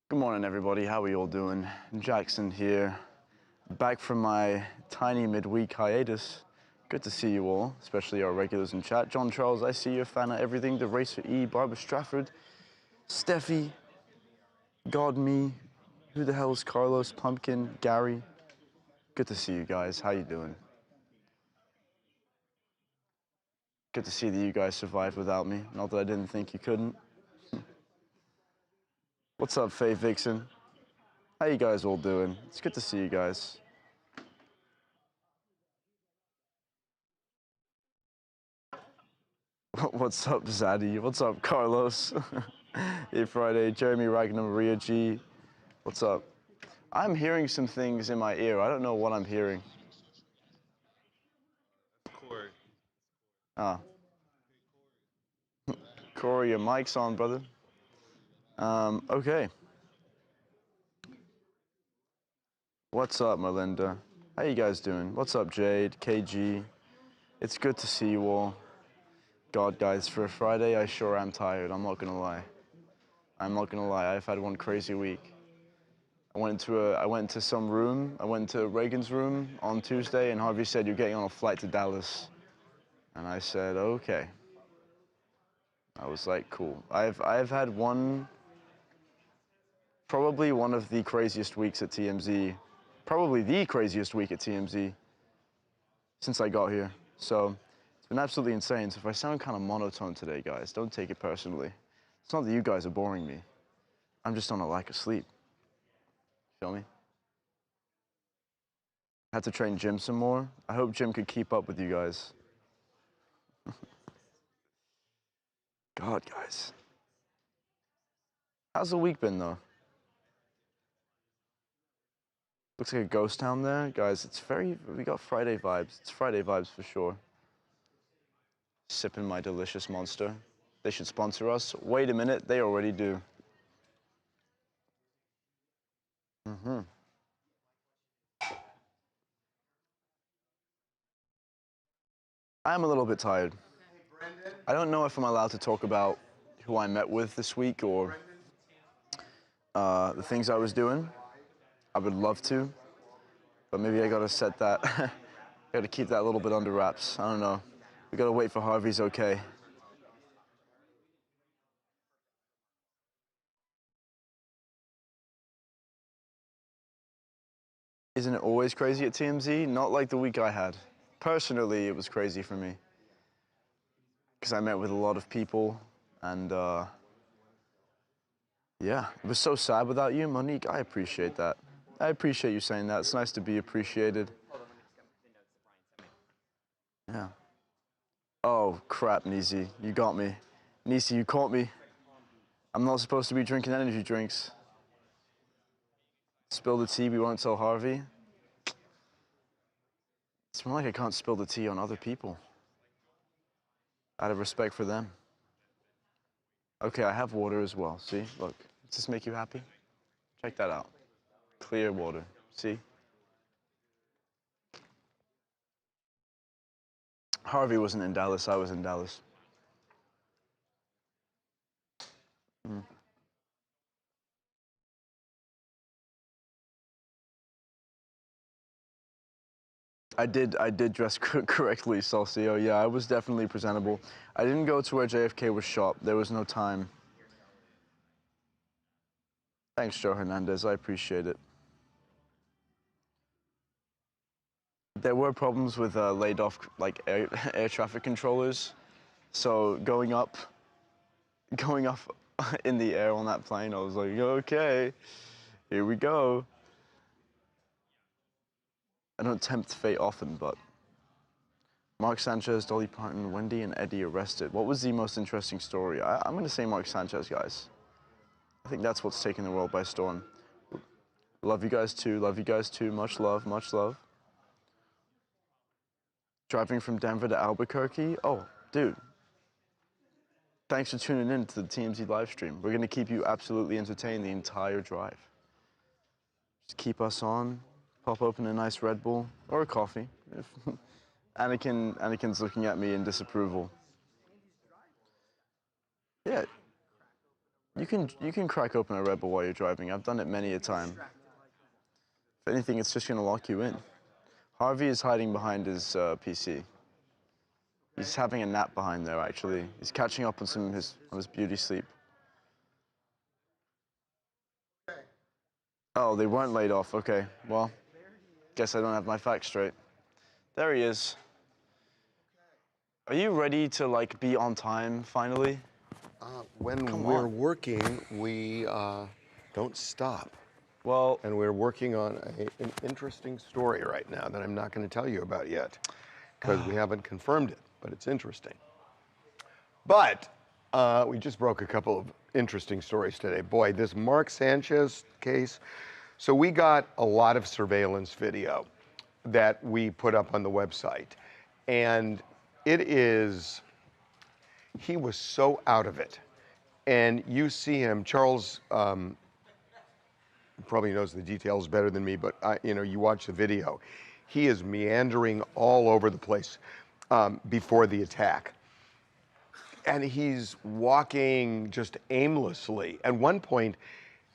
Good morning, everybody. How are you all doing? Jackson here, back from my tiny midweek hiatus. Good to see you all, especially our regulars in chat. John Charles, I see you're a fan of everything. The Racer E, Barbara Strafford, Steffi, God Me, who the hell is Carlos, Pumpkin, Gary? Good to see you guys. How you doing? Good to see that you guys survived without me. Not that I didn't think you couldn't. What's up, Faye Vixen? How you guys all doing? It's good to see you guys. What's up, Zaddy? What's up, Carlos? Hey, Friday. Jeremy Ragnar, Maria G. What's up? I'm hearing some things in my ear. I don't know what I'm hearing. Corey. Ah. Corey, your mic's on, brother. Okay. What's up, Melinda? How you guys doing? What's up, Jade, KG? It's good to see you all. God, guys, for a Friday, I sure am tired. I'm not gonna lie. I'm not gonna lie. I've had one crazy week. I went into some room. I went to Reagan's room on Tuesday, and Harvey said, "You're getting on a flight to Dallas." And I said, "Okay." I was like, "Cool." I've had probably one of the craziest weeks at TMZ, probably the craziest week at TMZ since I got here. So it's been absolutely insane. So if I sound kind of monotone today, guys, don't take it personally. It's not that you guys are boring me. I'm just on a lack of sleep. Feel me? Had to train Jim some more. I hope Jim could keep up with you guys. God, guys. How's the week been, though? Looks like a ghost town there. Guys, we got Friday vibes. It's Friday vibes for sure. Sipping my delicious Monster. They should sponsor us. Wait a minute, they already do. I'm a little bit tired. I don't know if I'm allowed to talk about who I met with this week or the things I was doing. I would love to, but maybe I gotta set that, gotta keep that a little bit under wraps. I don't know. We gotta wait for Harvey's okay. Isn't it always crazy at TMZ? Not like the week I had. Personally, it was crazy for me. Because I met with a lot of people, and yeah, it was so sad without you, Monique. I appreciate that. I appreciate you saying that. It's nice to be appreciated. Yeah. Oh, crap, Nisi. You got me. Nisi, you caught me. I'm not supposed to be drinking energy drinks. Spill the tea, we won't tell Harvey. It's more like I can't spill the tea on other people. Out of respect for them. Okay, I have water as well. See? Look. Does this make you happy? Check that out. Clear water. See? Harvey wasn't in Dallas. I was in Dallas. I did dress correctly, Salcio. Yeah, I was definitely presentable. I didn't go to where JFK was shot. There was no time. Thanks, Joe Hernandez. I appreciate it. There were problems with laid off like air traffic controllers. So going up in the air on that plane, I was like, okay, here we go. I don't tempt fate often, but Mark Sanchez, Dolly Parton, Wendy, and Eddie arrested. What was the most interesting story? I'm going to say Mark Sanchez, guys. I think that's what's taking the world by storm. Love you guys too. Love you guys too. Much love. Much love. Driving from Denver to Albuquerque. Oh, dude. Thanks for tuning in to the TMZ live stream. We're going to keep you absolutely entertained the entire drive. Just keep us on. Pop open a nice Red Bull or a coffee. Anakin's looking at me in disapproval. Yeah. You can crack open a Red Bull while you're driving. I've done it many a time. If anything, it's just gonna lock you in. Harvey is hiding behind his PC. He's having a nap behind there, actually. He's catching up on some of his beauty sleep. Oh, they weren't laid off. Okay, well, guess I don't have my facts straight. There he is. Are you ready to, like, be on time, finally? When we're working, we don't stop. Well, And we're working on an interesting story right now that I'm not going to tell you about yet because we haven't confirmed it, but it's interesting. But we just broke a couple of interesting stories today. Boy, this Mark Sanchez case. So we got a lot of surveillance video that we put up on the website. And he was so out of it. And you see him, Charles probably knows the details better than me, but you watch the video. He is meandering all over the place before the attack. And he's walking just aimlessly. At one point,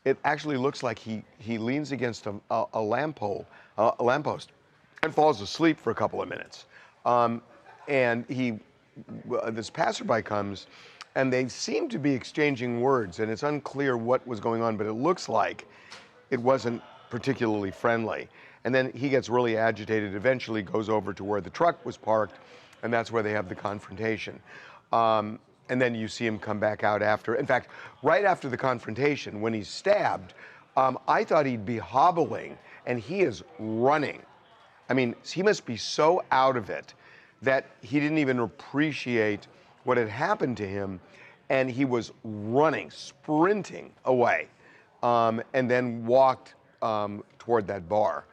it actually looks like he leans against a lamppost and falls asleep for a couple of minutes. And this passerby comes, and they seem to be exchanging words, and it's unclear what was going on, but it looks like it wasn't particularly friendly. And then he gets really agitated, eventually goes over to where the truck was parked, and that's where they have the confrontation. And then you see him come back out after. In fact, right after the confrontation, when he's stabbed, I thought he'd be hobbling, and he is running. I mean, he must be so out of it that he didn't even appreciate what had happened to him, and he was running, sprinting away, and then walked toward that bar.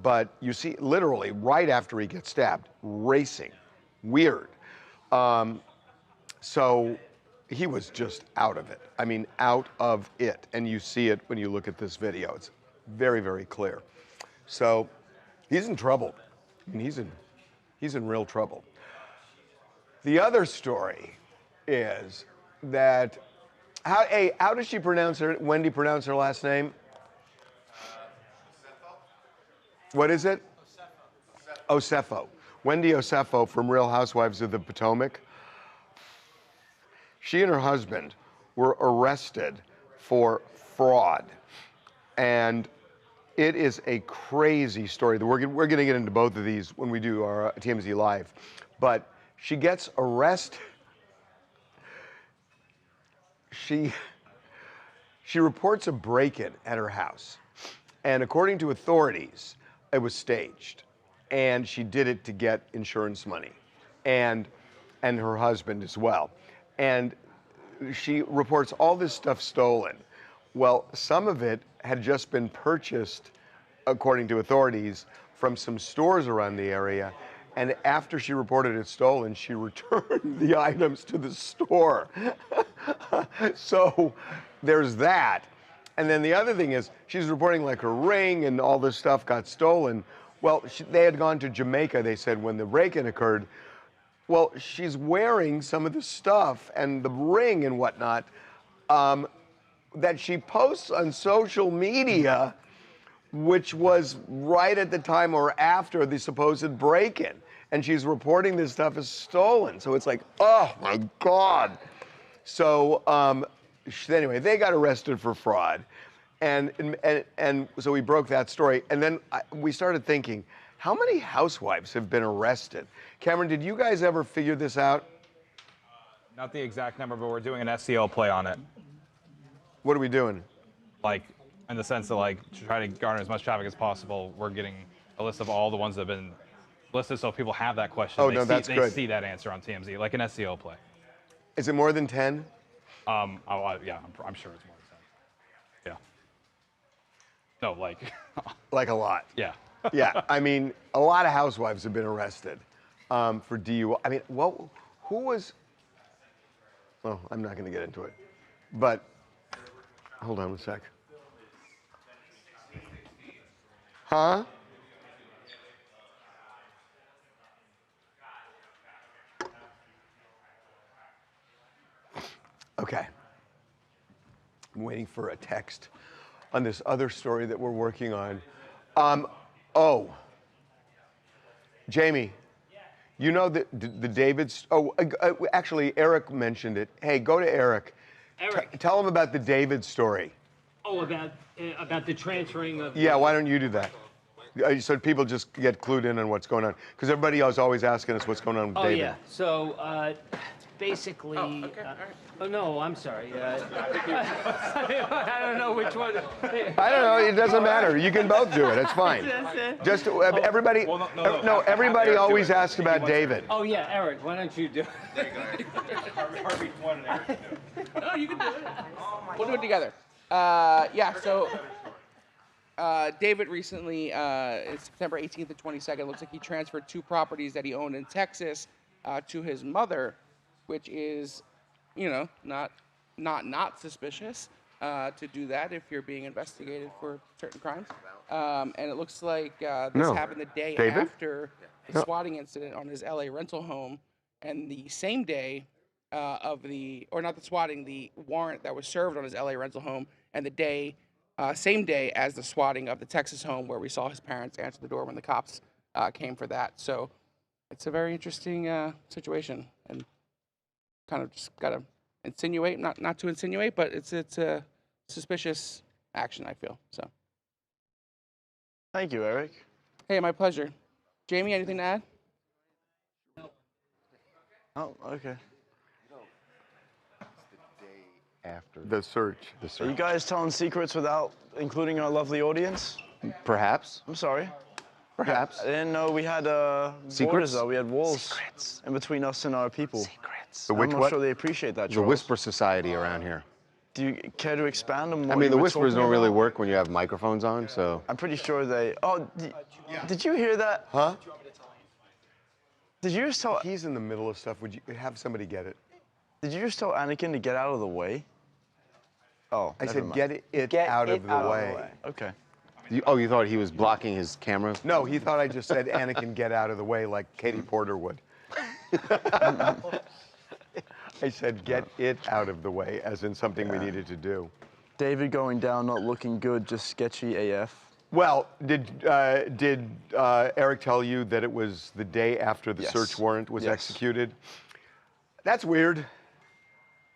But you see, literally, right after he gets stabbed, racing. Weird. So he was just out of it. I mean, out of it. And you see it when you look at this video. It's very, very clear. So he's in trouble. I mean, he's in real trouble. The other story is that, how does she pronounce Wendy pronounce her last name? What is it? Osefo. Wendy Osefo from Real Housewives of the Potomac. She and her husband were arrested for fraud. And it is a crazy story. We're going to get into both of these when we do our TMZ Live. But she gets arrested. She reports a break-in at her house. And according to authorities, it was staged. And she did it to get insurance money. And her husband as well. And she reports all this stuff stolen. Well, some of it had just been purchased, according to authorities, from some stores around the area. And after she reported it stolen, she returned the items to the store. So there's that. And then the other thing is, she's reporting like her ring and all this stuff got stolen. Well, they had gone to Jamaica, they said, when the break-in occurred. Well, she's wearing some of the stuff and the ring and whatnot that she posts on social media, which was right at the time or after the supposed break-in. And she's reporting this stuff as stolen. So it's like, oh my God. So anyway, they got arrested for fraud. And so we broke that story. And then we started thinking, how many housewives have been arrested? Cameron, did you guys ever figure this out? Not the exact number, but we're doing an SEO play on it. What are we doing? Like, in the sense that, like, to try to garner as much traffic as possible, we're getting a list of all the ones that have been listed, so if people have that question, Oh, no, that's good. They see that answer on TMZ, like an SEO play. Is it more than 10? Yeah, I'm sure it's more than 10. Yeah. No, like. Like a lot. Yeah. Yeah, I mean, a lot of housewives have been arrested for DUI. I mean, who was? Oh, I'm not going to get into it. But hold on a sec. Huh? Okay. I'm waiting for a text on this other story that we're working on. Oh, Jamie, you know the David's. Oh, actually, Eric mentioned it. Hey, go to Eric. Eric. Tell him about the David story. Oh, about the transferring of. Yeah, why don't you do that? So people just get clued in on what's going on, because everybody else is always asking us what's going on with Oh David. yeah. So basically. Oh, okay, all right. Oh no, I'm sorry. I don't know which one. I don't know. It doesn't matter. You can both do it. It's fine. Just everybody. Well, no, Everybody always asks about David. Oh yeah, Eric. Why don't you do it? There you go. Harvey wanted Eric to do it. No, you can do it. We'll do it together. Yeah, so David recently, it's September 18th and 22nd, looks like he transferred 2 properties that he owned in Texas to his mother, which is, you know, not suspicious to do that if you're being investigated for certain crimes. And it looks like this happened the day after the swatting incident on his LA rental home, and the same day or not the swatting, the warrant that was served on his LA rental home, and the day, same day as the swatting of the Texas home where we saw his parents answer the door when the cops came for that. So it's a very interesting situation, and kind of just gotta insinuate, not to insinuate, but it's a suspicious action, I feel. So. Thank you, Eric. Hey, my pleasure. Jamie, anything to add? Oh, okay. After the search. Are you guys telling secrets without including our lovely audience? Perhaps. I'm sorry. Perhaps. I didn't know we had Secrets? borders, though. We had walls in between us and our people. Secrets. I'm not sure they appreciate that, The Charles. Whisper Society around here. Do you care to expand on what I mean, you the were whispers talking don't really about? work when you have microphones on, so. I'm pretty sure they... Oh, did you hear that? Huh? Did you just tell... He's in the middle of stuff. Would you have somebody get it? Did you just tell Anakin to get out of the way? Oh, I never said mind. get it out of the way. Okay. You thought he was blocking his cameras? No, he thought I just said Anakin get out of the way like Katie Porter would. I said get it out of the way, as in something we needed to do. David going down, not looking good, just sketchy AF. Well, did Eric tell you that it was the day after the search warrant was executed? That's weird.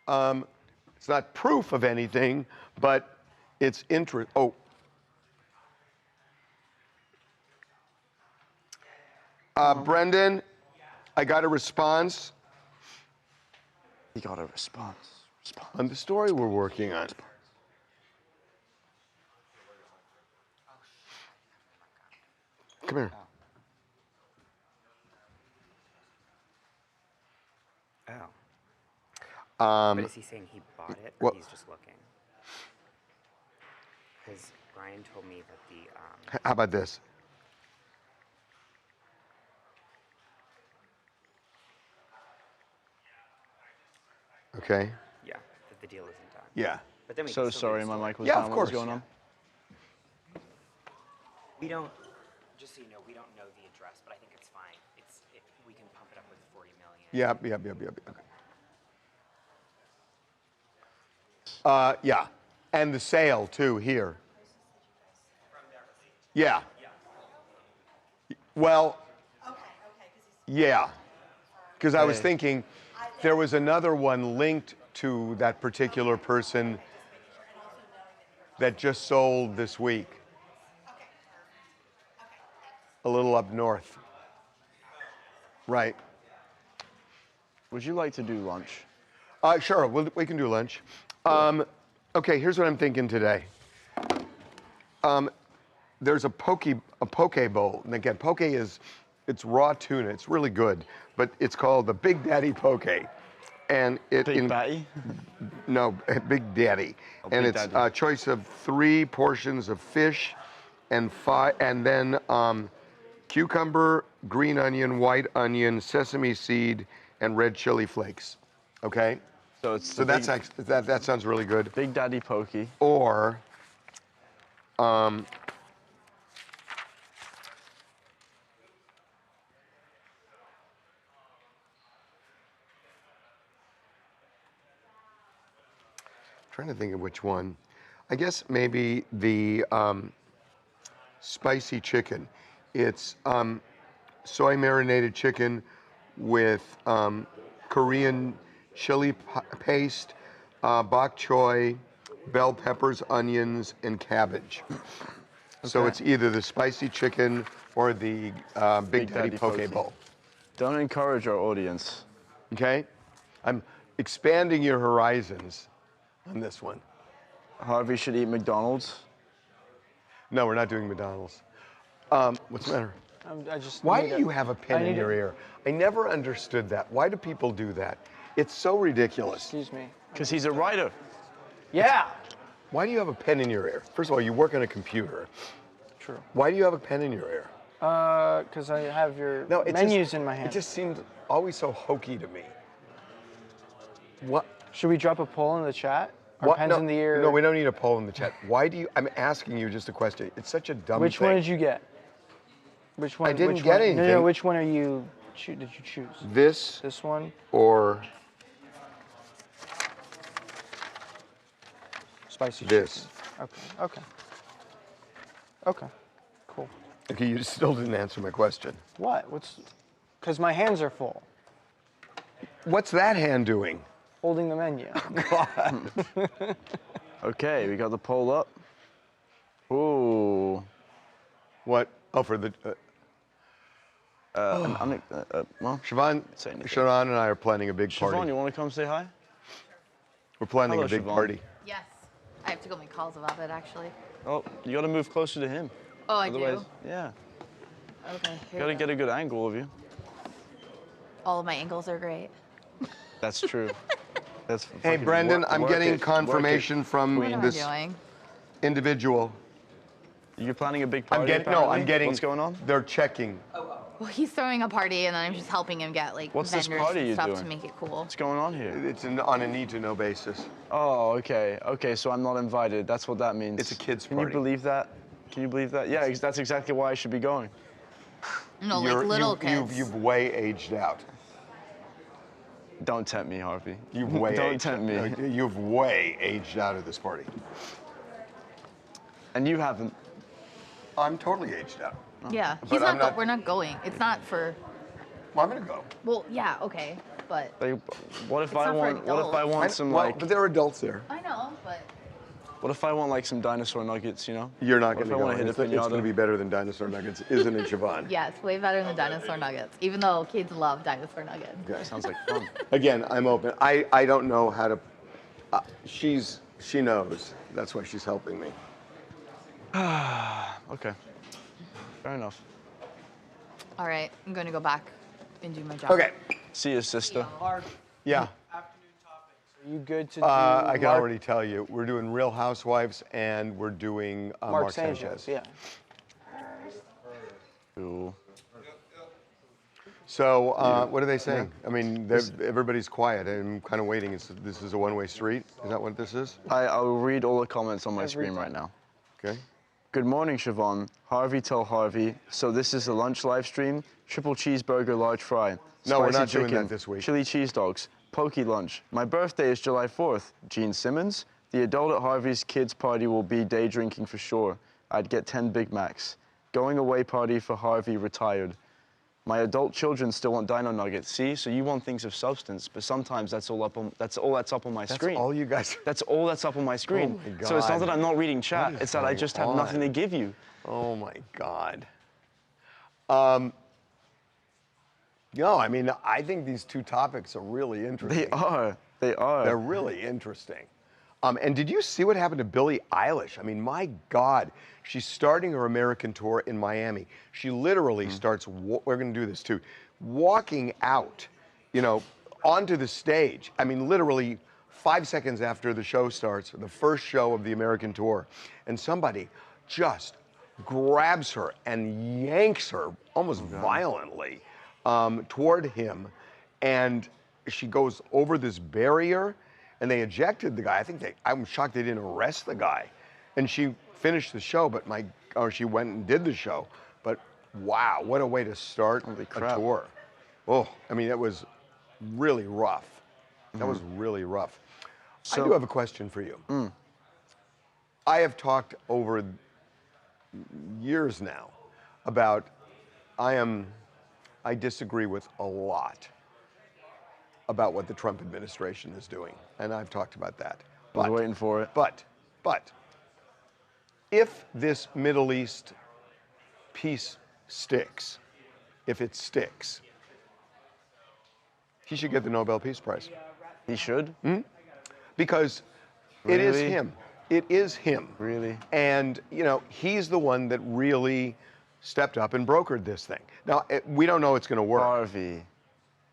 It's not proof of anything, but it's interest. Oh. Brendan, I got a response. He got a response. On the story we're working on. Come here. Oh. But is he saying he bought it, or he's just looking? Because Ryan told me that the... How about this? Okay. Yeah, that the deal isn't done. Yeah. But then we So can still do sorry, the my mic was Yeah, down. of What was course. going on? We don't, just so you know, we don't know the address, but I think it's fine. We can pump it up with 40 million. Yeah. Yeah. And the sale, too, here. Yeah. Well, yeah. Because I was thinking there was another one linked to that particular person that just sold this week. A little up north. Right. Would you like to do lunch? Sure, we can do lunch. Okay, here's what I'm thinking today. There's a poke bowl. And again, poke it's raw tuna. It's really good, but it's called the Big Daddy Poke. And Big Batty? No, Big Daddy. And Big it's Daddy. a choice of 3 portions of fish and then cucumber, green onion, white onion, sesame seed, and red chili flakes. Okay? So that sounds really good. Big Daddy Pokey. Or trying to think of which one. I guess maybe the spicy chicken. It's soy marinated chicken with Korean chili paste, bok choy, bell peppers, onions, and cabbage. So it's either the spicy chicken or the Big Daddy Poke Bowl. Don't encourage our audience. Okay? I'm expanding your horizons on this one. Harvey should eat McDonald's. No, we're not doing McDonald's. What's the matter? Why Why do you have a pen in your ear? I never understood that. Why do people do that? It's so ridiculous. Excuse me. Because he's a writer. Yeah. Why do you have a pen in your ear? First of all, you work on a computer. True. Why do you have a pen in your ear? Because I have your menus in my hand. It just seemed always so hokey to me. What? Should we drop a poll in the chat? Our pens no, in the ear. No, we don't need a poll in the chat. Why do you? I'm asking you just a question. It's such a dumb Which thing. one did you get? Which one? I didn't which get one? anything. No, which one are you? Did you choose? This This one? or Spicy this? chicken. Okay. Okay. Cool. Okay, you still didn't answer my question. What? Because my hands are full. What's that hand doing? Holding the menu. Okay, we got the poll up. Ooh. What? Oh, for the. Well, Siobhan, say anything. Sharon and I are planning a big party. Siobhan, you want to come say hi? We're planning Hello, a big Siobhan. party. Yes. I have to go make calls about it, actually. Oh, you got to move closer to him. Oh, I Otherwise, do? yeah. Okay, here Got to we get go. a good angle of you. All of my angles are great. That's true. That's Hey, fucking Brendan, I'm work getting it, confirmation work it, from queen. What am this I doing? individual. You're planning a big party. I'm apparently? getting. What's going on? They're checking. Well, he's throwing a party, and then I'm just helping him get like What's this vendors party and you're stuff doing? to make it cool. What's going on here? It's on a need-to-know basis. Oh, okay. Okay, so I'm not invited. That's what that means. It's a kid's Can party. you believe that? Can you believe that? Yeah, that's exactly why I should be going. No, like little kids. You've way aged out. Don't tempt me, Harvey. You've way Don't aged tempt me. You've way aged out of this party. And you haven't. I'm totally aged out. Yeah, But he's I'm not. not- We're not going. It's not for. Well, I'm gonna go. Well, yeah, okay, but Like, what if It's I not for want? What if I want some like? but there are adults there. I know, but What if I want like some dinosaur nuggets? You know? You're not What if gonna I go. want to hit a It's gonna pinata? be better than dinosaur nuggets, isn't it, Siobhan? yeah, it's way better than dinosaur nuggets. Even though kids love dinosaur nuggets. Okay. Sounds like fun. Again, I'm open. I don't know how to. She knows. That's why she's helping me. Okay. Fair enough. All right, I'm gonna go back and do my job. Okay. See you, sister. Yeah. Are you good to do I can Mark, already tell you, we're doing Real Housewives and we're doing Mark Sanchez? Yeah. Cool. So, what are they saying? I mean, everybody's quiet. I'm kind of waiting. This is a one-way street. Is that what this is? I'll read all the comments on my screen right now. Okay. Good morning, Siobhan. Harvey, tell Harvey. So this is a lunch live stream. Triple cheeseburger, large fry. No, we're Spicy not doing chicken, that this week. Chili cheese dogs. Poke lunch. My birthday is July 4th. Gene Simmons. The adult at Harvey's kids' party will be day drinking for sure. I'd get 10 Big Macs. Going away party for Harvey, retired. My adult children still want dino nuggets. See, so you want things of substance, but sometimes that's all that's up on my screen. That's all you guys. That's all that's up on my screen. Oh my So it's not God. that I'm not reading chat, What is it's that I going just have on? nothing to give you. Oh my God. No, I mean, I think these two topics are really interesting. They are. They are. They're really interesting. And did you see what happened to Billie Eilish? I mean, my God, she's starting her American tour in Miami. She literally starts, we're going to do this too, walking out, onto the stage. I mean, literally 5 seconds after the show starts, the first show of the American tour, and somebody just grabs her and yanks her almost violently toward him, and she goes over this barrier, and they ejected the guy. I'm shocked they didn't arrest the guy. And she finished the show, she went and did the show. But wow, what a way to start Holy a crap. tour. Oh, I mean, it was really rough. That was really rough. I do have a question for you. I have talked over years now about I disagree with a lot about what the Trump administration is doing, and I've talked about that. I was waiting for it. But if this Middle East peace sticks, if it sticks, he should get the Nobel Peace Prize. He should? Because it is Really? him. It is him. Really? And, you know, he's the one that really stepped up and brokered this thing. Now, we don't know it's going to work. Harvey.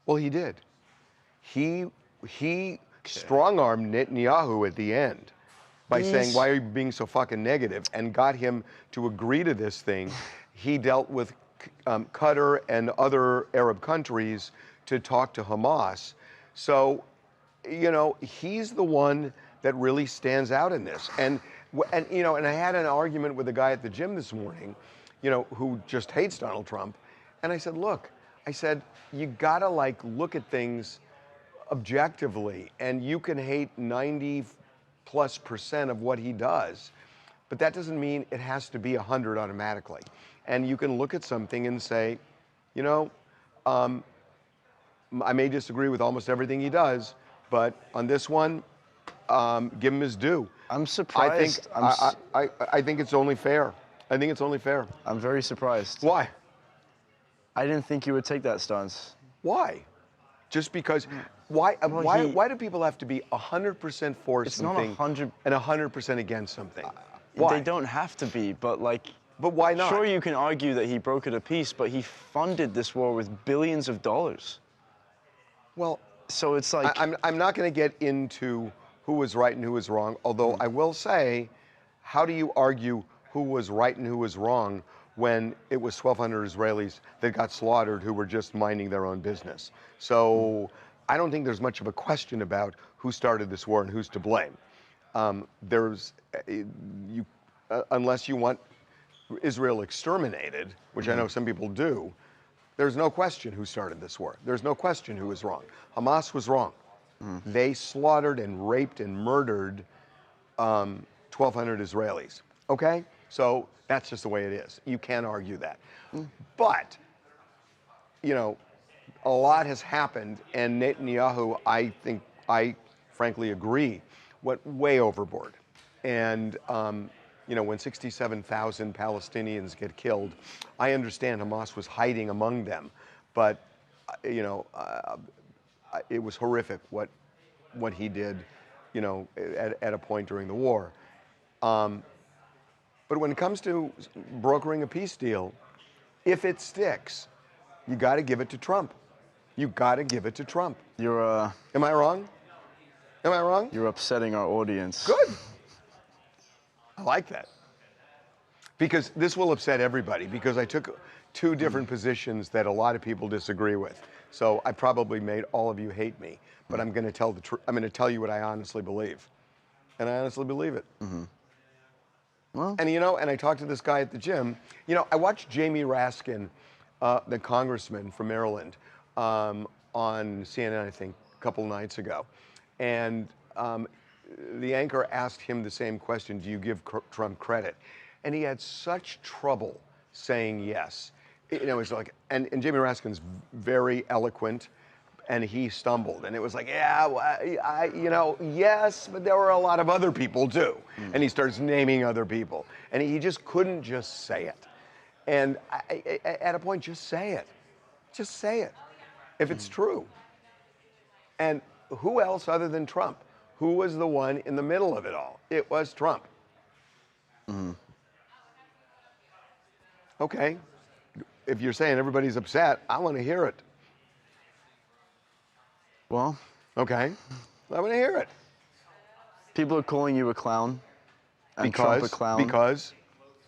Well, he did. He strong-armed Netanyahu at the end by saying, why are you being so fucking negative? And got him to agree to this thing. He dealt with Qatar and other Arab countries to talk to Hamas. So, you know, he's the one that really stands out in this. And you know, and I had an argument with a guy at the gym this morning, you know, who just hates Donald Trump. And I said, look, you gotta like look at things objectively, and you can hate 90+% of what he does, but that doesn't mean it has to be 100 automatically. And you can look at something and say, you know, I may disagree with almost everything he does, but on this one, give him his due. I'm surprised. I think it's only fair. I think it's only fair. I'm very surprised. Why? I didn't think you would take that stance. Why? Just because? Why do people have to be 100% for It's something not 100 and 100% against something? Why? They don't have to be, but like. But why not? Sure, you can argue that he brokered a peace, but he funded this war with billions of dollars. Well, so it's like. I'm not going to get into who was right and who was wrong, although I will say, how do you argue who was right and who was wrong when it was 1,200 Israelis that got slaughtered who were just minding their own business? So I don't think there's much of a question about who started this war and who's to blame. Unless you want Israel exterminated, which I know some people do, there's no question who started this war. There's no question who was wrong. Hamas was wrong. They slaughtered and raped and murdered 1,200 Israelis. Okay? So that's just the way it is. You can't argue that. But, you know, a lot has happened, and Netanyahu, I frankly agree, went way overboard. And, you know, when 67,000 Palestinians get killed, I understand Hamas was hiding among them, but, you know, it was horrific what he did, you know, at a point during the war. But when it comes to brokering a peace deal, if it sticks, you got to give it to Trump. You got to give it to Trump. You're. Am I wrong? Am I wrong? You're upsetting our audience. Good. I like that. Because this will upset everybody, because I took two different positions that a lot of people disagree with. So I probably made all of you hate me, but I'm going to tell the truth. I'm going to tell you what I honestly believe. And I honestly believe it. Well. And, you know, and I talked to this guy at the gym. You know, I watched Jamie Raskin, the congressman from Maryland, on CNN, I think, a couple nights ago. And the anchor asked him the same question, do you give Trump credit? And he had such trouble saying yes. You know, it's like, and Jamie Raskin's very eloquent, and he stumbled. And it was like, yeah, well, you know, yes, but there were a lot of other people too. And he starts naming other people. And he just couldn't just say it. And at a point, just say it. Just say it, if it's true. And who else other than Trump? Who was the one in the middle of it all? It was Trump. Okay. If you're saying everybody's upset, I want to hear it. Well. Okay. I want to hear it. People are calling you a clown. And Trump a clown. Because?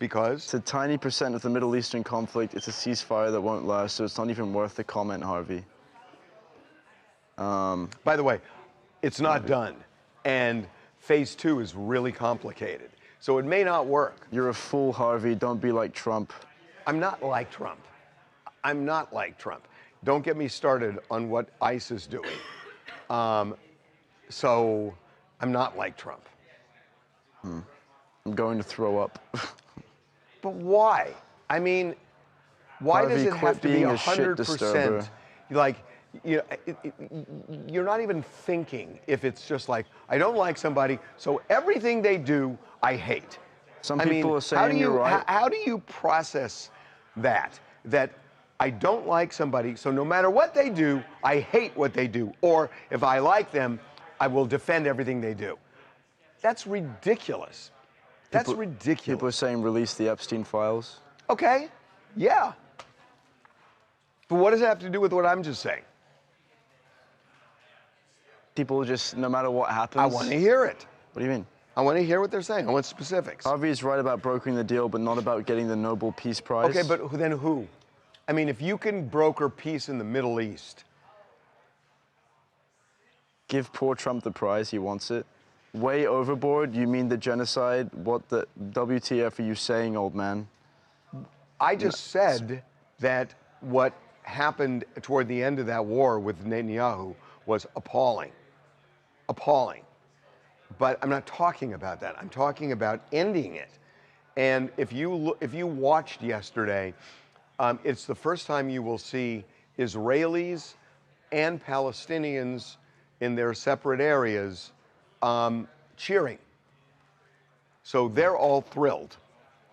It's a tiny percent of the Middle Eastern conflict. It's a ceasefire that won't last, so it's not even worth the comment, Harvey. By the way, it's not done. And phase 2 is really complicated. So it may not work. You're a fool, Harvey. Don't be like Trump. I'm not like Trump. I'm not like Trump. Don't get me started on what ICE is doing. So I'm not like Trump. I'm going to throw up. But why? I mean, why does Harvey, it have quit to be being a shit 100%? disturber. Like, you know, you're not even thinking if it's just like, I don't like somebody, so everything they do, I hate. Some I people mean, are saying you're right. How do you process that? That I don't like somebody, so no matter what they do, I hate what they do. Or if I like them, I will defend everything they do. That's ridiculous. That's ridiculous. People are saying release the Epstein files. Okay, yeah. But what does it have to do with what I'm just saying? People just, no matter what happens. I want to hear it. What do you mean? I want to hear what they're saying. I want specifics. Harvey is right about brokering the deal, but not about getting the Nobel Peace Prize. Okay, but then who? I mean, if you can broker peace in the Middle East. Give poor Trump the prize, he wants it. Way overboard, you mean the genocide? What the WTF are you saying, old man? I just said that what happened toward the end of that war with Netanyahu was appalling. Appalling. But I'm not talking about that. I'm talking about ending it. And if you watched yesterday, it's the first time you will see Israelis and Palestinians in their separate areas cheering. So they're all thrilled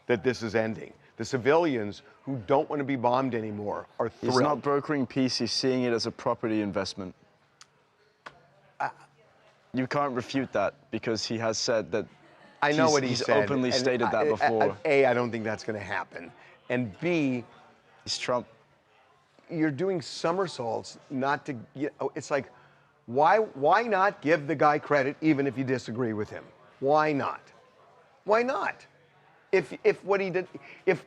that this is ending. The civilians who don't want to be bombed anymore are thrilled. He's not brokering peace, he's seeing it as a property investment. You can't refute that because he has said that. I know what he he's said. openly stated that before. A, I don't think that's going to happen. And B, he's Trump. You're doing somersaults not to, it's like, why not give the guy credit even if you disagree with him? Why not? Why not? If what he did, if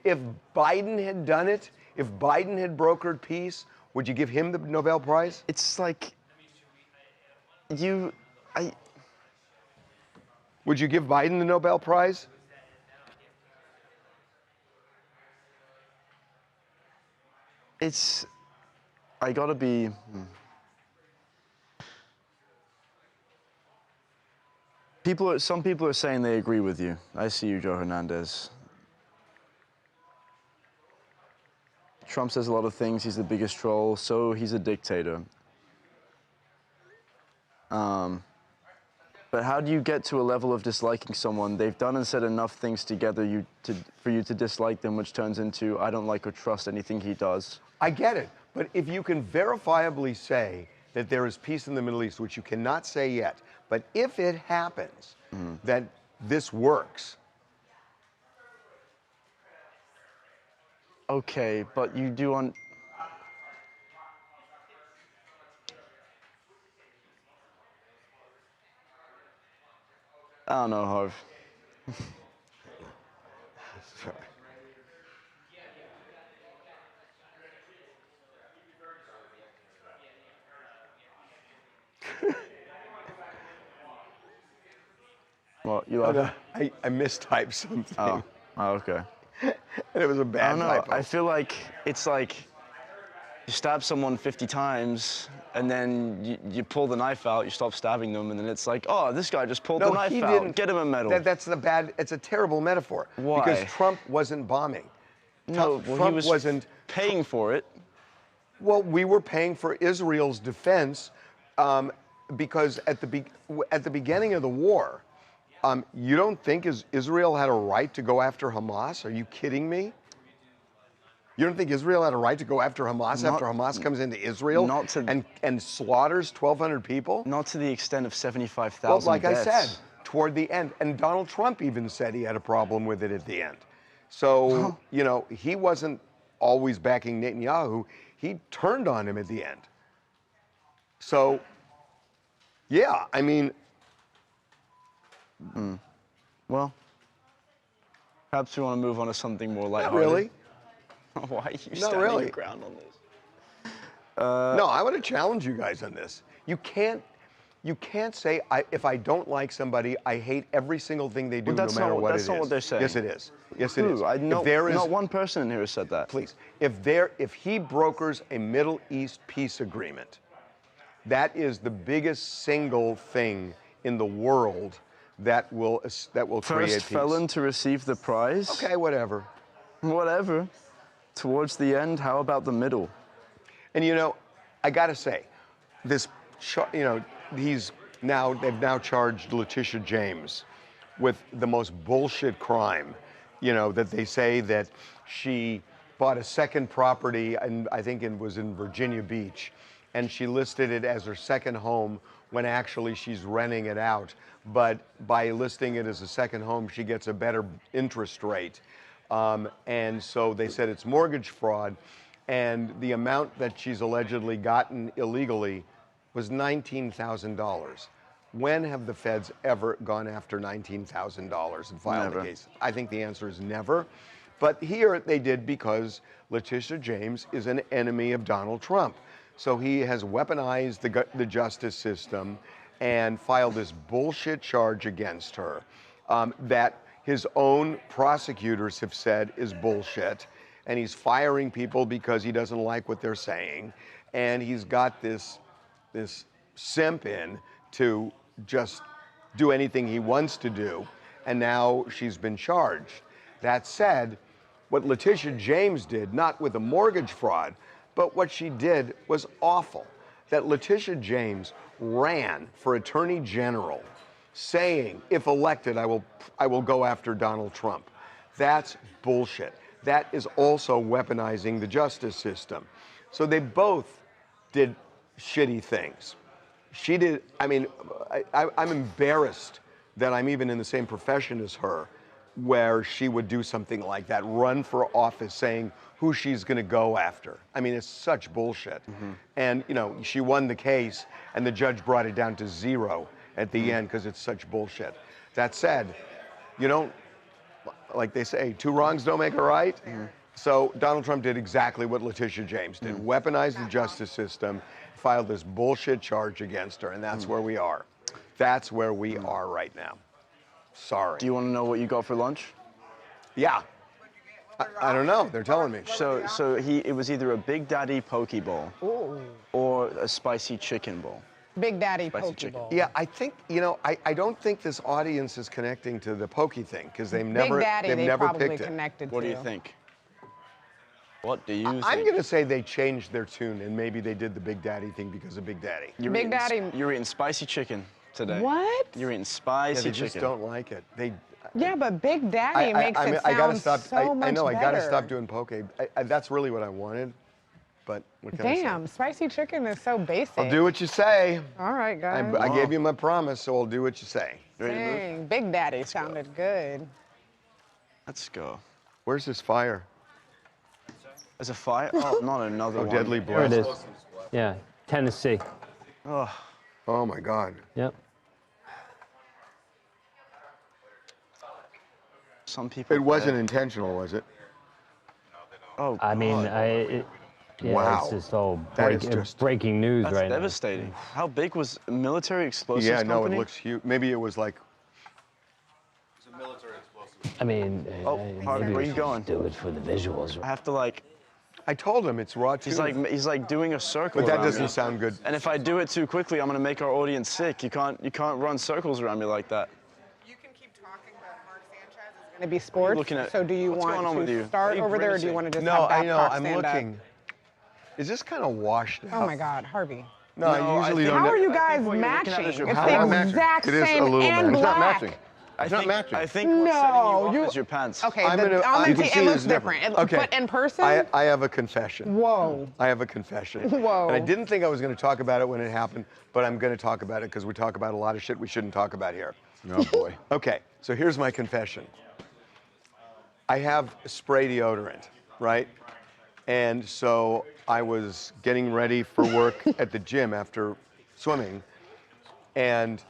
Biden had done it, if Biden had brokered peace, would you give him the Nobel Prize? It's like, Would you give Biden the Nobel Prize? I gotta be. Some people are saying they agree with you. I see you, Joe Hernandez. Trump says a lot of things. He's the biggest troll, so he's a dictator. But how do you get to a level of disliking someone? They've done and said enough things together for you to dislike them, which turns into, I don't like or trust anything he does. I get it. But if you can verifiably say that there is peace in the Middle East, which you cannot say yet, but if it happens that this works. Okay, but you do on. I don't know, Harv. Sorry. Well, you love it? I mistyped something. Oh, okay. And it was a bad I don't know. typo. I feel like it's like you stab someone 50 times, and then you pull the knife out, you stop stabbing them, and then it's like, oh, this guy just pulled the knife out. Didn't. Get him a medal. It's a terrible metaphor. Why? Because Trump wasn't bombing. No, Trump he wasn't paying for it. Well, we were paying for Israel's defense because at the beginning of the war, you don't think Israel had a right to go after Hamas? Are you kidding me? You don't think Israel had a right to go after Hamas after Hamas comes into Israel and slaughters 1,200 people? Not to the extent of 75,000 Well, like deaths. I said, toward the end. And Donald Trump even said he had a problem with it at the end. So, he wasn't always backing Netanyahu. He turned on him at the end. So, yeah, I mean. Well, perhaps we want to move on to something more lighthearted. Not really. Why are you Not standing really. your ground on this? No, I want to challenge you guys on this. You can't say if I don't like somebody, I hate every single thing they do, no matter what it is. That's not what they're saying. Yes, it is. Yes, it is. Not one person in here has said that. Please, if he brokers a Middle East peace agreement, that is the biggest single thing in the world that will create First peace. felon to receive the prize? Okay, whatever. Whatever. Towards the end, how about the middle? And you know, I gotta say, they've now charged Letitia James with the most bullshit crime. That they say that she bought a second property, and I think it was in Virginia Beach, and she listed it as her second home when actually she's renting it out. But by listing it as a second home, she gets a better interest rate. And so they said it's mortgage fraud, and the amount that she's allegedly gotten illegally was $19,000. When have the feds ever gone after $19,000 and filed a case? I think the answer is never. But here they did because Letitia James is an enemy of Donald Trump. So he has weaponized the justice system and filed this bullshit charge against her that his own prosecutors have said is bullshit. And he's firing people because he doesn't like what they're saying. And he's got this simp in to just do anything he wants to do. And now she's been charged. That said, what Letitia James did, not with a mortgage fraud, but what she did was awful. That Letitia James ran for Attorney General saying, if elected, I will go after Donald Trump. That's bullshit. That is also weaponizing the justice system. So they both did shitty things. She did, I'm embarrassed that I'm even in the same profession as her, where she would do something like that, run for office saying who she's gonna go after. I mean, it's such bullshit. And she won the case and the judge brought it down to 0 at the end because it's such bullshit. That said, like they say, 2 wrongs don't make a right. So Donald Trump did exactly what Letitia James did, weaponized the justice system, filed this bullshit charge against her, and that's where we are. That's where we are right now. Sorry. Do you want to know what you got for lunch? Yeah. I don't know. They're telling me. So it was either a Big Daddy poke bowl or a spicy chicken bowl. Big Daddy Spicy poke chicken. bowl. Yeah, I think, I don't think this audience is connecting to the pokey thing because they've never, Big Daddy, they've they never probably picked it. connected What to. do you think? What do you think? I'm going to say they changed their tune and maybe they did the Big Daddy thing because of Big Daddy. Big Daddy. You're eating spicy chicken today. What? You're eating spicy Yeah, they chicken. just don't like it. Yeah, but Big Daddy makes it I gotta sound stop. so much I know. better. I gotta stop doing poke. That's really what I wanted, but what can I say? Damn, spicy chicken is so basic. I'll do what you say. All right, guys. I gave you my promise, so I'll do what you say. Ready to move? Dang, Big Daddy sounded good. Let's go. Where's this fire? There's a fire? Oh, not another one. Deadly There it blast. is. Yeah, Tennessee. Oh my God. Yep. Some people. It wasn't intentional, was it? Oh, I mean, God. Wow. it's just all That is just- breaking news That's right now. devastating. How big was a military explosives Yeah, no, company? it looks huge. Maybe it was like. I mean, Oh, Harvey, maybe where we you should going? just do it for the visuals. I have to I told him it's raw too. he's like doing a circle But that around doesn't me. sound good. And if I do it too quickly, I'm gonna make our audience sick. You can't run circles around me like that. You can keep talking, but Mark Sanchez is going to be sports. looking at- so do you what's want going on with to you? start Why are you over there, or do you grimacing? want to just No, have I know. Babcock I'm stand looking. Is this kind of washed out? Up? Oh my God, Harvey. No, I No, I usually think- don't. How are you I think guys what you're looking at matching? is your It's How the am I matching? exact It is a same little and matching. It's not black. matching. I It's not think, matching. I think what's setting you off is your pants. Okay, I'm on gonna- the you can it see looks it's different. Okay. But in person, I have a confession. whoa. I have a confession. Whoa. And I didn't think I was going to talk about it when it happened, but I'm going to talk about it because we talk about a lot of shit we shouldn't talk about here. Oh boy. Okay, so here's my confession. I have spray deodorant, right? And so I was getting ready for work at the gym after swimming, and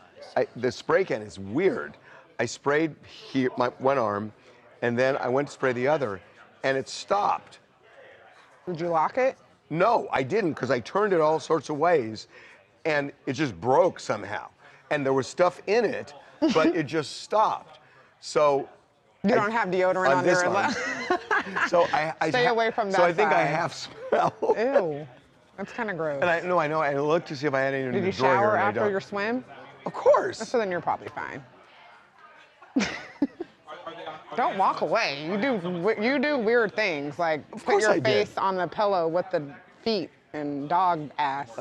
the spray can is weird. I sprayed here, my one arm, and then I went to spray the other, and it stopped. Did you lock it? No, I didn't, because I turned it all sorts of ways, and it just broke somehow. And there was stuff in it, but it just stopped. So You don't have deodorant on this there. arm. So I Stay away from So that I think I side. have smell. Ew, that's kind of gross. And I know. I looked to see if I had any in Did the you drawer here, shower and I after don't. your swim? Of course. So then you're probably fine. Don't walk away. You do weird things, like put course your I did. face on the pillow with the feet and dog ass.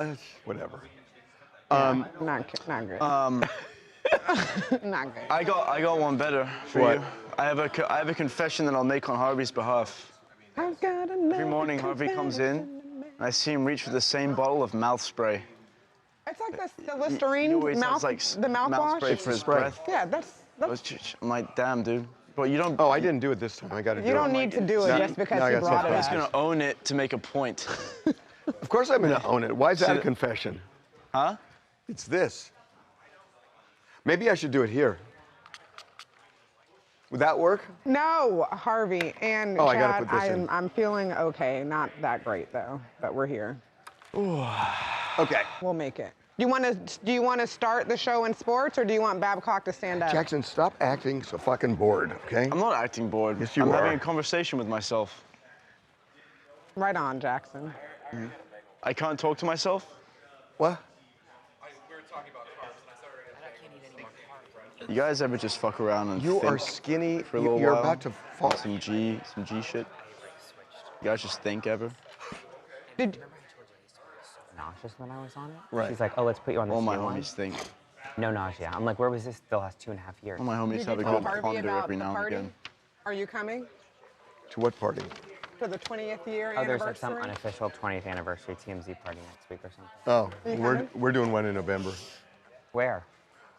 Whatever. Not good. Not good. I got one better for What? you. I have a confession that I'll make on Harvey's behalf. I've got Every morning Harvey comes in, and I see him reach for the same bottle of mouth spray. It's like the He Listerine always mouth, has, like, the mouthwash. spray for his breath. Yeah, that's. I'm like, damn, dude. But you don't. Oh, I didn't do it this time. I got to do it. You don't need to do it No, just because no, I you got brought it something. He's up. gonna own it to make a point. Of course I'm going to own it. Why is that a See- confession? Huh? It's this. Maybe I should do it here. Would that work? No, Harvey and Oh, I gotta Chad, put this in. I'm feeling okay. Not that great though, but we're here. Okay. We'll make it. Do you want to start the show in sports, or do you want Babcock to stand up? Jackson, stop acting so fucking bored, okay? I'm not acting bored. Yes, you I'm are. having a conversation with myself. Right on, Jackson. I can't talk to myself? What? You guys ever just fuck around and You think are skinny. for a little You're while? about to fall. Some G shit? You guys just think ever? Nauseous when I was on it. Right. She's like, oh, let's put you on this All my new one. homies think. No nausea. I'm like, where was this the last 2.5 years? All my homies Did have a you tell good Harvey ponder about every the now and party? again. Are you coming To what party? to the 20th year Oh, there's anniversary? like some unofficial 20th anniversary TMZ party next week or something. Oh, You we're coming? we're doing one in November. Where?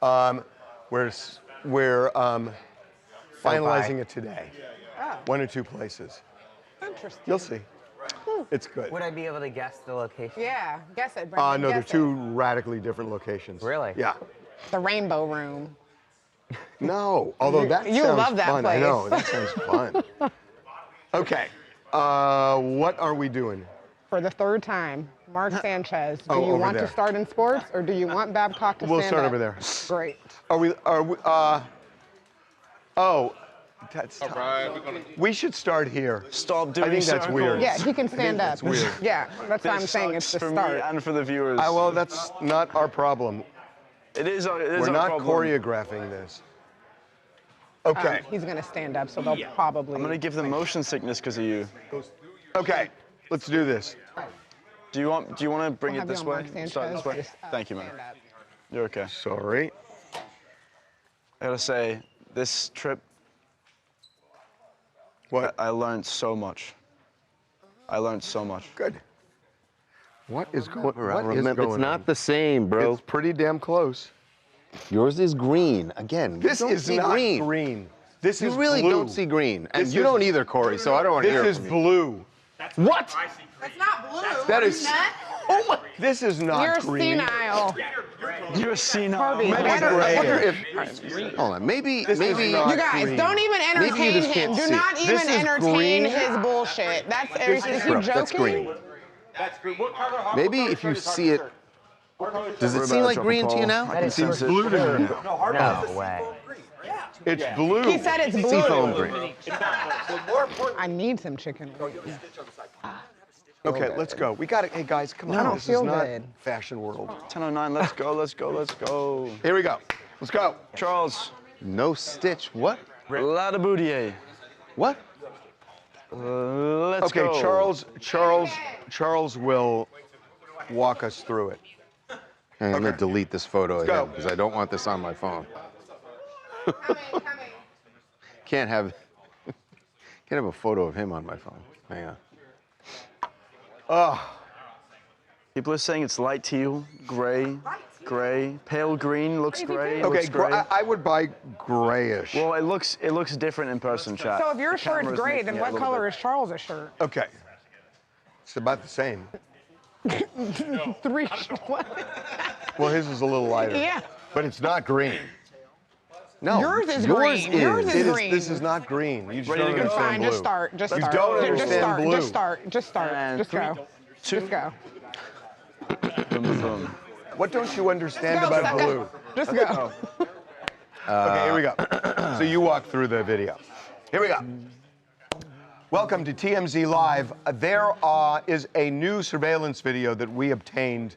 We're finalizing it today. Oh, 1 or 2 places. interesting. You'll see. It's good. Would I be able to guess the location? Yeah, guess it, Brendan. No, they're guess it. 2 radically different locations. Really? Yeah. The Rainbow Room. No, although that You sounds love that fun. I know, that place. sounds fun. Okay, what are we doing? For the 3rd time, Mark Sanchez. Do Oh, you over want there. to start in sports, or do you want Babcock to We'll stand start up? over there. Great. That's we should start here. Stop doing I think that's circles. weird. Yeah, he can stand up. that's weird. Yeah, that's what I'm This saying. It's sucks the for start. me and for the viewers. Well, that's not our problem. It is our We're not problem. choreographing this. Okay. He's gonna stand up, so they'll probably. I'm gonna give them motion sickness because of you. Okay, let's do this. Do you want to bring We'll it have you this on way? Mark Sanchez. Start this way. Just, Thank you, man. stand up. You're okay. Sorry. I gotta say, this trip, What? I learned so much. I learned so much. Good. What is going on? Remember, it's not the same, bro. It's pretty damn close. Yours is green. Again, This you don't is see not green. green. This You is really blue. don't see green. And This you is- don't either, Corey, so I don't want to hear This it is from you. blue. What? It's not blue. That is. Oh my! This is not You're green. senile. You're senile. Harvey, Maybe better- gray. I wonder if. Hold on, maybe. This is maybe. not You guys, green. don't even Maybe you entertain just him. can't Do see. not even This is entertain green. his bullshit. Is he Bro, joking? that's green. Maybe if you see it. Does it We're seem about like to drop a green to you ball. now? I can It seems sense it. blue to me now. No way. It's blue. He said it's blue. Seafoam green. I need some chicken wings. Okay, let's go. We got it. Hey guys, come on. I don't This feel is not good. fashion world. 10:09. Let's go. Let's go. Let's go. Here we go. Let's go. Charles. No stitch. What? Ladaboudier. What? Let's Okay, go. Charles will walk us through it. Hey, I'm gonna delete this photo of go. him because I don't want this on my phone. Coming. Can't have a photo of him on my phone. Hang on. People are saying it's light teal, gray, pale green looks gray. Okay, looks gray. I would buy grayish. Well, it looks different in person, chat. So if your The shirt's camera's gray, making then it a what little color bit- is Charles' shirt? Okay. It's about the same. What? Well, his is a little lighter. Yeah. But it's not green. No. Yours is green. Yours is green. This is not green. You just Ready don't to go? understand Fine, blue. just start. Just You start. don't Just understand start. blue. Just start. Just start. And Just go. 3, 2, Just go. boom, boom, boom. What don't you understand Just go, about sucker. blue? Just go. Okay, here we go. So you walk through the video. Here we go. Welcome to TMZ Live. There is a new surveillance video that we obtained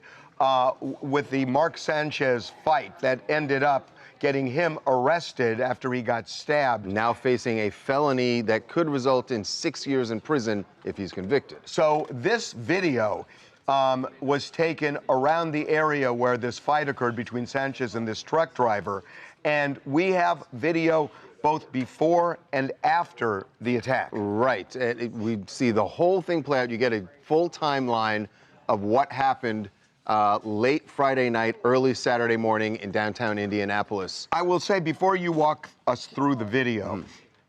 with the Mark Sanchez fight that ended up getting him arrested after he got stabbed. Now facing a felony that could result in 6 years in prison if he's convicted. So this video was taken around the area where this fight occurred between Sanchez and this truck driver. And we have video both before and after the attack. Right. We see the whole thing play out. You get a full timeline of what happened late Friday night, early Saturday morning in downtown Indianapolis. I will say, before you walk us through the video,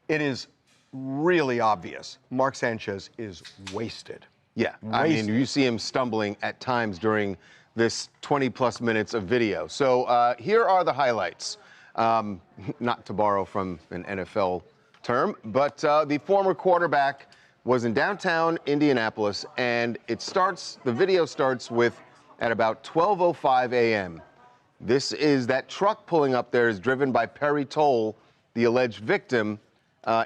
it is really obvious Mark Sanchez is wasted. Yeah, I mean, you see him stumbling at times during this 20-plus minutes of video. So here are the highlights. Not to borrow from an NFL term, but the former quarterback was in downtown Indianapolis, and the video starts with at about 12:05 a.m. This is that truck pulling up there is driven by Perry Toll, the alleged victim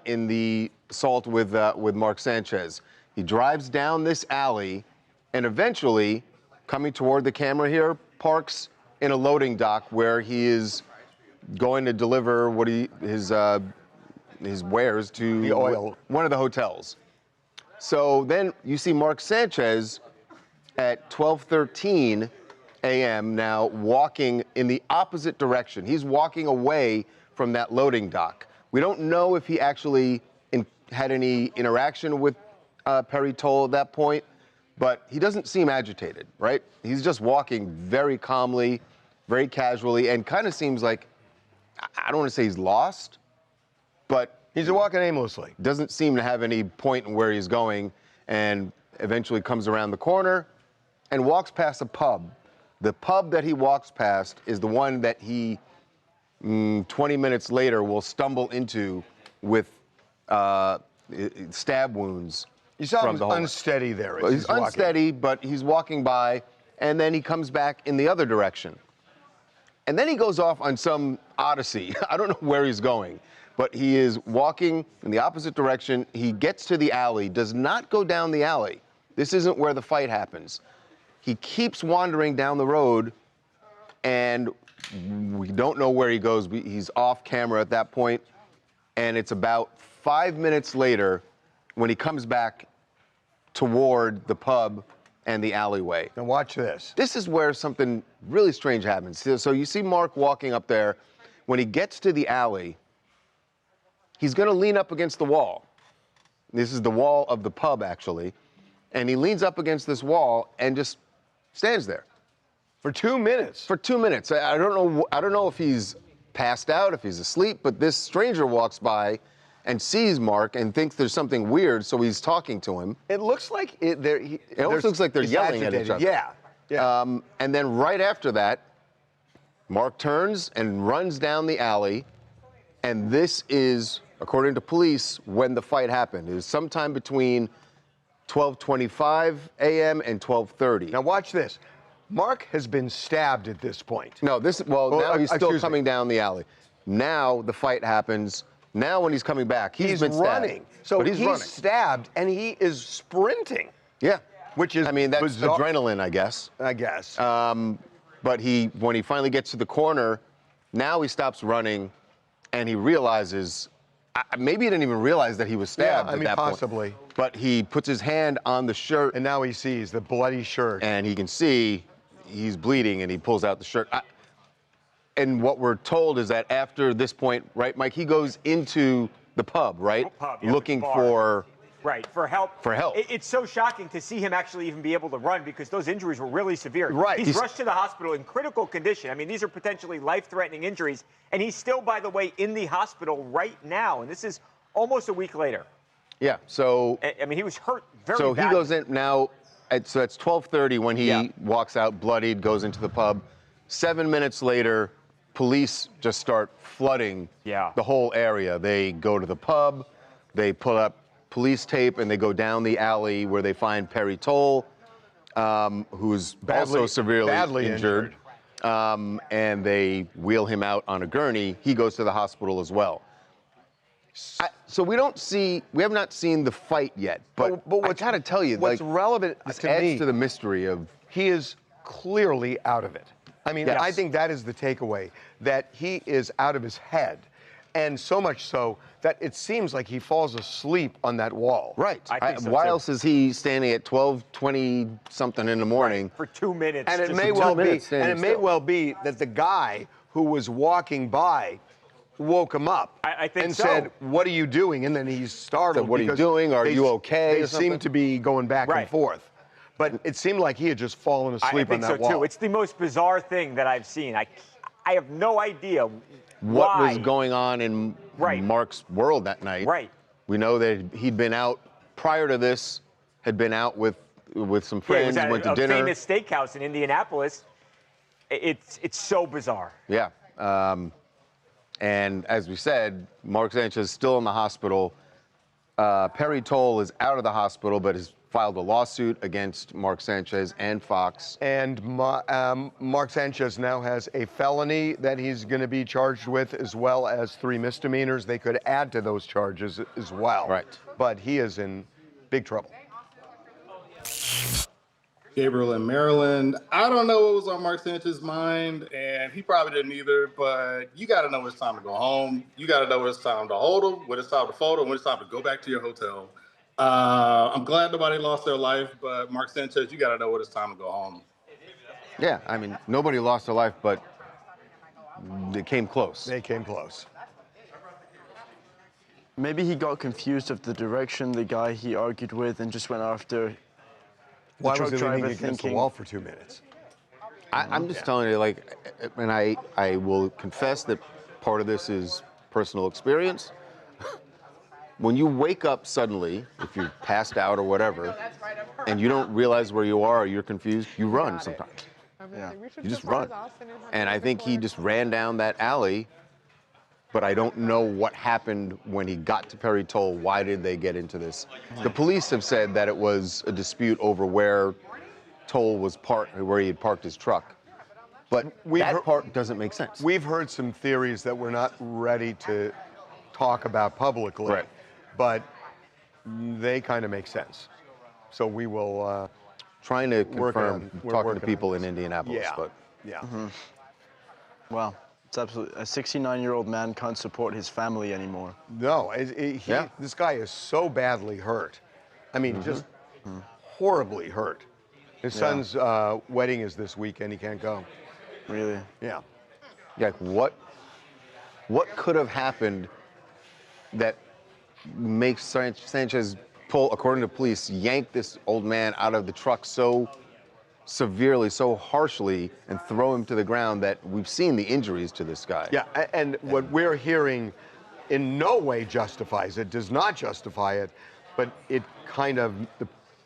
in the assault with Mark Sanchez. He drives down this alley and eventually, coming toward the camera here, parks in a loading dock where he is going to deliver his wares to the oil, one of the hotels. So then you see Mark Sanchez at 12:13 a.m. now walking in the opposite direction. He's walking away from that loading dock. We don't know if he actually had any interaction with Perry Toll at that point, but he doesn't seem agitated, right? He's just walking very calmly, very casually, and kind of seems like, I don't want to say he's lost, but he's walking aimlessly. Doesn't seem to have any point in where he's going, and eventually comes around the corner and walks past a pub. The pub that he walks past is the one that he, 20 minutes later, will stumble into with stab wounds. You saw him unsteady there. Well, he's unsteady, but he's walking by, and then he comes back in the other direction. And then he goes off on some odyssey. I don't know where he's going, but he is walking in the opposite direction. He gets to the alley, does not go down the alley. This isn't where the fight happens. He keeps wandering down the road, and we don't know where he goes. He's off camera at that point, and it's about 5 minutes later when he comes back toward the pub and the alleyway. Now watch this. This is where something really strange happens. So you see Mark walking up there. When he gets to the alley, he's going to lean up against the wall. This is the wall of the pub, actually. And he leans up against this wall and just stands there. For 2 minutes? For 2 minutes. I don't know if he's passed out, if he's asleep, but this stranger walks by and sees Mark and thinks there's something weird, so he's talking to him. It looks like it almost looks like they're yelling at each other. Yeah. And then right after that, Mark turns and runs down the alley, and this is, according to police, when the fight happened. It was sometime between 12:25 a.m. and 12:30. Now watch this. Mark has been stabbed at this point. No, now he's still coming down the alley. Now the fight happens. Now when he's coming back, he's been running. Stabbed. So but he's running. Stabbed and he is sprinting. Yeah. Which is, I mean, that's bizarre. adrenaline, I guess. I guess. But when he finally gets to the corner, now he stops running and he realizes, maybe he didn't even realize that he was stabbed at that possibly. point. But he puts his hand on the shirt. And now he sees the bloody shirt. And he can see he's bleeding, and he pulls out the shirt. And what we're told is that after this point, right, Mike, he goes into the pub, right? Looking for... Right, for help. For help. It's so shocking to see him actually even be able to run because those injuries were really severe. Right. He's rushed to the hospital in critical condition. I mean, these are potentially life-threatening injuries, and he's still, by the way, in the hospital right now, and this is almost a week later. Yeah, so... I mean, he was hurt very So badly. he goes in now, so that's 12:30 when he walks out bloodied, goes into the pub. 7 minutes later, police just start flooding the whole area. They go to the pub, they pull up police tape, and they go down the alley where they find Perry Toll, who's also severely injured. And they wheel him out on a gurney. He goes to the hospital as well. So we have not seen the fight yet, but I gotta tell you, what's relevant this to adds me to the mystery of... He is clearly out of it. I mean, I think that is the takeaway, that he is out of his head. And so much so that it seems like he falls asleep on that wall. Right. I think so why too. else is he standing at 12:20 something in the morning? For 2 minutes. And it just may for 2 well be, minutes. and it may well be that the guy who was walking by woke him up I think and so. said, "What are you doing?" And then he's startled. Said, "What are you because doing? Are they- you okay?" They or seem something? to be going back and Right. forth. But it seemed like he had just fallen asleep I on think that so wall. too. It's the most bizarre thing that I've seen. I have no idea What why. was going on in Mark's world that night? Right. We know that he'd been out prior to this, had been out with some Yeah, it friends, was at went to a dinner. famous steakhouse in Indianapolis. It's so bizarre. Yeah. And as we said, Mark Sanchez is still in the hospital. Perry Toll is out of the hospital, but has filed a lawsuit against Mark Sanchez and Fox. And Mark Sanchez now has a felony that he's going to be charged with, as well as 3 misdemeanors. They could add to those charges as well. Right. But he is in big trouble. Gabriel in Maryland. I don't know what was on Mark Sanchez's mind, and he probably didn't either, but you got to know when it's time to go home. You got to know when it's time to hold him, when it's time to fold him, when it's time to go back to your hotel. I'm glad nobody lost their life, but Mark Sanchez, you got to know when it's time to go home. Yeah, I mean, nobody lost their life, but they came close. They came close. Maybe he got confused of the direction the guy he argued with and just went after the Why truck was he leaning driver against the thinking. wall for 2 minutes? I'm just telling you, like, and I will confess that part of this is personal experience. When you wake up suddenly, if you're passed out or whatever, and you don't realize where you are or you're confused, you run sometimes. Yeah. You just run. And I think he just ran down that alley, but I don't know what happened when he got to Perry Toll. Why did they get into this? The police have said that it was a dispute over where Toll was parked, where he had parked his truck. But that part doesn't make sense. We've heard some theories that we're not ready to talk about publicly, Right. but they kind of make sense. So we will trying to work confirm, we're talking to working people on in this. Indianapolis, Yeah. but Yeah. Well, it's absolutely a 69-year-old man can't support his family anymore. No, this guy is so badly hurt. I mean, just horribly hurt. His son's wedding is this weekend. He can't go. Really? Yeah. Yeah, what could have happened that makes Sanchez pull, according to police, yank this old man out of the truck so severely, so harshly, and throw him to the ground that we've seen the injuries to this guy? Yeah, and what we're hearing in no way justifies it, does not justify it, but it kind of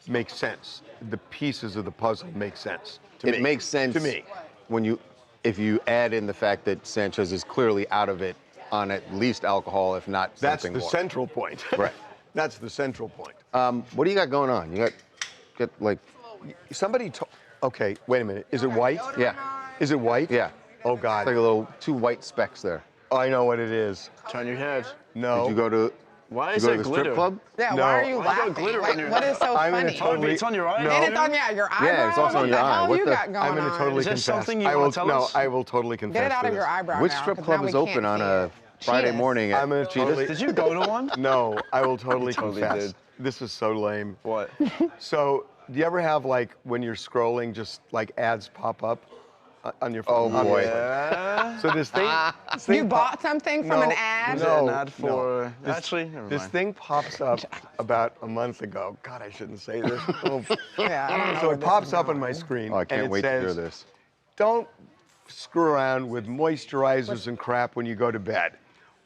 makes sense. The pieces of the puzzle make sense to me. It makes sense to me. If you add in the fact that Sanchez is clearly out of it on at least alcohol, if not That's something the more. central point. Right. That's the central point. What do you got going on? You got like somebody. Okay, wait a minute. Is it white? Yeah. Is it white? Yeah. Oh God. It's like a little 2 white specks there. I know what it is. Turn your head. No. Did you go to? Why did is you go there to the glitter? strip club? Yeah, No. why are you Why you got laughing? glitter Like, on your what is so I'm in a funny? totally- It's on your eye. No. And it's on your eyebrow. Yeah, it's also on your What the eye. hell What you the- got going I'm going to on? totally Is there confess. something you I wanna will, tell no, us? I will totally confess. Get it out to of your this. eyebrow Which now, strip 'cause club now is we open can't on see a it. Friday Cheetahs. morning I'm at gonna Cheetahs? totally. Did you go to one? No, I will totally totally confess. did. This is so lame. What? So, do you ever have like when you're scrolling, just like ads pop up on your phone? Oh boy. Yeah. So this thing. You bought something from an No. ad? Is it an ad for? Actually, never This mind. thing pops up about a month ago. God, I shouldn't say this. Yeah, I don't know So where it this pops is up on going. my screen. Oh, I and can't it wait to hear says, this. Don't screw around with moisturizers and crap when you go to bed.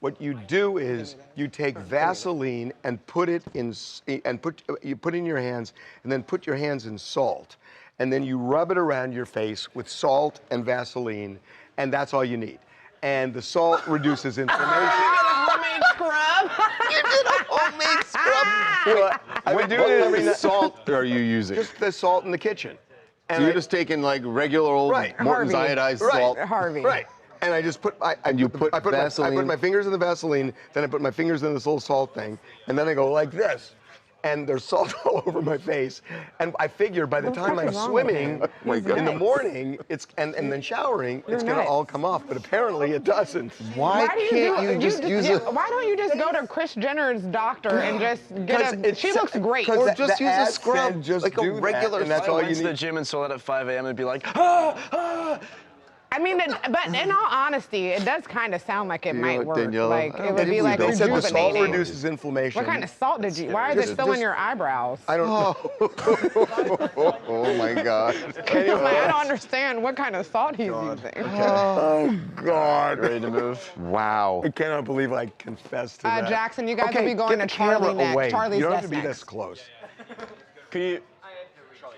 What you do is you take Vaseline and put it in, you put it in your hands, and then put your hands in salt, and then you rub it around your face with salt and Vaseline, and that's all you need. And the salt reduces inflammation. Homemade scrub? You did a homemade scrub. I've been doing it every What night. salt are you using? Just the salt in the kitchen. So you're just taking like regular old Morton's Harvey. iodized Right. salt. Harvey. Right. And I just put I put Vaseline. my fingers in the Vaseline, then I put my fingers in this little salt thing, and then I go like this. and there's salt all over my face. And I figured by the time I'm swimming in the morning, and then showering, it's gonna all come off. But apparently it doesn't. Why don't you just go to Kris Jenner's doctor and just get a? She looks great. Or just use a scrub, like a regular. And that's all you went to the need. gym and saw that at 5 a.m. and be like, I mean, but in all honesty, it does kind of sound like it might work. Daniela, Like it would be like They said the salt rejuvenating. reduces inflammation. What kind of salt did you? Why is it still in your eyebrows? I don't know. Oh my God. I don't understand what kind of salt he's using. Oh God. ready to move. Wow. I cannot believe I confessed to that. Jackson, you guys okay, will be going get to the camera Charlie next. away. Charlie's You don't have to next. be this close. Can you?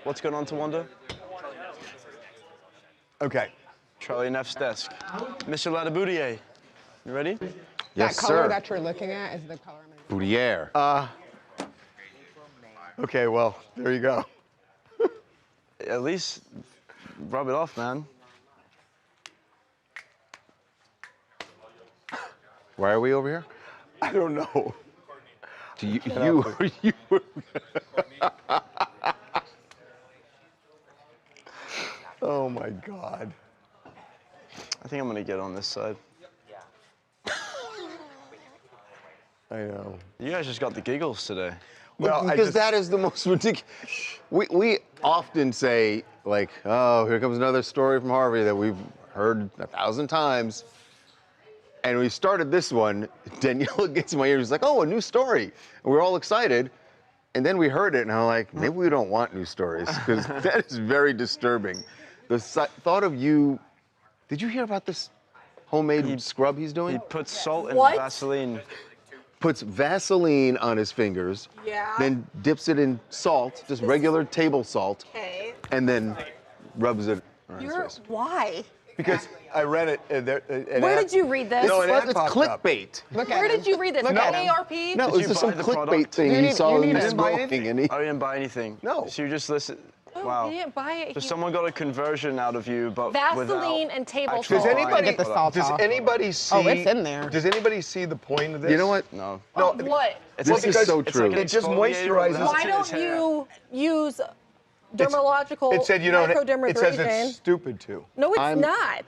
What's going on, Tawanda? Okay. Charlie Neff's desk. Mr. Ladaboudier, you ready? Yes, that color sir. that you're looking at is the color I'm gonna Boudier. Okay, well, there you go. At least rub it off, man. Why are we over here? I don't know. Do you. Oh my God. I think I'm gonna get on this side. I know. You guys just got the giggles today. Well, because that is the most ridiculous. We often say, like, oh, here comes another story from Harvey that we've heard 1,000 times. And we started this one, Daniela gets in my ear, she's like, oh, a new story. And we're all excited. And then we heard it, and I'm like, maybe we don't want new stories, because that is very disturbing. The thought of you, did you hear about this homemade scrub he's doing? He puts salt and What? Vaseline. Puts Vaseline on his fingers, Yeah. then dips it in salt, just regular table salt, Okay. and then rubs it on his You're face. why? Because I read it. Where did you read this? No, an ad It's popped up. clickbait. Where did you read this? Look at him. AARP? No, Did it's you just some buy the clickbait product? thing You he need- saw you him need to buy smoking, and he. I didn't buy anything. No. So you just listen. Oh, Wow. you didn't buy it. So someone got a conversion out of you, but Vaseline without and table actually salt. Does buying anybody? the the salt product. off. Does anybody see? Oh, it's in there. Does anybody see the point of this? You know what? No. No. What? It's This is because so it's true. like an It just exfoliator moisturizes. without Why taking his don't hair you out. use dermatological It said you don't. It microdermabrasion? says it's stupid to. No, it's I'm- not.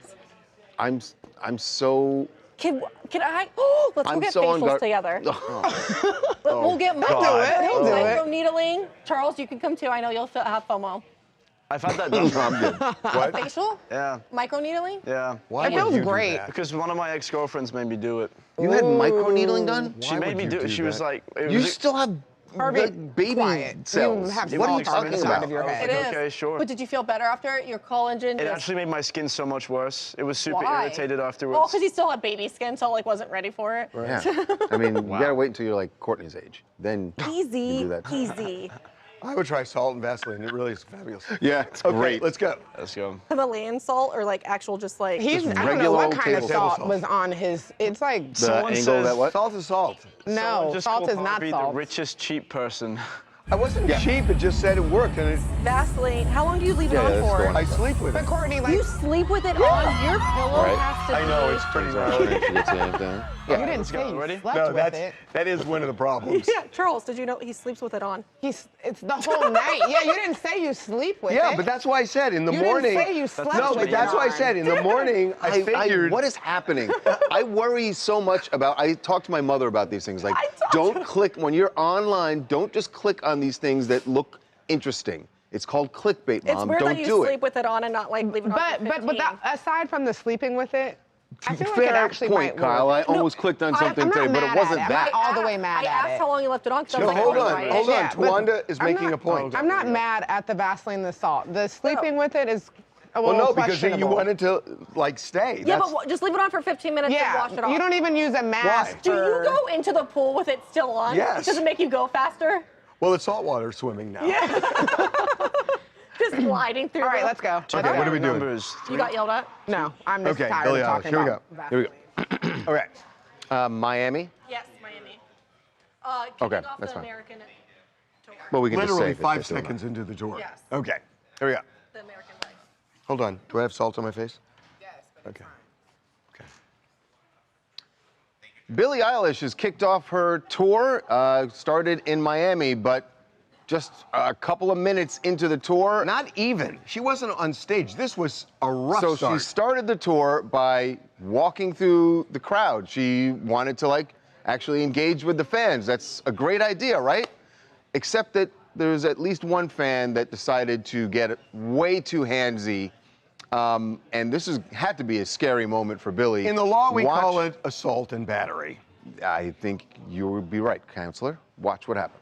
I'm so. Can I? Oh, let's go I'm get so on facials guard. together. We'll get He'll do it. micro needling. Charles, you can come too. I know you'll have FOMO. I've had that done. I'm good. What? Facial? Yeah. Micro needling? Yeah. Why It would feels you do great. that? Because one of my ex-girlfriends made me do it. You had microneedling done? She Why made would me you do do it. She was that? like, it You was still have Harvey, like baby quiet. cells. You have What are you salt on talking the side about? of your head. It is. okay, sure. But did you feel better after it? Your collagen? It just- actually made my skin so much worse. It was super Why? irritated afterwards. Oh, because you still had baby skin, so like wasn't ready for it. Yeah. I mean, you gotta wait until you're like Courtney's age. Then Easy, you do that. easy. I would try salt and Vaseline. It really is fabulous. Yeah, it's Okay, great. let's go. Let's go. Himalayan salt or like actual just like. I don't know regular what old kind of table salt salt. was on his. It's like The Someone angle says- that what? Salt is salt. no, Someone just salt called is not Harvey salt. the richest cheap person. I wasn't cheap. It just said it worked, and Vaseline. How long do you leave it Yeah, on let's for? go on. I sleep with But it. Courtney, like You sleep with it on your pillow. Right. Has to I know be- it's pretty Sorry, gnarly. I forget to say anything. you didn't say go. you Ready? slept No, with it. that is one of the problems. Yeah, Charles, did you know he sleeps with it on? It's the whole night. Yeah, you didn't say you sleep with it. Yeah, but that's why I said in the You morning. didn't say you slept No, with but it that's why I on. said in the morning. I figured. what is happening? I worry so much about. I talk to my mother about these things. Like, I talk don't to- click when you're online. Don't just click on these things that look interesting. It's called clickbait, It's Mom. weird Don't that you do sleep it. with it on and not like leave it on. But that, aside from the sleeping with it, I feel like Fair it actually point, might Kyle. work. I almost clicked on something I'm not today, but it mad wasn't at it. that. I'm not all the way mad I at asked it. how long you left it on. So I No, was like, hold oh, on, right. hold on. Yeah, but Tawanda is I'm making not- a point. I'm not mad at the Vaseline and the salt. The sleeping with it is a Well, little no, because you questionable. wanted to like stay. Yeah, That's- but just leave it on for 15 minutes and Yeah, wash it off. you don't even use a mask. Do you for- go into the pool with it still on? Yes. Does it make you go faster? Well, it's saltwater swimming now. Just gliding through. All right, the- let's go. Okay, what are we doing? Numbers. You got yelled at? No, I'm just Okay, tired Billie of Eilish. talking Here we about go. Vaseline. Here we go. Okay. Miami. Yes, Miami. Okay, Kicking off that's the fine. American tour. Well, we can Literally just say 5 seconds into the tour. Yes. Okay. Here we go. The American life. Hold on. Do I have salt on my face? Yes, but Okay. Okay. Billie Eilish has kicked off her tour, started in Miami, but just a couple of minutes into the tour. Not even. She wasn't on stage. This was a rough start. So she started the tour by walking through the crowd. She wanted to, like, actually engage with the fans. That's a great idea, right? Except that there's at least one fan that decided to get way too handsy. And this had to be a scary moment for Billie. In the law, we call it assault and battery. I think you would be right, Counselor. Watch what happened.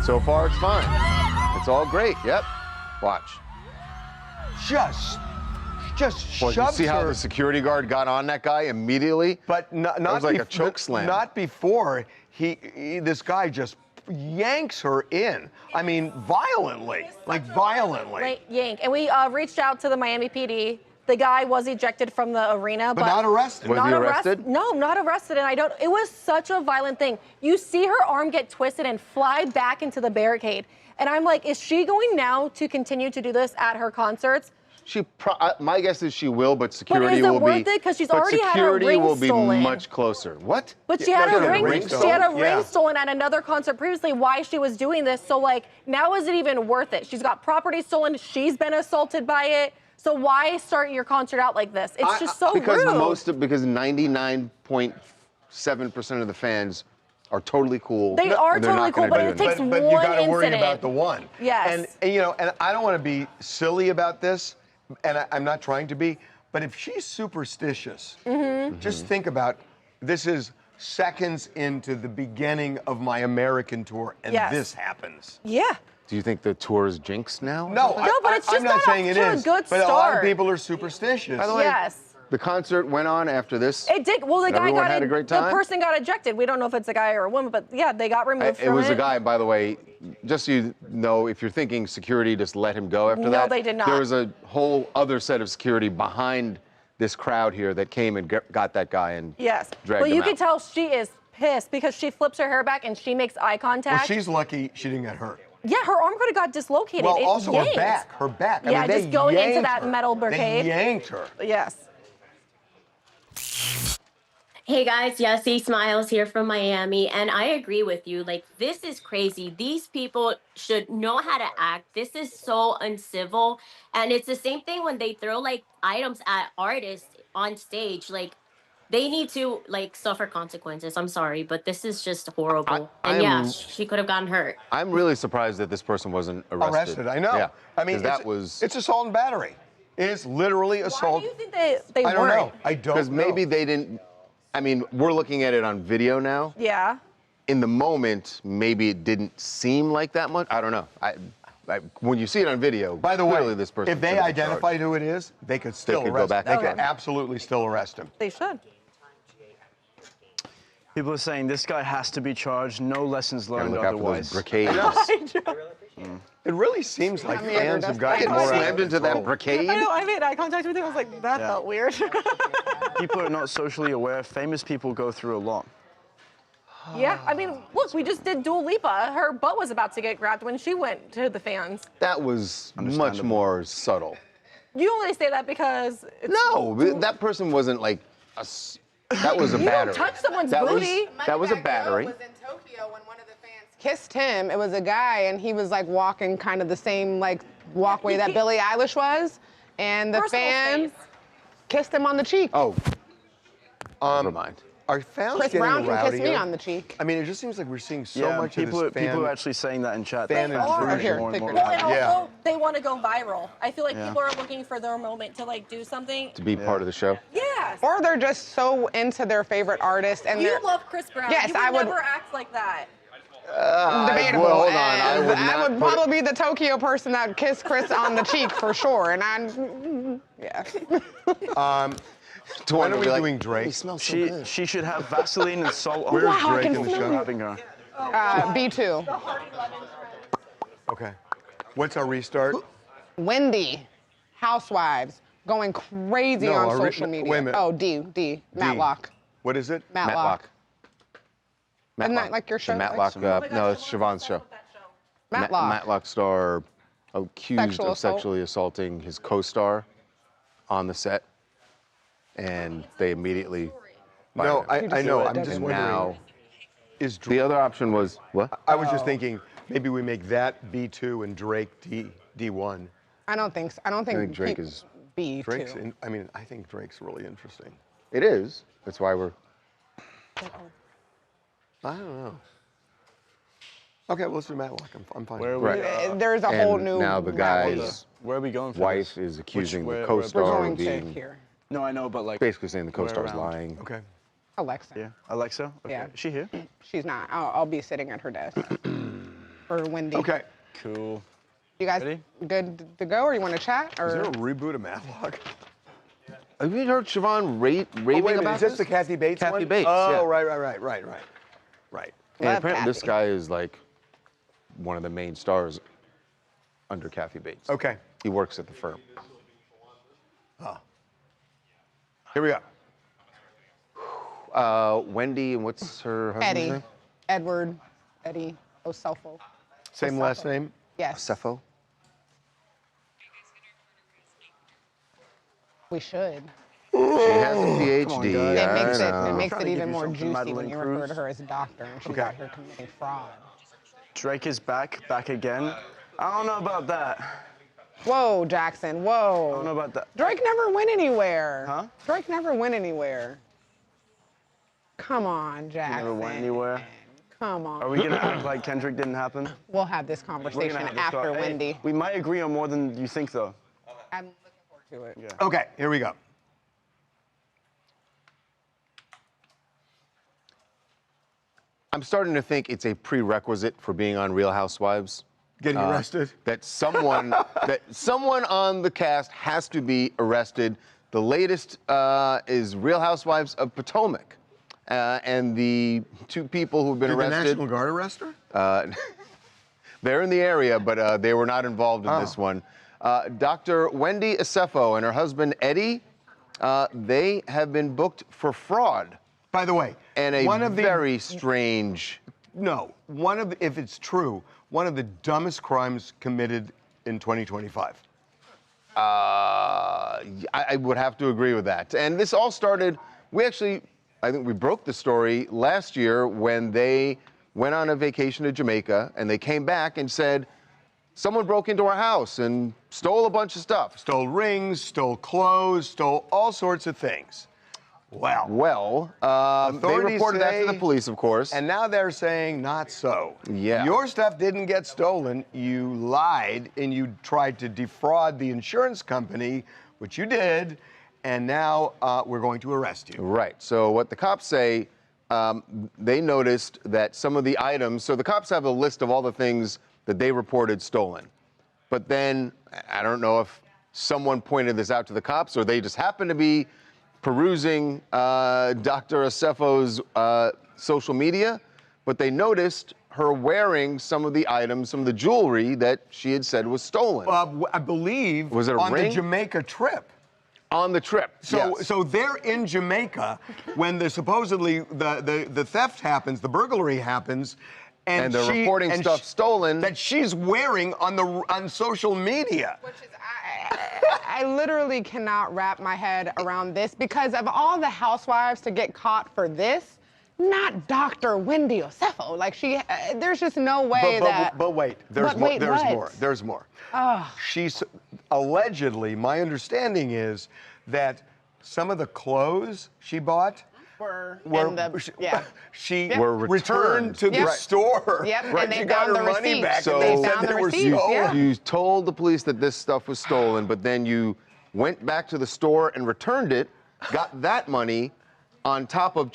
So far, it's fine. It's all great. Yep. Watch. Just Well, you shoves see how her. the security guard got on that guy immediately? But not was like a choke slam. Not before this guy just yanks her in. I mean, violently, like violently. Right, yank. And we reached out to the Miami PD. The guy was ejected from the arena, But not arrested. Was he arrested? No, not arrested. And it was such a violent thing. You see her arm get twisted and fly back into the barricade. And I'm like, is she going now to continue to do this at her concerts? My guess is she will, but But security is it will worth be. it? Because she's but already had her security ring will be stolen. much closer. What? But she had a ring. She had a ring Yeah. stolen at another concert previously. Why she was doing this? So like, now is it even worth it? She's got property stolen. She's been assaulted by it. So why start your concert out like this? It's just so because rude. Because 99.7% of the fans are totally cool. They are and they're totally not cool, gonna but do it anything. takes But one you gotta worry incident. about the one. Yes. And you know, and I don't want to be silly about this, and I'm not trying to be, but if she's superstitious, just think about this is seconds into the beginning of my American tour, and Yes. this happens. Yeah. Do you think the tour is jinxed now? No, but it's I'm just not got saying off it to a is. good but a lot of start. people are superstitious. By the way, Yes. the concert went on after this. It did. Well, the guy Everyone got had a great the time? person got ejected. We don't know if it's a guy or a woman, but yeah, they got removed It from was it. a guy, by the way. Just so you know, if you're thinking security just let him go after No, that. they did not. There was a whole other set of security behind this crowd here that came and got that guy and Yes. dragged Well, him you out. can tell she is pissed because she flips her hair back and she makes eye Well, contact. she's lucky she didn't get hurt. Yeah, her arm could have got dislocated. Well, It also yanked. her back. I Yeah, mean, they just going into yanked that her. metal barricade. They yanked her. Yes. Hey guys, Yessie Smiles here from Miami, and I agree with you. Like, this is crazy. These people should know how to act. This is so uncivil. And it's the same thing when they throw like items at artists on stage. Like, they need to like suffer consequences. I'm sorry, but this is just horrible. And yeah, she could have gotten hurt. I'm really surprised that this person wasn't arrested. I know. Yeah. I mean, it's assault and battery. It is literally assault. Why do you think they I don't weren't? know. I don't know. Because maybe they didn't. I mean, we're looking at it on video now. Yeah. In the moment, maybe it didn't seem like that much. I don't know. When you see it on video, By the clearly way, this person if they should've been identified charged. who it is, they could still could go arrest back him. They again. could absolutely still arrest him. They should. People are saying this guy has to be charged. No lessons learned look out for those otherwise. briquades. It really seems like Have you ever fans have done gotten that? more out Slammed of into that control. briquade. I know, I made eye contact with him. I was like, that Yeah. felt weird. People are not socially aware. Famous people go through a lot. Yeah, I mean, look, we just did Dua Lipa. Her butt was about to get grabbed when she went to the fans. That was much more subtle. You only say that because it's No, that person wasn't like that was a You battery. don't touch someone's that booty. That was a battery. Kissed him. It was a guy, and he was like walking kind of the same like walkway that Billie Eilish was, and the Personal fan kissed him on the cheek. Oh, never mind. Are fans Chris getting Brown can kiss me rowdier? on the cheek. I mean, it just seems like we're seeing so Yeah, much people, of this fan. people are actually saying that in chat. fan that fans are intrusion. more and more Well, and Yeah. also they want to go viral. I feel like Yeah. people are looking for their moment to like do something. To be part of the show. Yes. Or they're just so into their favorite artist, and You they're love Chris Brown. Yes, you would I would- never act like that. debatable. Well, hold on. I and would I not would put- probably be the Tokyo person that kissed Chris on the cheek for sure, and yeah. When are we Be like, doing Drake? He smells so good. She should have Vaseline and salt on Where's her. Wow, I Drake can in the smell show? it. Having her. B2. Okay. What's our restart? Wendy, Housewives, going crazy No, on our social media. wait a minute. Oh, D. Matlock. What is it? Matlock. Isn't that like your show? The Matlock. No, it's Siobhan's show. Matlock. Matlock star accused of sexually assaulting his co-star on the set, and they immediately No, fired him. I know. I'm And just now, wondering. Is the other option was what? I was just thinking maybe we make that B2 and Drake D1. I don't think so. I don't I think think Drake is. B2. I think Drake's really interesting. It is. That's why we're. I don't know. Okay, well, let's do Matlock. I'm fine. Where are Right. There's a And whole new. now the guy's Where are we going for wife this? is accusing where- the where- co-star We're of going to being. here. No, I know, but like. Basically saying the co-star's around? lying. Okay. Alexa. Yeah, Alexa. Okay. Yeah. Is she here? She's not. I'll be sitting at her desk. For Wendy. Okay. Cool. You guys Ready? good to go, or you want to chat? Or Is there a reboot of Matlock? Have you heard Siobhan raving Oh, wait a minute, about is this the Kathy Bates one? Kathy Bates, Oh, yeah. right. And Love apparently this Kathy. guy is like one of the main stars under Kathy Bates. Okay. He works at the firm. Here we go. Wendy, and what's her husband's Eddie. name? Edward. Eddie Oselfo. Same last name? Yes. Cepho? We should. She has a PhD. It makes Trying it to give even you more something, juicy when Madeline you refer Cruz. to her as a doctor and she's out here committing fraud. Drake is back again. I don't know about that. Whoa, Jackson. Whoa. I don't know about that. Drake never went anywhere. Huh? Drake never went anywhere. Come on, He Jackson. never went anywhere. Come on. Are we gonna act like Kendrick didn't happen? We'll have this We're conversation gonna have this after talk. Hey, Wendy. we might agree on more than you think, though. I'm looking forward to it. Yeah. Okay, here we go. I'm starting to think it's a prerequisite for being on Real Housewives. Getting arrested? That someone on the cast has to be arrested. The latest is Real Housewives of Potomac. And the two people who've been Did arrested. the National Guard arrest her? They're in the area, but they were not involved in this one. Dr. Wendy Cepho and her husband Eddie, they have been booked for fraud. By the way, and a one of the- very strange. No, if it's true, one of the dumbest crimes committed in 2025. I would have to agree with that. And this all started, I think we broke the story last year when they went on a vacation to Jamaica and they came back and said, someone broke into our house and stole a bunch of stuff. Stole rings, stole clothes, stole all sorts of things. Well, they authorities reported that to the say- police, of course. And now they're saying not so. Yeah. Your stuff didn't get stolen. You lied and you tried to defraud the insurance company, which you did, and now we're going to arrest you. Right. So what the cops say, they noticed that some of the items, so the cops have a list of all the things that they reported stolen. But then, I don't know if someone pointed this out to the cops or they just happened to be perusing Dr. Cepho's social media, but they noticed her wearing some of the items, some of the jewelry that she had said was stolen. I believe Was it a on ring? the Jamaica trip. On the trip, So, yes. so they're in Jamaica when supposedly the theft happens, the burglary happens, And they're reporting stuff stolen that she's wearing on social media. I literally cannot wrap my head around this because of all the housewives to get caught for this, not Dr. Wendy Cepho. Like there's just no way that. But wait, there's But more. wait, There's what? more. There's more. Oh. She's allegedly. My understanding is that some of the clothes she bought Were were in the, she, yeah. she Yep. were returned to the Yep. store. Yep, Right. and they She got found her the money receipts. back. So and They they found said the they were receipts, stolen. yeah. You told the police that this stuff was stolen, but then you went back to the store and returned it, got that money on top of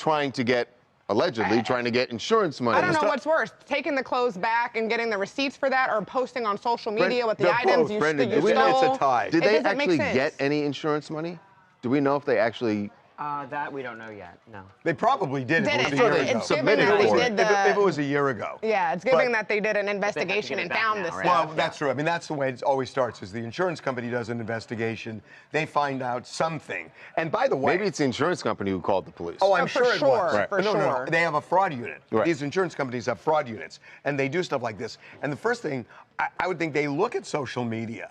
allegedly trying to get insurance money. I don't know what's worse, taking the clothes back and getting the receipts for that, or posting on social media with the they're items both. you, Brendan, you do we stole. know it's a tie. Did It they doesn't make actually sense. get any insurance money? Do we know if they actually That we don't know yet. No. They probably did if it was a Did year it? ago. It's given that they did If it was a year ago. Yeah, it's giving that they did an investigation and found this stuff. Well, that's true. I mean, that's the way it always starts, is the insurance company does an investigation, they find out something. And by the way... Maybe it's the insurance company who called the police. Oh, I'm sure it was. Right. No. They have a fraud unit. Right. These insurance companies have fraud units, and they do stuff like this. And the first thing, I would think they look at social media.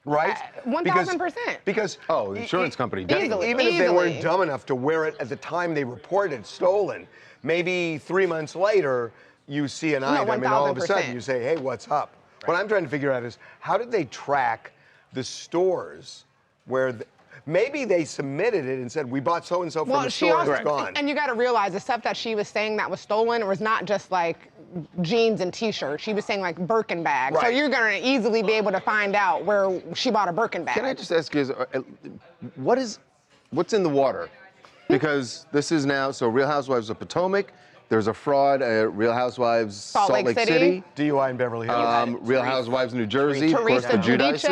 Right? 1,000%. Because the insurance company definitely. Even if they weren't dumb enough to wear it at the time they reported stolen, maybe 3 months later you see an item and all of a sudden you say, hey, what's up? What I'm trying to figure out is how did they track the stores where maybe they submitted it and said, we bought so-and-so from the store, it's gone. And you got to realize the stuff that she was saying that was stolen was not just like jeans and t-shirts. She was saying like Birkin bags. So you're going to easily be able to find out where she bought a Birkin bag. Can I just ask you, what's in the water? Because this is now, so Real Housewives of Potomac, there's a fraud at Real Housewives Salt Lake City. DUI in Beverly Hills. Real Housewives New Jersey, of course, the Judices.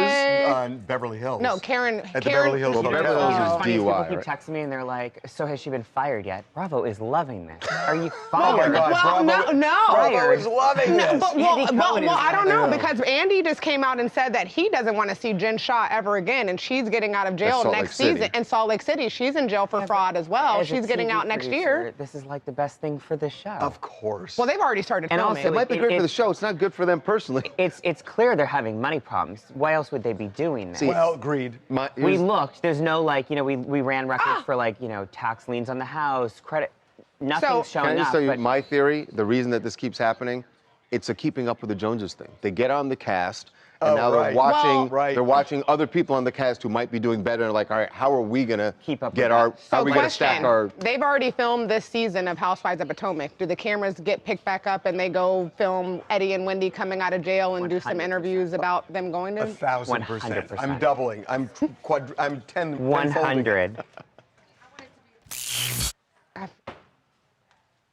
Beverly Hills. No, Karen. At the Beverly Hills Hotel. Beverly Hills is Funny is DUI, people keep right? texting me and they're like, so has she been fired yet? Bravo is loving this. Are you Oh my fired? God, Well, no. Bravo is loving this. But, well, I don't know, because Andy just came out and said that he doesn't want to see Jen Shaw ever again, and she's getting out of jail next season. In Salt Lake City, she's in jail for fraud as well. As a She's getting TV out next producer, year. This is like the best thing for the show. Of course. Well, they've already started And filming. also, It might be great for the show. It's not good for them personally. It's clear they're having money problems. Why else would they be doing this? Well, agreed. We looked. There's no like, we ran records for like, tax liens on the house, credit. Nothing's showing up. Can I just tell you my theory? The reason that this keeps happening, it's a keeping up with the Joneses thing. They get on the cast, and now they're watching. They're watching other people on the cast who might be doing better. And like, all right, how are we gonna keep up? Get our? How are we gonna stack our? They've already filmed this season of Housewives of Potomac. Do the cameras get picked back up and they go film Eddie and Wendy coming out of jail and do some interviews about them going to? 1,000%. I'm doubling. I'm 10. 100.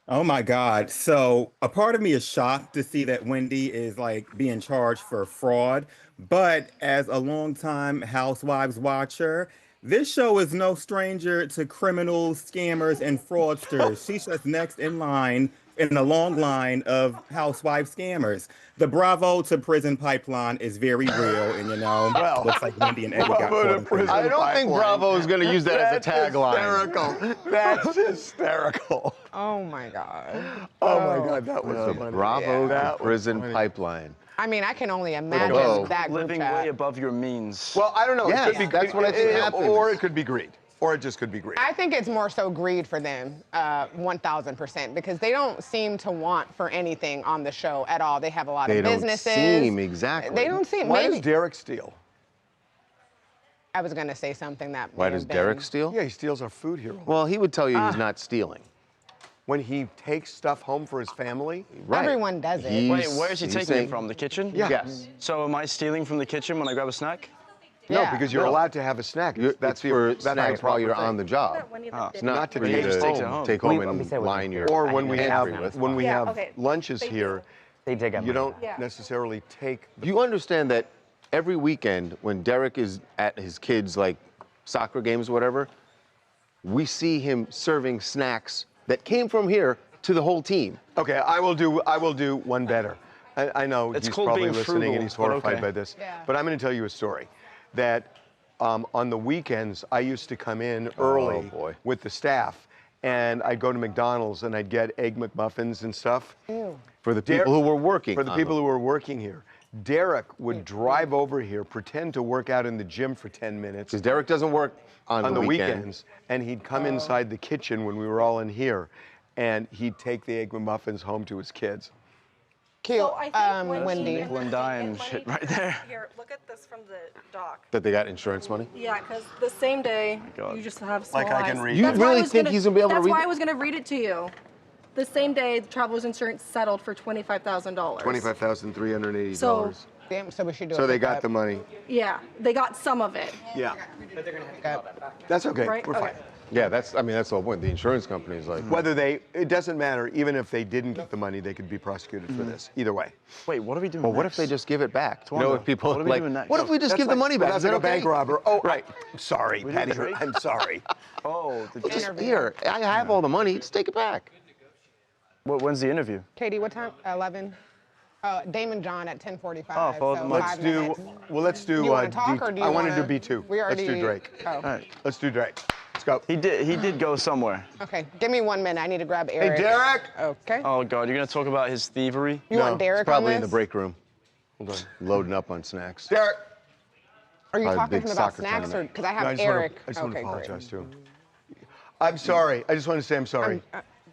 Oh my God. So a part of me is shocked to see that Wendy is like being charged for fraud. But as a longtime Housewives watcher, this show is no stranger to criminals, scammers, and fraudsters. She's just next in line in a long line of housewife scammers. The Bravo to prison pipeline is very real, and looks like Wendy and Eddie got caught in prison. I don't think Bravo is going to use that as a tagline. Hysterical. That's hysterical. Oh my God. Oh my God, that was so funny. Bravo to prison pipeline. I mean, I can only imagine that group living chat. way above your means. Well, I don't know. Yes, it could be, that's what I think happens. Or it could be greed. Or it just could be greed. I think it's more so greed for them, 1,000%, because they don't seem to want for anything on the show at all. They have a lot of businesses. They don't seem exactly. They don't seem. Why does Derek steal? I was going to say something that. Why does Derek steal? Yeah, he steals our food here. Well, he would tell you he's not stealing. When he takes stuff home for his family? Right. Everyone does it. Wait, where is he taking it from? The kitchen? Yeah. Yes. So am I stealing from the kitchen when I grab a snack? No, because you're allowed to have a snack. That's for snacks while you're on the job. It's not for you to take home and line your Or when we pantry have with. when we have lunches here, they dig up. You don't necessarily take. Do you understand that every weekend when Derek is at his kids' like soccer games or whatever, we see him serving snacks that came from here to the whole team? Okay, I will do one better. I know It's he's called probably being listening frugal, and he's but horrified okay. by this. But I'm going to tell you a story. That on the weekends, I used to come in early with the staff, and I'd go to McDonald's and I'd get Egg McMuffins and stuff. Ew. For the people who were working. For the people who were working here. Derek would drive over here, pretend to work out in the gym for 10 minutes. Because Derek doesn't work on the weekends. And he'd come inside the kitchen when we were all in here, and he'd take the Egg McMuffins home to his kids. Cute. So I think Wendy. Nickel and dime shit right there. Here, look at this from the doc. That they got insurance money? Yeah, because the same day, you just have small Like I can eyes. read You That's why I really was think gonna- he's going to be able to That's read why it? I was going to read it to you. The same day, Travelers Insurance settled for $25,000. $25,380. So- Damn, so we should do So a they pickup. got the money. Yeah, they got some of it. Yeah. But they're going to have to call that back. That's okay. Right? We're Okay. fine. Yeah, that's the whole point. The insurance company is like, It doesn't matter. Even if they didn't get the money, they could be prosecuted for this. Either way. Wait, what are we doing well, what next? if they just give it back? You know, if people What are we like, doing next? what if we just That's give the like- money back? That's Is that like a okay? bank robber. Oh, Right. Sorry, We Patty. did Drake? I'm sorry. Oh, Just here. I have all the money. Just take it back. When's the interview? Katie, what time? 11. Damon John at 10:45. Oh, follow the Let's 5 do. minutes. Well, let's do. You want to talk or do you I want to wanna- do B2. We already. Let's do Drake. Oh. All right. Let's do Drake. Let's go. He did go somewhere. Okay, give me 1 minute. I need to grab Eric. Hey, Derek. Okay. Oh God, you're gonna talk about his thievery? You want Derek It's probably on in the this? break room. Hold on. Loading up on snacks. Derek. Are you A talking big to him about soccer snacks or tournament. because I have No, I just Eric? I just want to Okay, great. apologize to him. I'm sorry. I just want to say I'm sorry.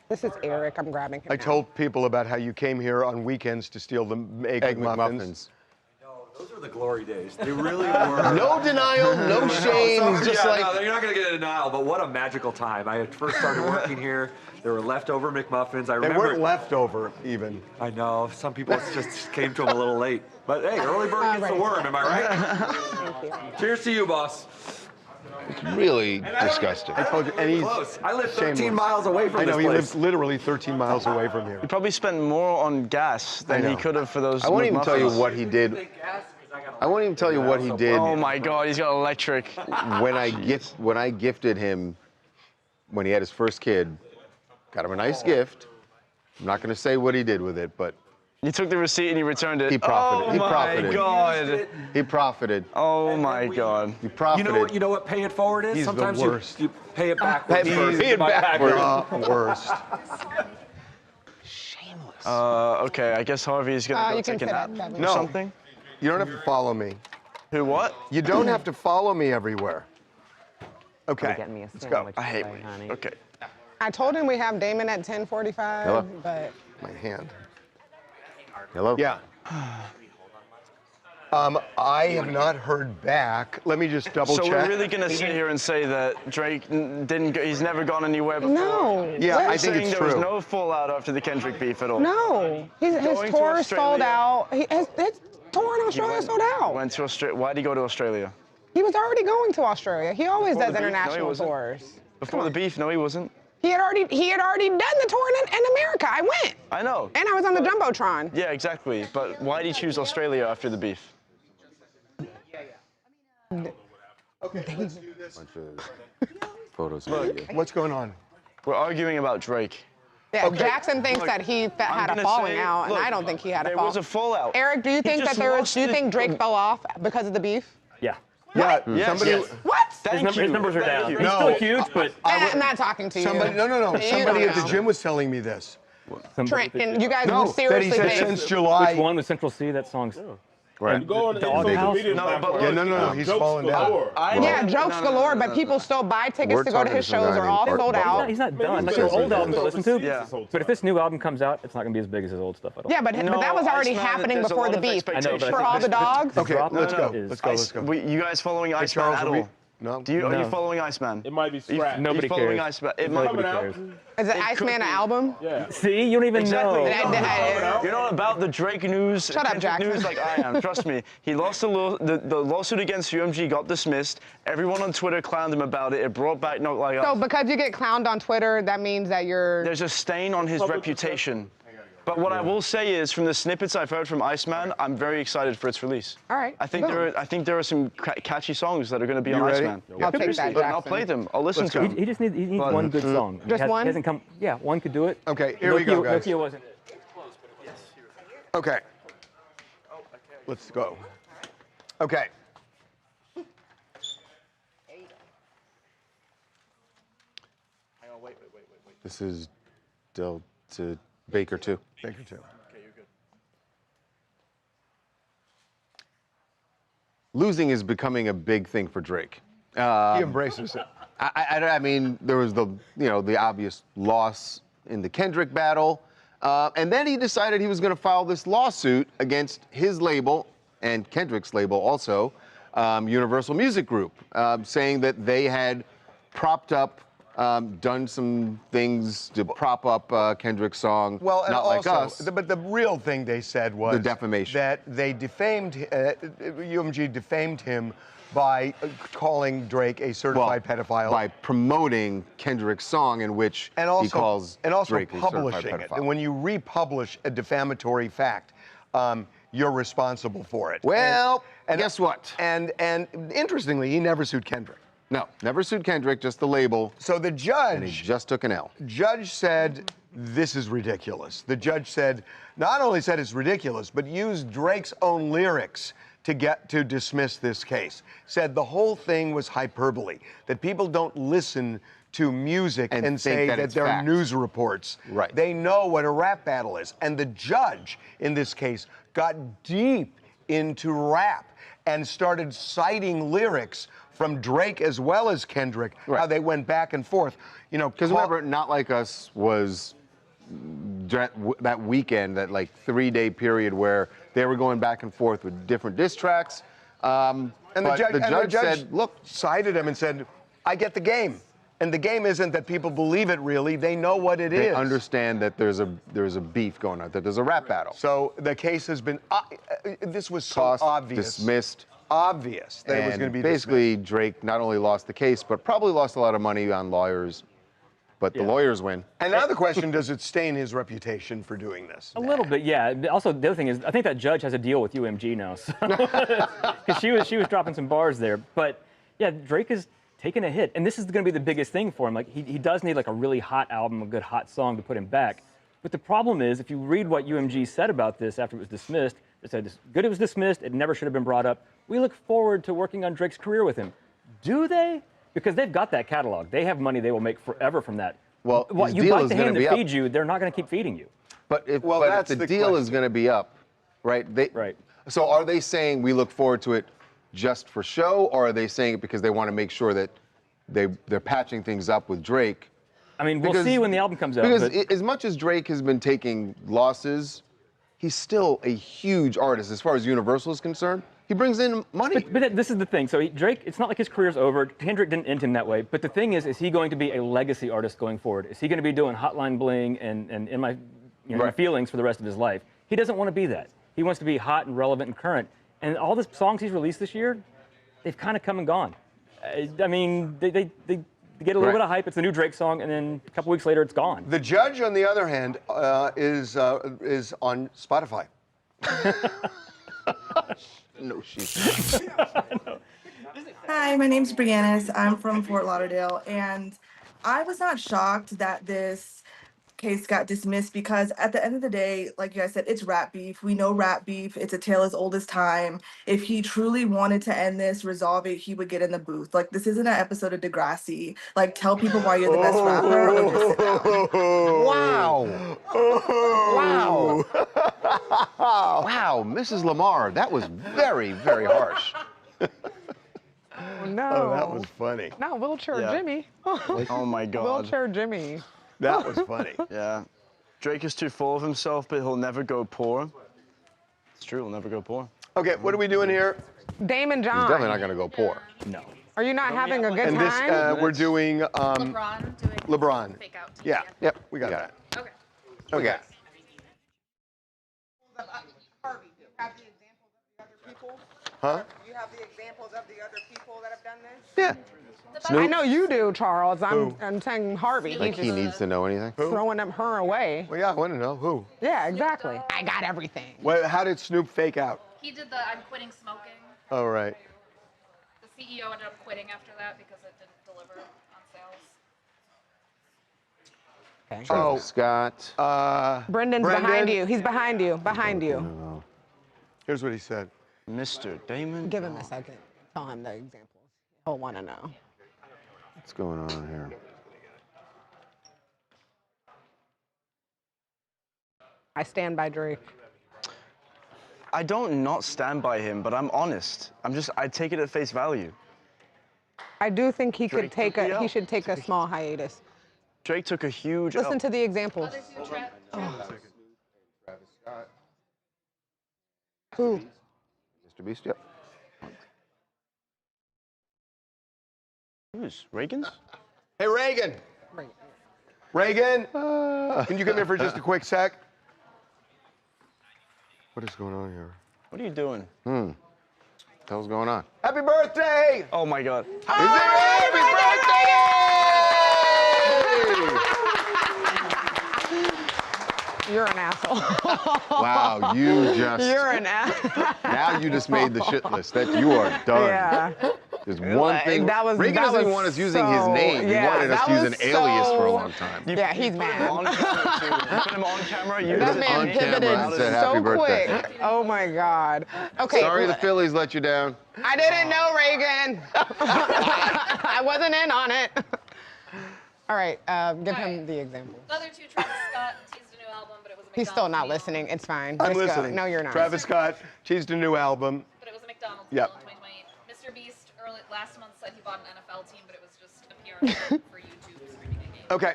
This is Eric. I'm grabbing him. I now. told people about how you came here on weekends to steal the egg McMuffins. Those are the glory days. They really were. No denial, no shame. No, He's just yeah, like. no, you're not going to get a denial, but what a magical time. I had first started working here. There were leftover McMuffins. I They remember. weren't leftover even. I know. Some people just came to them a little late. But hey, early bird gets the worm, am I right? Cheers to you, boss. It's really disgusting. I told you, and he's Close. I live 13 shameless. miles away from I know, this he place. lives literally 13 miles away from here. He probably spent more on gas than he could have for those. I won't even tell you McMuffins. what he did. I won't even tell you what he did. Oh my God, he's got electric. When I gifted him, when he had his first kid, got him a nice gift. I'm not going to say what he did with it, but You took the receipt and you returned it. he profited. Oh He my profited. God. He profited. Oh my God. He profited. You know what pay it forward is? He's the Sometimes worst. you pay it backwards. Pay first. it backwards. The worst. Shameless. Okay, I guess Harvey's gonna go you can take a sit nap up, Kevin. or No. something. You don't have to follow me. Who, what? You don't have to follow me everywhere. Okay. Get me a Let's go. sandwich I hate today, honey. Okay. I told him we have Damon at 10:45, Hello? but My hand. Hello? Yeah. I have not heard back. Let me just double So check. we're really gonna sit here and say that Drake didn't go, he's never gone anywhere before? no. Yeah, What? I think Saying it's there was true. no fallout after the Kendrick beef at all. No. His Going to tour is sold Australia. out. His tour in Australia sold out. Went to Australia. Why'd he go to Australia? He was already going to Australia. He always Before does the beef? No, he international wasn't. tours. Before the beef? No, he wasn't. He had already done the tour in America. I went. I know. And I was on the Jumbotron. Yeah, exactly. But why did he choose Australia after the beef? Okay. Bunch of photos. Look, What's going on? we're arguing about Drake. Yeah, Okay. Jackson thinks Look, that he had a gonna falling say- out, look, and I don't think he had a there fall. was a fallout. Eric, do you He think just that there was? lost Do you it. think Drake fell off because of the beef? Yeah. Yeah, Yes, somebody. yes. What? Thank you. His numbers are Thank down. you. He's No. still huge, but I'm not talking to you. Somebody. No. You Somebody don't at the know. gym was telling me this. Trent, and you guys No, would that he seriously said think. since July. which one was Central C? That song's. Right. Go on the Doghouse? social media No, platform. but Yeah, no. He's Jokes falling galore. down. Yeah, jokes galore, but people still buy tickets We're to go to talking his to some shows. guy Are all named sold Art out. He's not done. Like He's his old still albums to listen to. Yeah. But if this new album comes out, it's not going to be as big as his old stuff. I don't Yeah, but that was already Iceman, happening there's a before lot the of beef. I know, but I For think all the this- dogs. Okay, drop let's go. is- Let's go. Let's go. You guys following Hey, Iceman Charles, at are we? all? No. Are you No. following Iceman? It might be scrapped. Nobody you following cares. Iceman? It might Nobody Coming out. cares. Is it It could Iceman an be. album? Yeah. See, you don't even Exactly. know. You're not about the Drake news, Shut up, Kendrick Jackson. news like I am. Trust me. He lost the lawsuit against UMG got dismissed. Everyone on Twitter clowned him about it. It brought back So because you get clowned on Twitter, that means that you're. There's a stain on his reputation. But what I will say is, from the snippets I've heard from Iceman, I'm very excited for its release. All right. I think there are some catchy songs that are going to be on ready? Iceman. I'll take that, But I'll Jackson. play them. I'll listen to them. He just needs But- one good song. Just one? Hasn't come. Yeah, one could do it. Okay, here we go, guys. Nokia wasn't. Okay. Let's go. Okay. This is Delta Baker too. Baker too. Losing is becoming a big thing for Drake. He embraces it. I mean, there was the obvious loss in the Kendrick battle, and then he decided he was going to file this lawsuit against his label and Kendrick's label also, Universal Music Group, saying that they had propped up, done some things to prop up Kendrick's song, Well, and not also, like us. but the real thing they said was The defamation. that they defamed, UMG defamed him by calling Drake a certified pedophile. By promoting Kendrick's song in which he calls Drake a certified publishing it. pedophile. And when you republish a defamatory fact, you're responsible for it. Well, and guess what? And interestingly, he never sued Kendrick. No, never sued Kendrick, just the label. So the judge... And he just took an L. Judge said, this is ridiculous. The judge said, not only said it's ridiculous, but used Drake's own lyrics to dismiss this case. Said the whole thing was hyperbole, that people don't listen to music and say that they're fact. news reports. Right. They know what a rap battle is. And the judge, in this case, got deep into rap and started citing lyrics from Drake as well as Kendrick, how they went back and forth. You know, because remember, Not Like Us was that weekend, that like 3-day period where they were going back and forth with different diss tracks. And the judge said, look, cited him and said, I get the game. And the game isn't that people believe it really, they know what it is. They understand that there's a beef going on, that there's a rap battle. So the case has been, this was so obvious. Dismissed. Obvious that it was going to be basically dismissed. Drake not only lost the case, but probably lost a lot of money on lawyers. But the lawyers win. And now the question, does it stain his reputation for doing this? A little bit, yeah. Also, the other thing is, I think that judge has a deal with UMG now, because she was dropping some bars there. But yeah, Drake is taking a hit, and this is going to be the biggest thing for him. Like he does need like a really hot album, a good hot song to put him back. But the problem is, if you read what UMG said about this after it was dismissed, it said, good it was dismissed, it never should have been brought up. We look forward to working on Drake's career with him. Do they? Because they've got that catalog. They have money they will make forever from that. Well, what you bite the hand that feeds you, they're not going to keep feeding you. But if the deal is going to be up, right? Right. So are they saying we look forward to it just for show, or are they saying it because they want to make sure that they're patching things up with Drake? I mean, we'll see when the album comes out. Because as much as Drake has been taking losses, he's still a huge artist as far as Universal is concerned. He brings in money. But this is the thing. So Drake, it's not like his career's over. Kendrick didn't end him that way. But the thing is he going to be a legacy artist going forward? Is he going to be doing Hotline Bling and In My, My Feelings for the rest of his life? He doesn't want to be that. He wants to be hot and relevant and current. And all the songs he's released this year, they've kind of come and gone. I mean, they get a little bit of hype. It's a new Drake song, and then a couple weeks later, it's gone. The judge, on the other hand, is on Spotify. No, she's not. Hi, my name's Brianna. I'm from Fort Lauderdale, and I was not shocked that this case got dismissed because at the end of the day, like you guys said, it's rap beef. We know rap beef. It's a tale as old as time. If he truly wanted to end this, resolve it, he would get in the booth. Like, this isn't an episode of Degrassi. Like, tell people why you're the best rapper or just sit down. Wow. Wow. Wow, Mrs. Lamar, that was very, very harsh. Oh, no. Oh, that was funny. Not wheelchair Jimmy. Oh my God. Wheelchair Jimmy. That was funny. Yeah. Drake is too full of himself, but he'll never go poor. It's true, he'll never go poor. Okay, what are we doing here? Damon John. He's definitely not going to go poor. No. Are you not having a good and time? This, we're doing LeBron. Fake out. Yeah. Yep. We got that. Okay. Okay. Harvey, do you have the examples of the other people? Huh? Do you have the examples of the other people that have done this? Yeah. I know you do, Charles. I'm saying Harvey. Like he needs to know anything? Throwing her away. Well, yeah, I want to know who. Yeah, exactly. I got everything. Well, how did Snoop fake out? He did the I'm quitting smoking. Oh, right. The CEO ended up quitting after that because it didn't deliver on sales. Oh, Scott. Brendan's behind you. He's behind you. Behind you. Here's what he said. Mr. Damon. Give him a second. Tell him the examples. He'll want to know. What's going on here? I stand by Drake. I don't not stand by him, but I'm honest. I take it at face value. I do think he Drake could take took the L. he should take a small hiatus. Drake took a huge Listen L. to the examples. Who? Mr. Beast, yep. Who's? Reagan's? Hey, Reagan. Reagan, can you come here for just a quick sec? What is going on here? What are you doing? the hell's going on? Happy birthday! Oh my God. Happy You're an asshole. Wow, you just. You're an asshole. Now you just made the shit list. That you are done. Yeah. There's one thing. Reagan that doesn't was want us using his so- name. He yeah, wanted us that to use an was alias for a so- long time. Yeah, he's mad. On camera, too. You put him on camera. You That put it man on pivoted camera and said so happy birthday. quick. Oh my God. Okay. Sorry the Phillies let you down. I didn't know, Reagan. I wasn't in on it. All right, give him the example. The other two, Travis Scott teased a new album, but it was a McDonald's He's still not deal. listening. It's fine. I'm Just go. listening. No, you're not. Travis Scott teased a new album. But it was a McDonald's Yep. deal in 2020. Mr. Beast last month said he bought an NFL team, but it was just a PR for YouTube streaming a game. Okay,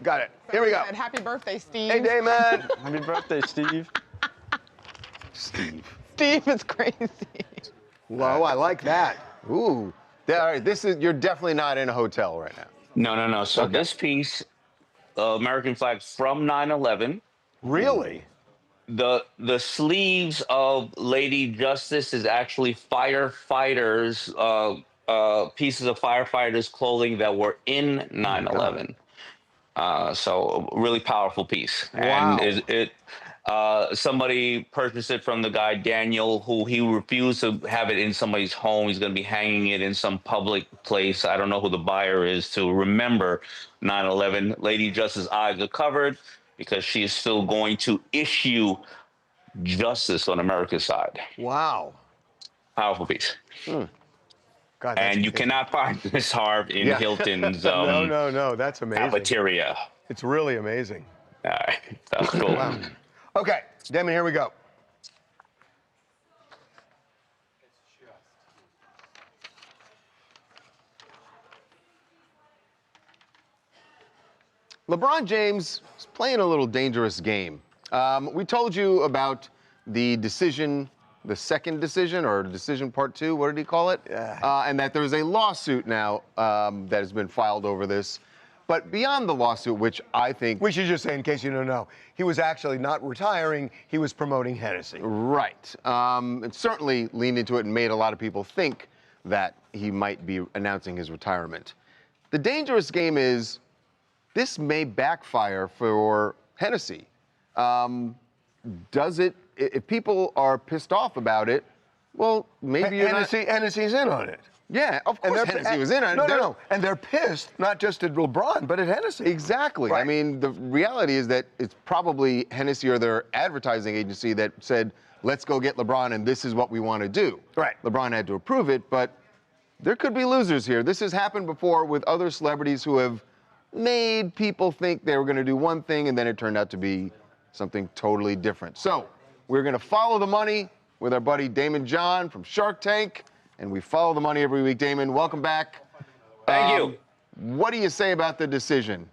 got it. Here we go. And happy birthday, Steve. Hey, Damon. Happy birthday, Steve. Steve. Steve is crazy. Whoa, I like that. Ooh. All right, you're definitely not in a hotel right now. No. So this piece, American flag from 9/11. Really? The sleeves of Lady Justice is actually firefighters, pieces of firefighters' clothing that were in 9/11. So a really powerful piece. Wow. And somebody purchased it from the guy Daniel, who he refused to have it in somebody's home. He's going to be hanging it in some public place. I don't know who the buyer is, to remember 9/11. Lady Justice's eyes are covered because she is still going to issue justice on America's side. Wow. Powerful piece. God, that's And you amazing. cannot find this Harv in Yeah. Hilton's No, that's amazing. cafeteria. It's really amazing. All right, that was cool. Wow. Okay, Damon, here we go. LeBron James is playing a little dangerous game. We told you about the decision, the second decision, or decision part 2, what did he call it? And that there's a lawsuit now that has been filed over this. But beyond the lawsuit, which I think... We should just say, in case you don't know, he was actually not retiring, he was promoting Hennessy. Right. And certainly leaned into it and made a lot of people think that he might be announcing his retirement. The dangerous game is this may backfire for Hennessy. Does it, if people are pissed off about it, well, maybe you're Hennessy's in on it. Yeah, of course Hennessy was in on it. No. And they're pissed, not just at LeBron, but at Hennessy. Exactly. Right. I mean, the reality is that it's probably Hennessy or their advertising agency that said, let's go get LeBron and this is what we want to do. Right. LeBron had to approve it, but there could be losers here. This has happened before with other celebrities who have made people think they were going to do one thing and then it turned out to be something totally different. So we're going to follow the money with our buddy Damon John from Shark Tank. And we follow the money every week. Damon, welcome back. Thank you. What do you say about the decision?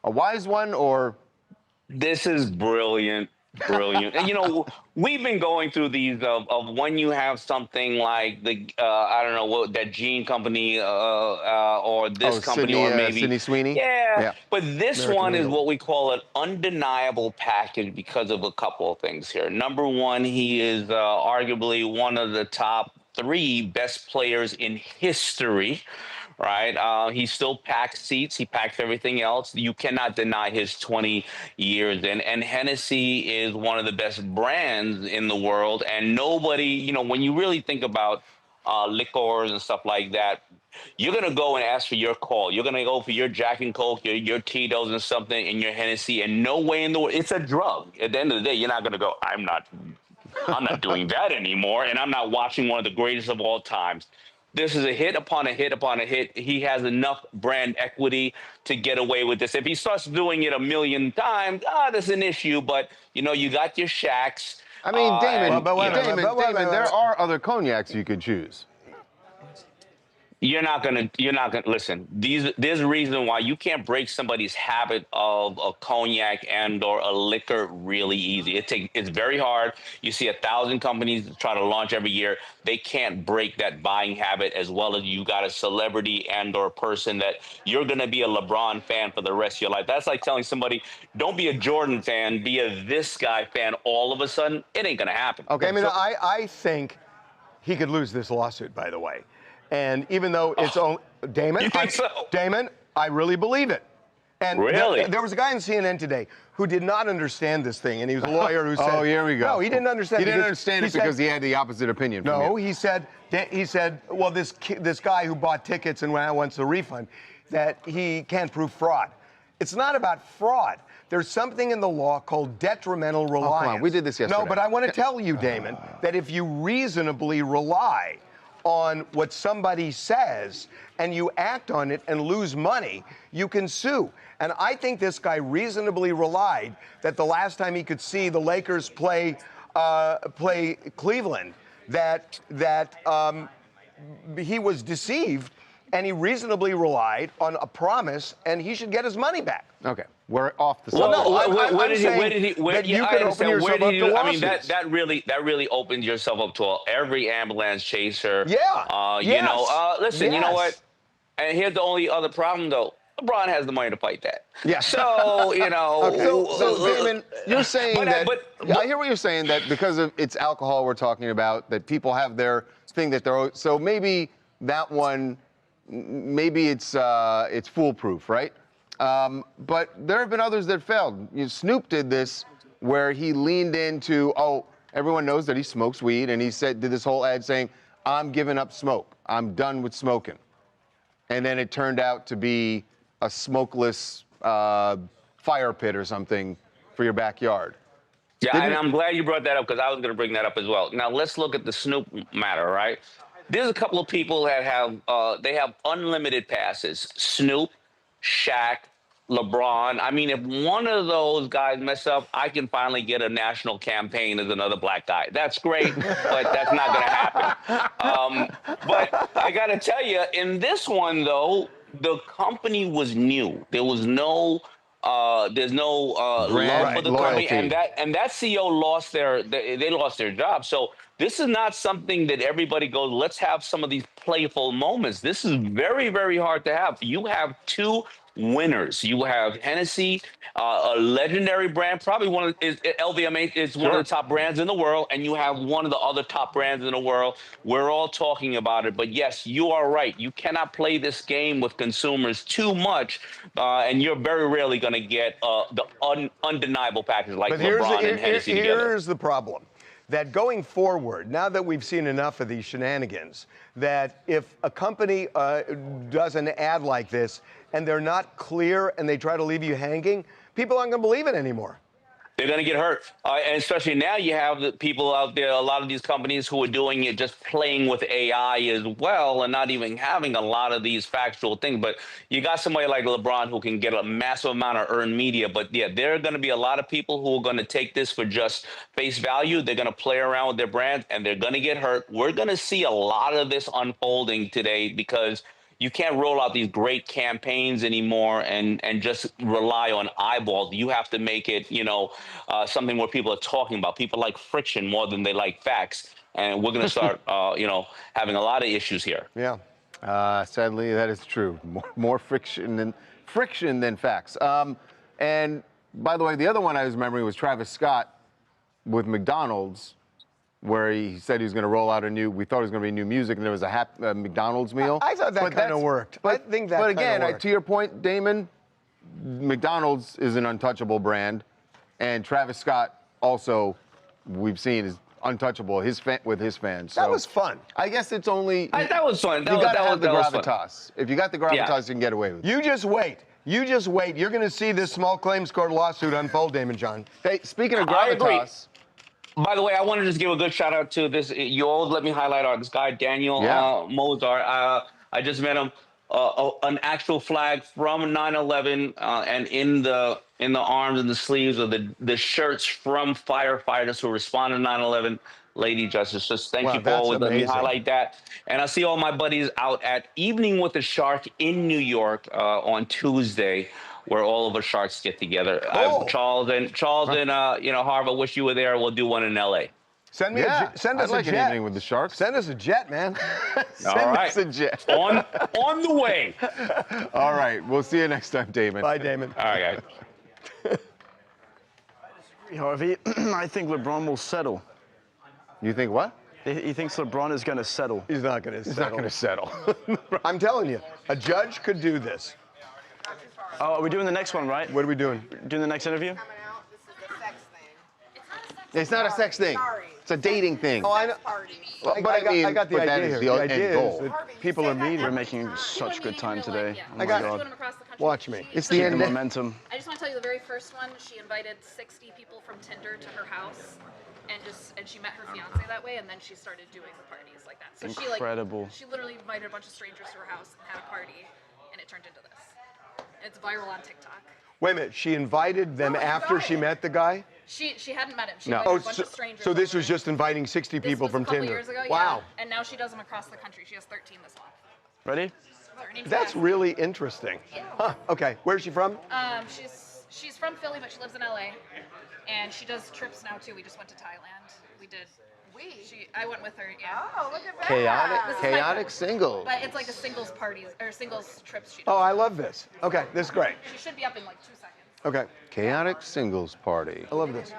A wise one or? This is brilliant. And, you know, we've been going through these of when you have something like the, I don't know, what that jean company or this company Sydney, or maybe. Sydney Sweeney? Yeah. But this American one is Eagle. what we call an undeniable package because of a couple of things here. Number one, he is arguably one of the top 3 best players in history, right? He still packs seats. He packs everything else. You cannot deny his 20 years. And Hennessy is one of the best brands in the world. And nobody, you know, when you really think about liquors and stuff like that, you're going to go and ask for your call. You're going to go for your Jack and Coke, your Tito's and something, and your Hennessy. And no way in the world. It's a drug. At the end of the day, you're not going to go, I'm not doing that anymore, and I'm not watching one of the greatest of all times. This is a hit upon a hit upon a hit. He has enough brand equity to get away with this. If he starts doing it a million times, that's an issue. But, you know, you got your Shaqs. I mean, Damon, Damon, there are other cognacs you could choose. You're not gonna listen. There's a reason why you can't break somebody's habit of a cognac and or a liquor really easy. It's very hard. You see 1,000 companies try to launch every year. They can't break that buying habit as well as you got a celebrity and or person that you're gonna be a LeBron fan for the rest of your life. That's like telling somebody, don't be a Jordan fan, be a this guy fan all of a sudden. It ain't gonna happen. Okay, I mean, I think he could lose this lawsuit, by the way. And even though it's only Damon, You think so? Damon, I really believe it. And Really? there was a guy on CNN today who did not understand this thing, and he was a lawyer who said, Oh, here we go. No, he didn't understand. He didn't because understand it said- because he had the opposite opinion from No, you. he said, well, this guy who bought tickets and wants a refund, that he can't prove fraud. It's not about fraud. There's something in the law called detrimental reliance. Oh, come on, we did this yesterday. No, but I want to tell you, Damon, that if you reasonably rely on what somebody says and you act on it and lose money, you can sue. And I think this guy reasonably relied that the last time he could see the Lakers play Cleveland, that he was deceived, and he reasonably relied on a promise, and he should get his money back. Okay, we're off the Well, subject. no, where did he? you can open yourself up to I mean, lawsuits. that really opens yourself up to every ambulance chaser. Yeah. You know, listen, you know Yes. what? And here's the only other problem, though. LeBron has the money to fight that. Yeah. So, you know. Okay, so Damon, you're saying but I hear what you're saying, that because of it's alcohol we're talking about, that people have their thing that they're, so maybe that one, maybe it's foolproof, right? But there have been others that failed. Snoop did this where he leaned into, everyone knows that he smokes weed, and he did this whole ad saying, I'm giving up smoke. I'm done with smoking. And then it turned out to be a smokeless fire pit or something for your backyard. Yeah, and I'm glad you brought that up because I was going to bring that up as well. Now, let's look at the Snoop matter, right? There's a couple of people that have, they have unlimited passes. Snoop, Shaq, LeBron. I mean, if one of those guys mess up, I can finally get a national campaign as another black guy. That's great, but that's not going to happen. But I got to tell you, in this one, though, the company was new. There was no, there's no love for the company, and that CEO lost they lost their job. So this is not something that everybody goes, let's have some of these playful moments. This is very, very hard to have. You have two winners. You have Hennessy, a legendary brand, probably LVMH is one of the top brands in the world, and you have one of the other top brands in the world. We're all talking about it, but yes, you are right. You cannot play this game with consumers too much, and you're very rarely going to get the undeniable package like LeBron and Hennessy together. Here's the problem. That going forward, now that we've seen enough of these shenanigans, that if a company does an ad like this and they're not clear and they try to leave you hanging, people aren't going to believe it anymore. They're going to get hurt. And especially now you have the people out there, a lot of these companies who are doing it just playing with AI as well and not even having a lot of these factual things. But you got somebody like LeBron who can get a massive amount of earned media. But yeah, there are going to be a lot of people who are going to take this for just face value. They're going to play around with their brands and they're going to get hurt. We're going to see a lot of this unfolding today because you can't roll out these great campaigns anymore and just rely on eyeballs. You have to make it, something where people are talking about. People like friction more than they like facts. And we're going to start, having a lot of issues here. Yeah. Sadly, that is true. More friction than facts. And by the way, the other one I was remembering was Travis Scott with McDonald's, where he said he was going to roll out we thought it was going to be new music, and there was a McDonald's meal. I thought that kind of worked. I think that But again, worked. to your point, Damon, McDonald's is an untouchable brand, and Travis Scott also, we've seen, is untouchable with his fans. That So was fun. I guess it's only... that was fun. You got to have the was fun. gravitas. If you got the gravitas, you can get away with it. You just wait. You're going to see this small claims court lawsuit unfold, Damon John. Hey, speaking of I agree. gravitas... By the way, I want to just give a good shout out to this. You always let me highlight this guy, Daniel Mozart. I just met him. An actual flag from 9/11, and in the arms and the sleeves of the shirts from firefighters who responded to 9/11. Lady Justice, just thank you for always letting me highlight that. And I see all my buddies out at Evening with the Shark in New York on Tuesday, where all of us sharks get together. Charles and Harvey, wish you were there. We'll do one in LA. Send us a jet. An evening with the Sharks. Send us a jet, man. All right. Send us a jet. on the way. All right. We'll see you next time, Damon. Bye, Damon. All right, guys. Harvey, I think LeBron will settle. You think what? He thinks LeBron is going to settle. He's not going to settle. He's not going to settle. I'm telling you, a judge could do this. Oh, are we doing the next one, right? What are we doing? Doing the next interview? It's not a sex thing. It's a dating thing. Oh, I know. Well, but I got the but that idea is here. the The end idea goal. is that people are meeting. We're making such good time today. Oh my got God. Watch me. It's the Keep end. the momentum. I just want to tell you the very first one, she invited 60 people from Tinder to her house, and she met her fiance that way, and then she started doing the parties like that. So Incredible. she literally invited a bunch of strangers to her house and had a party, and it turned into this. It's viral on TikTok. Wait a minute. She invited them after she met the guy? She hadn't met him. She No. invited a bunch of strangers. So this over. was just inviting 60 This people was from a couple Tinder. years ago, Wow. yeah. And now she does them across the country. She has 13 this month. Ready? Her name's That's Cass. really interesting. Huh. Okay. Where's she from? She's from Philly, but she lives in LA, and she does trips now too. We just went to Thailand. We did. I went with her. Yeah. Oh, look at that. Chaotic singles. But it's like a singles parties or singles trips. She does. Oh, I love this. Okay, this is great. She should be up in like 2 seconds. Okay. Chaotic singles party. I love this.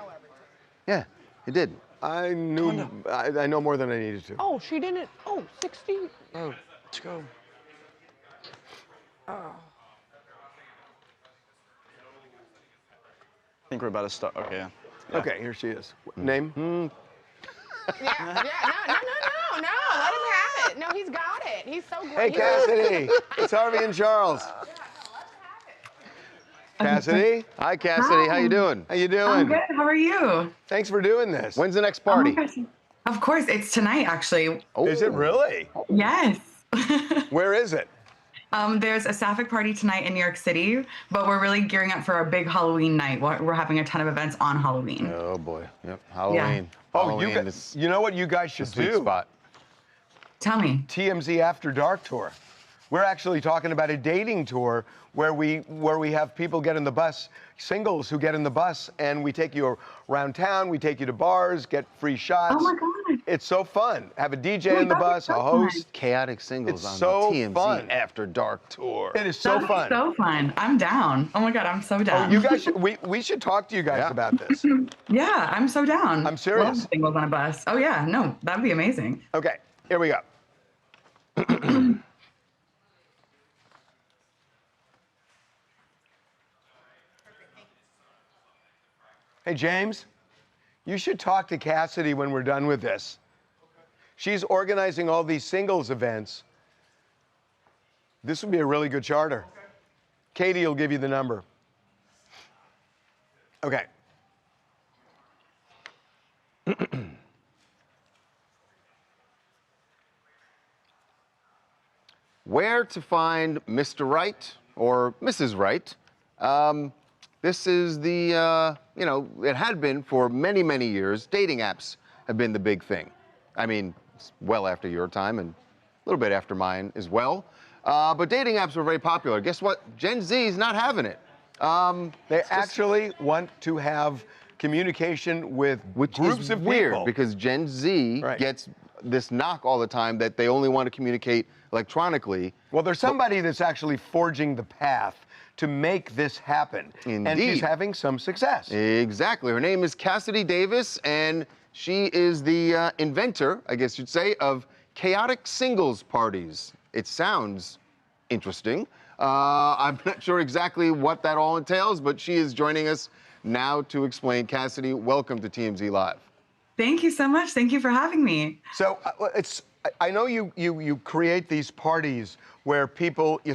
Yeah, it did. I knew. I know more than I needed to. Oh, she didn't. Oh, 60. Oh, let's go. Oh. I think we're about to start. Okay, yeah. Okay, here she is. Name? Yeah, no. Let him have it. No, he's got it. He's so Hey, great. Cassidy. It's Harvey and Charles. Cassidy? Hi, Cassidy. How you doing? How you doing? I'm good. How are you? Thanks for doing this. When's the next party? Of course, it's tonight, actually. Is it really? Yes. Where is it? There's a Sapphic party tonight in New York City, but we're really gearing up for our big Halloween night. We're having a ton of events on Halloween. Oh boy. Yep. Halloween. Oh, Halloween you know what you guys should sweet do? spot. Tell me. TMZ After Dark tour. We're actually talking about a dating tour where we have people get in the bus, singles who get in the bus, and we take you around town, we take you to bars, get free shots. Oh my God. It's so fun. Have a DJ in the bus, a host. Chaotic singles It's on so the TMZ fun. After Dark tour. It is so That'd be fun. so fun. I'm down. Oh my God, I'm so down. Oh, you guys, we should talk to you guys about this. Yeah, I'm so down. I'm serious. Love singles on a bus. Oh yeah, no, that'd be amazing. Okay, here we go. Hey, James, you should talk to Cassidy when we're done with this. She's organizing all these singles events. This would be a really good charter. Katie will give you the number. Okay. Where to find Mr. Right or Mrs. Right? This is the, it had been for many, many years. Dating apps have been the big thing. I mean, it's well after your time and a little bit after mine as well. But dating apps were very popular. Guess what? Gen Z is not having it. They actually want to have communication with groups of weird people. Because Gen Z gets this knock all the time that they only want to communicate electronically. Well, there's somebody that's actually forging the path to make this happen. Indeed. And she's having some success. Exactly. Her name is Cassidy Davis, and she is the inventor, I guess you'd say, of chaotic singles parties. It sounds interesting. I'm not sure exactly what that all entails, but she is joining us now to explain. Cassidy, welcome to TMZ Live. Thank you so much. Thank you for having me. So I know you create these parties where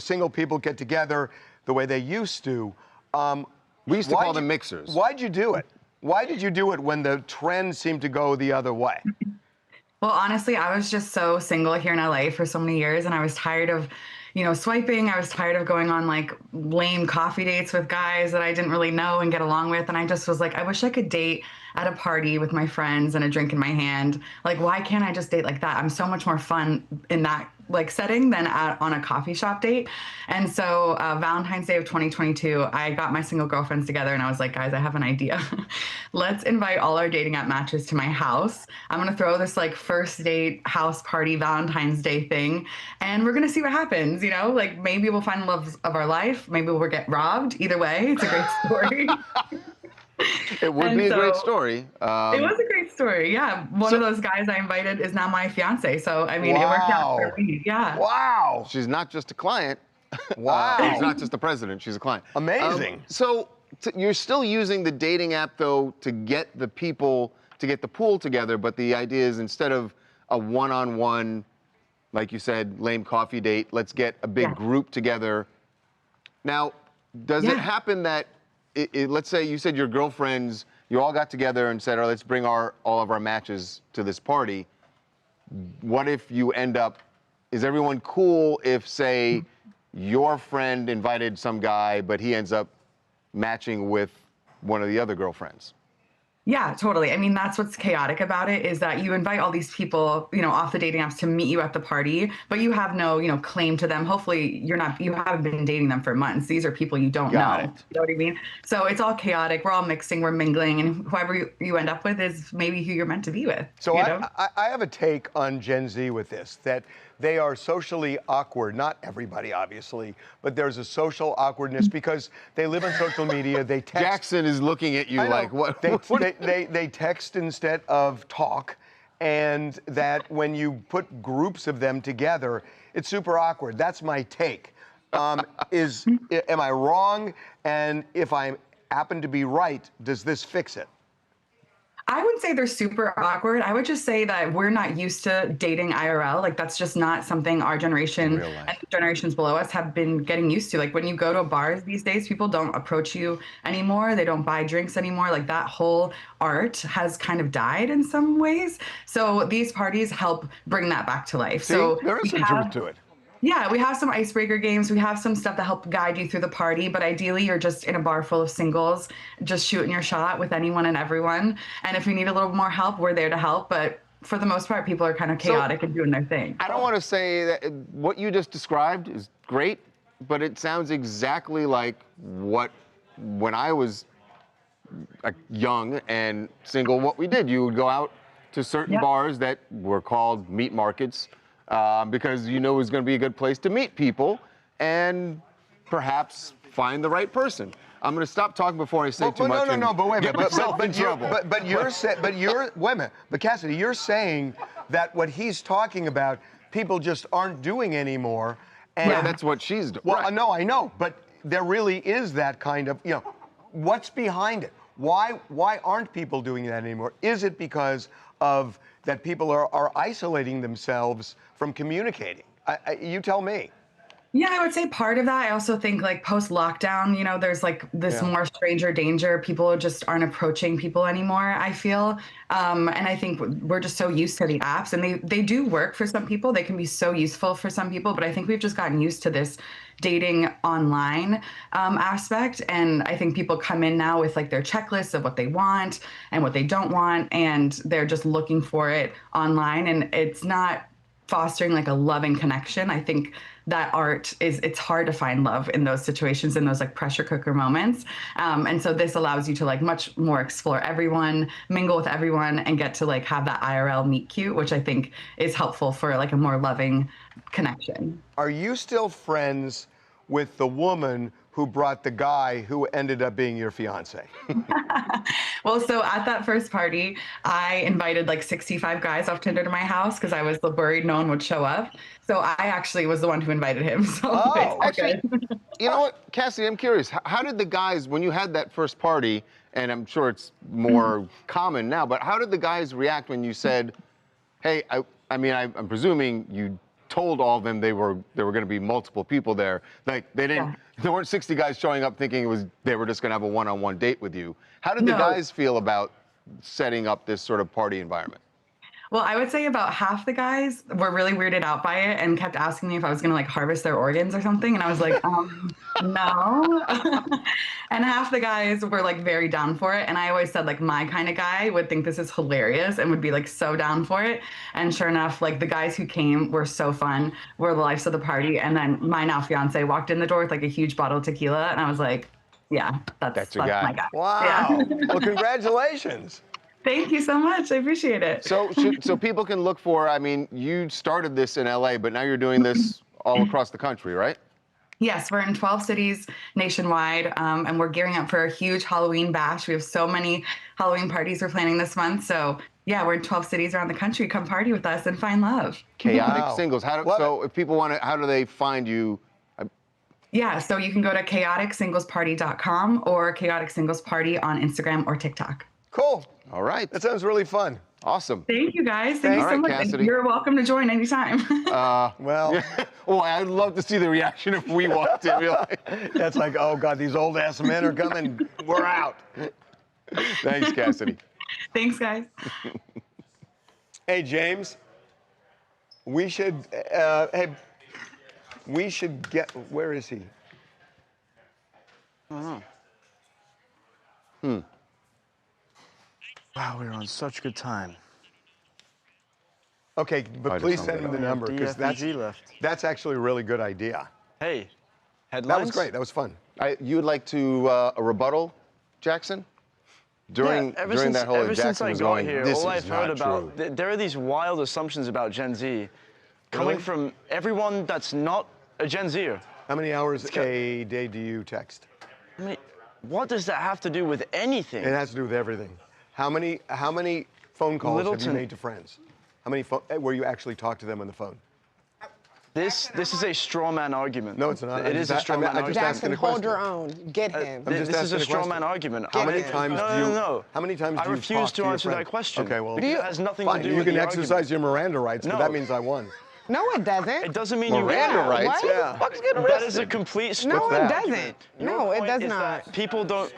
single people get together the way they used to. We used to call them mixers. Why'd you do it? Why did you do it when the trend seemed to go the other way? Well, honestly, I was just so single here in LA for so many years, and I was tired of, swiping. I was tired of going on like lame coffee dates with guys that I didn't really know and get along with. And I just was like, I wish I could date at a party with my friends and a drink in my hand. Like, why can't I just date like that? I'm so much more fun in that setting than on a coffee shop date. And so Valentine's Day of 2022, I got my single girlfriends together and I was like, guys, I have an idea. Let's invite all our dating app matches to my house. I'm gonna throw this like first date house party Valentine's Day thing, and we're gonna see what happens. Like maybe we'll find the love of our life. Maybe we'll get robbed. Either way, it's a great story. It would be a great story. It was a great story. Yeah, one of those guys I invited is now my fiance. So I mean, it worked out for me. Yeah. Wow. She's not just a client. Wow. She's not just the president. She's a client. Amazing. So you're still using the dating app though to get the people to get the pool together, but the idea is instead of a one-on-one, like you said, lame coffee date, let's get a big group together. Now, does it happen that, let's say you said your girlfriends, you all got together and said, let's bring all of our matches to this party. What if you end up, is everyone cool if, say, your friend invited some guy, but he ends up matching with one of the other girlfriends? Yeah, totally. I mean, that's what's chaotic about it is that you invite all these people, off the dating apps to meet you at the party, but you have no, claim to them. Hopefully you haven't been dating them for months. These are people you don't know. You know what I mean? So it's all chaotic. We're all mixing, we're mingling, and whoever you end up with is maybe who you're meant to be with. So I have a take on Gen Z with this, that they are socially awkward. Not everybody, obviously, but there's a social awkwardness because they live on social media. They text. Jackson is looking at you like, what? They text instead of talk, and that when you put groups of them together, it's super awkward. That's my take. Am I wrong? And if I happen to be right, does this fix it? I wouldn't say they're super awkward. I would just say that we're not used to dating IRL. Like that's just not something our generation and generations below us have been getting used to. Like when you go to bars these days, people don't approach you anymore. They don't buy drinks anymore. Like that whole art has kind of died in some ways. So these parties help bring that back to life. See, so there is some truth to it. Yeah, we have some icebreaker games. We have some stuff to help guide you through the party, but ideally you're just in a bar full of singles, just shooting your shot with anyone and everyone. And if you need a little more help, we're there to help. But for the most part, people are kind of chaotic and doing their thing. I don't want to say that what you just described is great, but it sounds exactly like when I was young and single, what we did. You would go out to certain bars that were called meat markets, because you know it was going to be a good place to meet people and perhaps find the right person. I'm going to stop talking before I say too much. No, but wait a minute. Get myself in trouble. But wait a minute. But Cassidy, you're saying that what he's talking about, people just aren't doing anymore. And that's what she's doing. Well, no, I know, but there really is that kind of, what's behind it? Why aren't people doing that anymore? Is it because of that people are isolating themselves from communicating? You tell me. Yeah, I would say part of that. I also think like post-lockdown, there's like this more stranger danger. People just aren't approaching people anymore, I feel. And I think we're just so used to the apps, and they do work for some people. They can be so useful for some people, but I think we've just gotten used to this dating online aspect. And I think people come in now with like their checklists of what they want and what they don't want, and they're just looking for it online, and it's not fostering like a loving connection. I think that it's hard to find love in those situations, in those like pressure cooker moments. And so this allows you to like much more explore everyone, mingle with everyone, and get to like have that IRL meet cute, which I think is helpful for like a more loving connection. Are you still friends with the woman who brought the guy who ended up being your fiance? Well, so at that first party, I invited like 65 guys off Tinder to my house because I was worried no one would show up. So I actually was the one who invited him. So actually, you know what, Cassie, I'm curious. How did the guys, when you had that first party, and I'm sure it's more common now, but how did the guys react when you said, hey, I'm presuming you told all of them there were going to be multiple people there. Like there weren't 60 guys showing up thinking they were just going to have a one-on-one date with you. How did the guys feel about setting up this sort of party environment? Well, I would say about half the guys were really weirded out by it and kept asking me if I was going to like harvest their organs or something. And I was like, no. And half the guys were like very down for it. And I always said like my kind of guy would think this is hilarious and would be like so down for it. And sure enough, like the guys who came were so fun, were the lives of the party. And then my now fiance walked in the door with like a huge bottle of tequila. And I was like, yeah, that's my guy. Wow. Well, congratulations. Thank you so much. I appreciate it. So people can look for, you started this in LA, but now you're doing this all across the country, right? Yes, we're in 12 cities nationwide, and we're gearing up for a huge Halloween bash. We have so many Halloween parties we're planning this month. So yeah, we're in 12 cities around the country. Come party with us and find love. Chaotic Singles. So if people want to, how do they find you? Yeah, so you can go to chaoticsinglesparty.com or Chaotic Singles Party on Instagram or TikTok. Cool. All right. That sounds really fun. Awesome. Thank you guys. Thank you so much. Cassidy. You're welcome to join anytime. Well, oh, I'd love to see the reaction if we walked in. That's like, oh God, these old ass men are coming. We're out. Thanks, Cassidy. Thanks, guys. Hey, James. We should. We should get. Where is he? I don't know. Wow, we were on such good time. Okay, but please send him the number because that's actually a really good idea. Hey, headlines. That was great. That was fun. You would like to a rebuttal, Jackson? During that whole ever since Jackson I was got going, here, this all is I've heard not about true. there are these wild assumptions about Gen Z coming from everyone that's not a Gen Zer. How many hours a day do you text? What does that have to do with anything? It has to do with everything. How many phone calls have you made to friends? How many where you actually talk to them on the phone? This is a straw man argument. No, it's not. It is a straw man argument. Jackson, hold your own. Get him. This is a straw man argument. How many times do you? No. How many times do you I refuse talk to your answer friend? that question. Okay, well, it has nothing to do you with can the exercise your Miranda rights, but No. that means I won. No, it doesn't. It doesn't mean Miranda you rights? What? Yeah. Fuck's getting That is a arrested? complete. No, What's it that? doesn't. No, it does not. People don't.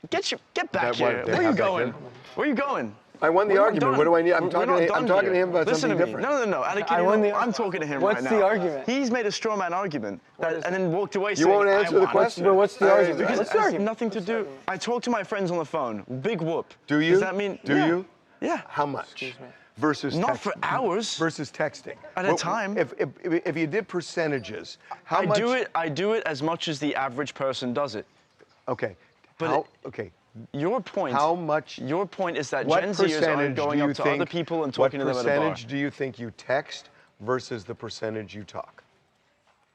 Get back That here. what Where they are you have back going? here? Where are you going? I won the We're not argument. done. What do I need? I'm We're talking not to done him here. about Listen something to me. different. No. I'm talking to him What's right now. the argument? He's made a straw man argument and then walked away. You saying, won't answer I the won. question. But what's the argument? Because What's it the has argument? nothing to do. I talk to my friends on the phone. Big whoop. Do you? Does that mean? Do you? Yeah. How much? Versus Not texting. for hours. Versus texting. At a time. If you did percentages, how I much? I do it as much as the average person does it. Okay. But okay. Your point. How much? Your point is that What Gen Zers percentage aren't going do you up to think? other people and talking to them at a bar. What percentage do you think you text versus the percentage you talk?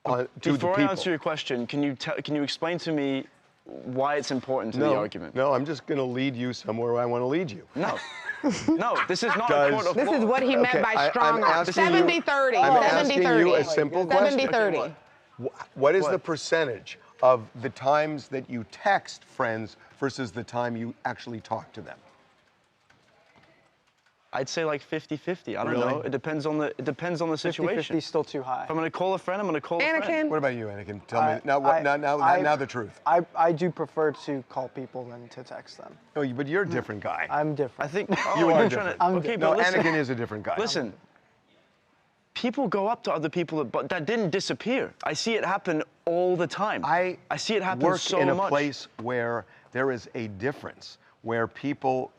To the Before I people? answer your question, can you explain to me why it's important to the argument? No, I'm just going to lead you somewhere where I want to lead you. No. No, this is not a court of This law. is what he meant by strong arm. 70-30. I'm 70-30. asking you a simple question. 70-30. What is the percentage of the times that you text friends versus the time you actually talk to them? I'd say like 50-50. I don't Really? know. It depends on the situation. 50-50 is still too high. If I'm gonna call a friend, I'm gonna call a friend. Anakin. What about you, Anakin? Tell me now the truth. I do prefer to call people than to text them. No, but you're a different guy. I'm different. I think You are you're different. trying to. Okay, No, but listen, Anakin is a different guy. Listen. People go up to other people, but that didn't disappear. I see it happen all the time. I see it happen work so in a much. place where there is a difference, where people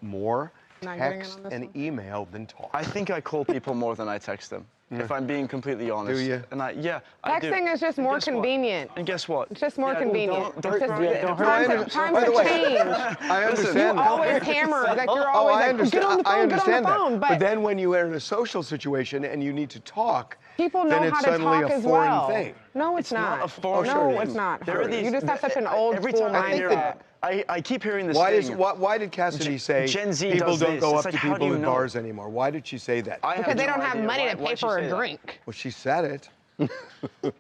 more Not getting in text on this and one? email than talk. I think I call people more than I text them. If I'm being completely honest. you? And I do. Texting is just And more guess what? convenient. And guess what? It's just more convenient. don't It's just, throw it in. times By the have way, changed. I understand. You always hammer, like you're Oh, always I like, understand. get on the phone, I understand get on the phone. that. But then when you are in a social situation and you need to talk, people know then it's how to suddenly talk a as foreign well. thing. No, it's not. Not a foreign No, thing. it's not. There are these, You just have such an old every school time I hear mindset. I keep hearing this Why thing. did Cassidy say Gen Z people does don't this? go It's up like, to how do people you in know? bars anymore? Why did she say that? Because they don't have money to pay Why'd she for say a that? drink. Well, she said it.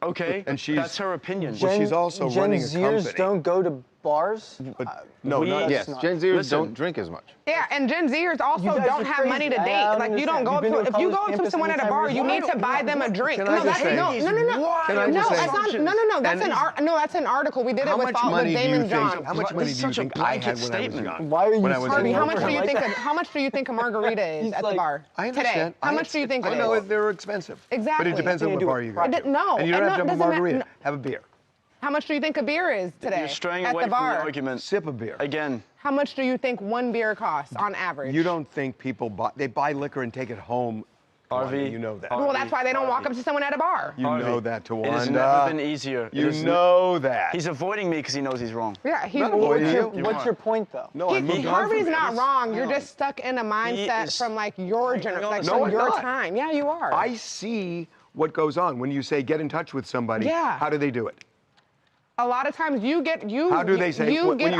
Okay, And she's- that's her opinion. Well, she's also Gen running a Zers company. don't go to bars. But no, not Yes, Gen Zers don't drink as much. Yeah, and Gen Zers also You guys don't are have money to crazy. date. I Like you don't understand. go up You've been to to if you a go up college to someone at a campus bar, you anytime need to buy them a drink. Can I No, just that's say- no. Can I No, just say- it's not. No. That's an article. We did How it with much money do Damon you John. think? How much money do you think I had when I was young? Why are you When I was Harvey, young? how much do you like think? that? How much do you think a margarita is at the bar I today? understand. How much do you think it I know is? they're expensive. Exactly. But it depends on what bar you go to. No, And you don't and have to have a doesn't matter- margarita. no. Have a beer. How much do you think a beer is today You're straying at away the from the bar? argument. Sip a beer. Again. How much do you think one beer costs on average? You don't think people buy liquor and take it home? Harvey, you know that. Well, that's why they don't walk up to someone at a bar. You know that, Tawanda. It has never been easier. You know that. He's avoiding me because he knows he's wrong. Yeah, he's. Not avoiding you. What's your point, though? No, I moved on Harvey's from not this. wrong. You're just stuck in a mindset is- from like your generation, like No, from I'm your not. time. Yeah, you are. I see what goes on when you say get in touch with somebody. Yeah. How do they do it? A lot of times How do they say? you get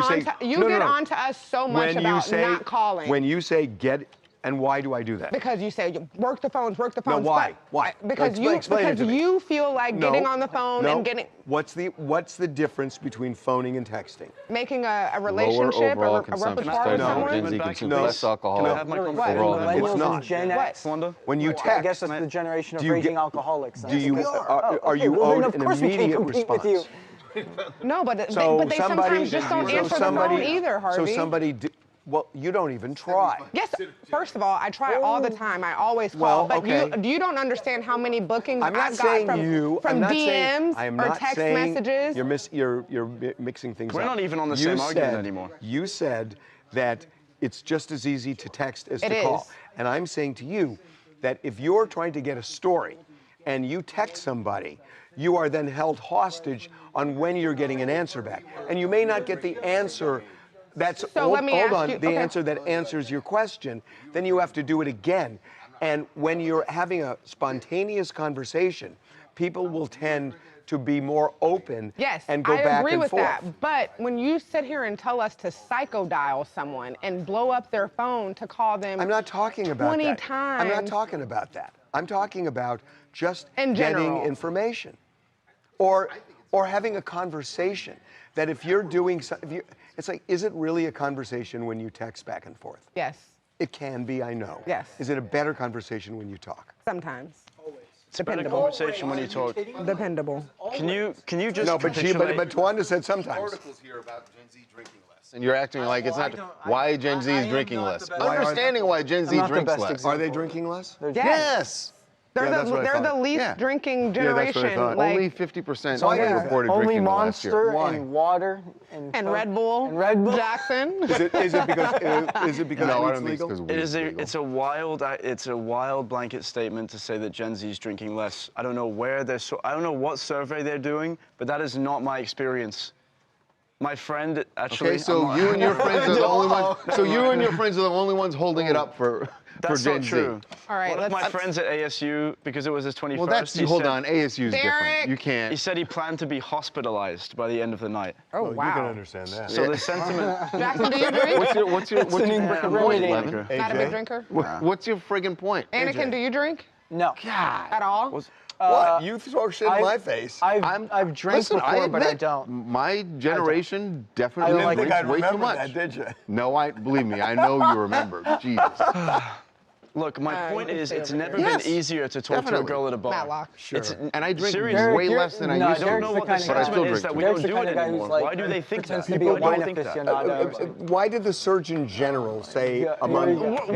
onto us so much about not calling. When you say get, and why do I do that? Because you say work the phones. No, why? Why? Because Explain it to me. you feel like getting on the phone and getting What's the difference between phoning and texting? making a relationship or a repertoire with someone. Gen Z consumes less alcohol. Can I have my Overall, conversation? It's not. Gen X. When you I text, guess that's the generation of do you raging get- alcoholics. do you are Okay, you well, then owed of an course we can't immediate compete response? with you. No, but they sometimes just don't answer the phone either, Harvey. So somebody, well, you don't even try. Yes, first of all, I try all the time. I always call. Well, but okay. you don't understand how many bookings I'm not I've got saying from I'm not saying- DMs I am or not text saying messages. You're mixing things We're up. not even on the You same argument said- anymore. You said that it's just as easy to text as It to call. is. And I'm saying to you that if you're trying to get a story and you text somebody, you are then held hostage on when you're getting an answer back. And you may not get the answer that's, hold on, the answer that answers your question, then you have to do it again. And when you're having a spontaneous conversation, people will tend to be more open and go I back agree and with forth. that. But when you sit here and tell us to psycho dial someone and blow up their phone to call them I'm not talking about 20 that. times. I'm not talking about that. I'm talking about just In getting general. information. Or having a conversation that if you're doing something, it's like, is it really a conversation when you text back and forth? Yes, It can be, I know. Yes. Is it a better conversation when you talk? sometimes. It's a better conversation when you talk. Dependable. Can you just No, but Tawanda said sometimes. Articles here about Gen Z drinking less, and you're acting like it's not why Gen Z is drinking less. Understanding why Gen Z drinks less. Are they drinking less? Yes. They're Yeah, that's what I they're the thought. least Yeah. drinking Yeah, that's what I generation. thought. Like, Only 50% Yeah. reported Only drinking last year. Monster Why? and water and and Coke Red Bull. and Red Bull. Jackson. Is it because No, I weed's don't think it's legal? because weed's legal. It's a wild blanket statement to say that Gen Z is drinking less. I don't know where I don't know what survey they're doing, but that is not my experience. My friend actually. Okay, so you and your friends are the only ones. So you and your friends are the only ones holding it up for That's Gen not true. All right, One of my let's- friends at ASU, because it was his 21st. Well, that's hold on. ASU is different. Derek! You can't. He said he planned to be hospitalized by the end of the night. Oh, You can wow. understand that. So the sentiment. Jackson, do you drink? What's your point, Levin? Not a big drinker? What's your friggin' point? Anakin, do you drink? No. At all? What? You throw shit in my face. I've drank Listen, before, but I admit, don't. My generation definitely I don't drinks think way too much. That, did you? No, believe me, I know you remember. Jesus. Look, my point is, it's never Yes, been easier to talk to a definitely. girl at a bar. Matlock. Sure. And I drink Seriously. way less than I used to. I don't know what the sentiment is that we don't do it anymore. Why do they think that? Pretends to be a Why wine do they think that? aficionado. Why did the Surgeon General say among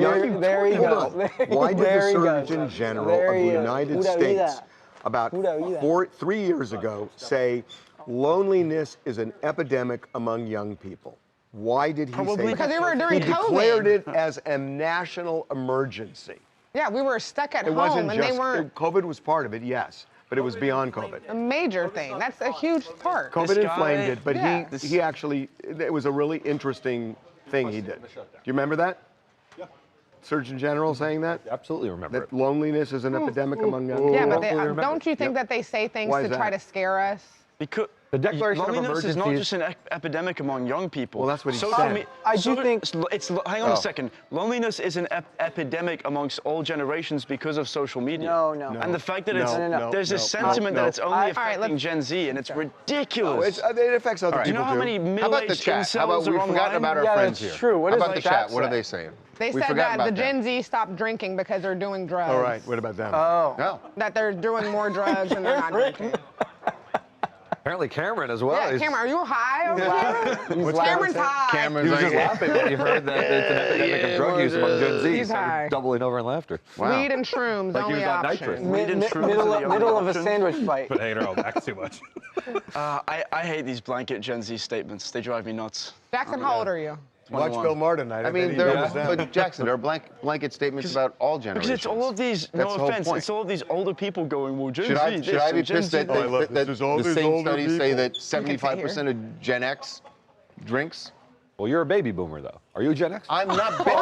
There you go. Why did the There you go. Surgeon General There of the you go. United Who'd I read States that? about Who'd I read that? 3 years ago say loneliness is an epidemic among young people? Why did he say Because that? they were during He COVID. declared it as a national emergency. Yeah, we were stuck at It home wasn't and just they weren't COVID was part of it, yes, but it was beyond COVID. a major thing. That's a huge part. COVID inflamed it, but Yeah. he actually, it was a really interesting thing he did. Do you remember that? Yeah. Surgeon General saying that? Absolutely remember That loneliness is an epidemic among young people? Yeah, but don't you think that they say things Why to is try that? to scare us? Because the Declaration of loneliness is not Emergency just an epidemic among young people. Well, that's what he Social said. me- I do so- think- hang on a second. Loneliness is an epidemic amongst all generations because of social media. No. And the fact that No, there's no, a sentiment that it's only All right, affecting Gen Z, and it's ridiculous. It affects other Do you people know how too. many How about the middle-aged chat? How about incels are we've forgotten online? about our Yeah, friends that's here? true. What How does about the the chat? chat What are say? they saying? They We said forgot that the about them. Gen Z stopped drinking because they're doing drugs. All right, what about them? Oh. No. That they're doing more drugs and they're not drinking. Apparently Cameron as well. Yeah, Cameron, are you high over here? What's Cameron's high. Cameron's He was like, just laughing when he heard that it's an epidemic of drug use among Gen Z. He He's started high. doubling over in laughter. wow. Weed and shrooms, Like he only was on nitrous. option. Weed and shrooms are the only Middle of a option. sandwich fight. But hanging around back too much. I hate these blanket Gen Z statements. They drive me nuts. Jackson, how old are you? Watch 21. Bill Maher tonight. I mean, but Jackson, there are blanket statements about all generations. Because it's all of these, That's the no whole offense, point. it's all of these older people going, well, Gen Should Z I, this should I be and Gen pissed Z that, that. look, that this is all the these same older studies say people. that 75% of Gen X drinks? Well, you're a baby boomer, though. Are you a Gen X? I'm not big.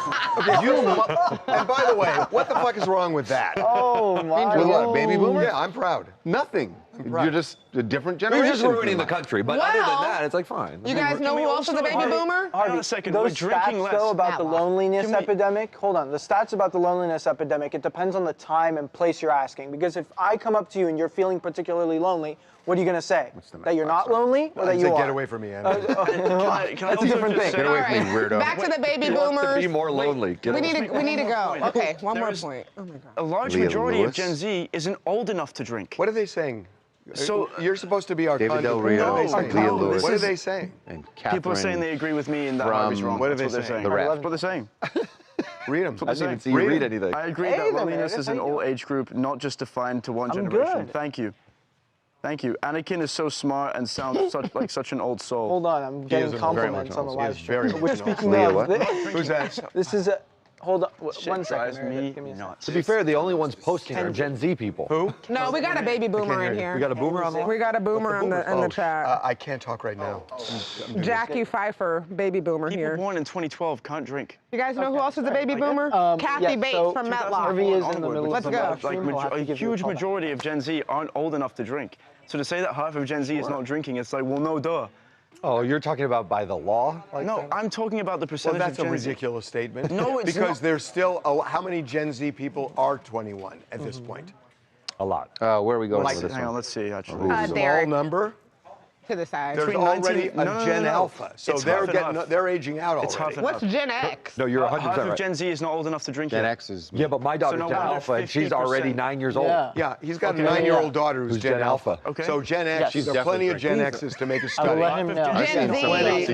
And by the way, what the fuck is wrong with that? Oh my With what, baby boomer? Yeah, I'm proud. Nothing. You're just a different You're generation. just ruining the country. But other than that, it's like fine. You guys know who else is a baby boomer? Harvey, Hang on a second, those we're drinking stats, less. though, about the Matlock. loneliness epidemic, hold on. The stats about the loneliness epidemic, it depends on the time and place you're asking. Because if I come up to you and you're feeling particularly lonely, what are you going to say? That you're not lonely or that you are? Get away from me, Andy. That's a different thing. Get away from me, weirdo. Back to the baby He wants to boomers. be more lonely. We need to go. Okay, one more There's point. Oh my God. A large Leah majority Lewis. of Gen Z isn't old enough to drink. What are they saying? So you're supposed to be our David Del conduit. Rio, What are they saying? Leah Lewis. What are they saying? And people are saying they agree with me and that Harvey's wrong. What are That's they they're saying? The rap. That's what they're saying. Read them. I didn't even see you read anything. I agree Hey that there, loneliness man. is an How you all age group, not just defined to one I'm generation. good. Thank you. Thank you. Anakin is so smart and sounds like such an old soul. Hold on, I'm getting a compliments on the live stream. very Which, much an speaking old of, soul. Who's that? this is a, hold on, Shit one drives second. me Meredith, give me a second. nuts. To be fair, the only ones posting are Gen Z people. Who? No, we got a baby boomer in here. We got a boomer on the line? We got a boomer in the chat. I can't talk right now. Jackie Pfeiffer, baby boomer People here. born in 2012 can't drink. You guys know who else is a baby boomer? Kathy yeah, Bates so from Matlock. Harvey is in the middle Let's of go. the Like stream. We'll have to a give you huge call back. majority of Gen Z aren't old enough to drink. So to say that half of Gen Z is not drinking, it's like, well, no, duh. Oh, you're talking about by the law? No, I'm talking about the Well, percentage that's a of Gen Z. ridiculous statement. No, it's because not. there's still how many Gen Z people are 21 at this point? A lot. Where are we going with this Hang on, one? let's see, actually. Small Derek. number. To the side. There's Between already 19 a Gen Alpha, so It's they're half and half. they're aging out already. It's half and What's half. Gen X? No, you're 100% Half of right. Gen Z is not old enough to drink Gen yet. X is. Yeah, but my daughter's no Gen wonder Alpha, and she's already 50%. 9 years old. Yeah. Yeah, he's got Okay. a 9-year-old daughter who's Who's Gen Gen Alpha. Alpha. Okay. So Gen X, Yes, she's there are plenty of definitely Gen X's to make a I study. will let him know. Gen Z.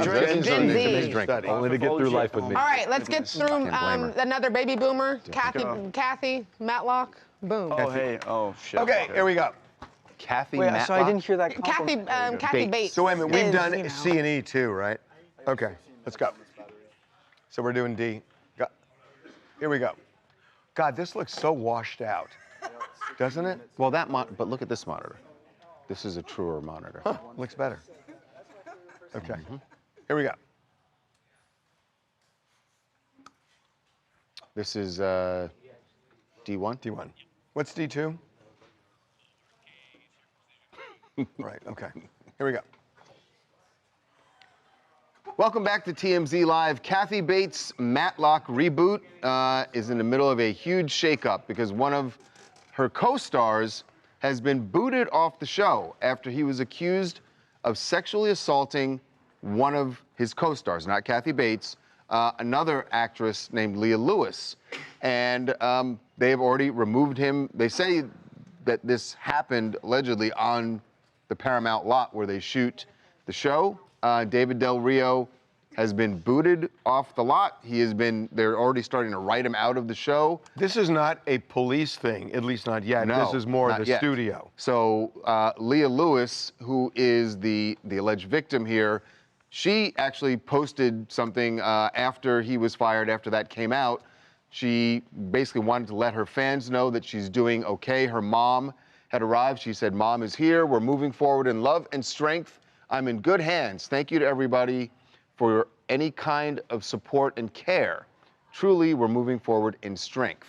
Gen Z. Study. Only to get through life with me. All right, let's get through Can't blame her. another baby boomer. Go. Kathy, Matlock, boom. Oh, hey, oh, shit. Okay, here we go. Kathy Wait, Matlock. so I didn't hear that Kathy, compliment. Kathy Bates. So wait a minute, we've is, done you know. C and E too, right? Okay, let's go. So we're doing D. Here we go. God, this looks so washed out, doesn't it? Well, but look at this monitor. This is a truer monitor. Huh, looks better. Okay, here we go. This is D1. D1. What's D2? Right, okay. Here we go. Welcome back to TMZ Live. Kathy Bates' Matlock reboot is in the middle of a huge shakeup because one of her co-stars has been booted off the show after he was accused of sexually assaulting one of his co-stars, not Kathy Bates, another actress named Leah Lewis. And they have already removed him. They say that this happened allegedly on the Paramount lot where they shoot the show. David Del Rio has been booted off the lot. They're already starting to write him out of the show. This is not a police thing, at least not yet. No, this is more not the yet. studio. So Leah Lewis, who is the alleged victim here, she actually posted something after he was fired, after that came out. She basically wanted to let her fans know that she's doing okay. Her mom had arrived. She said, "Mom is here. We're moving forward in love and strength. I'm in good hands. Thank you to everybody for any kind of support and care. Truly, we're moving forward in strength."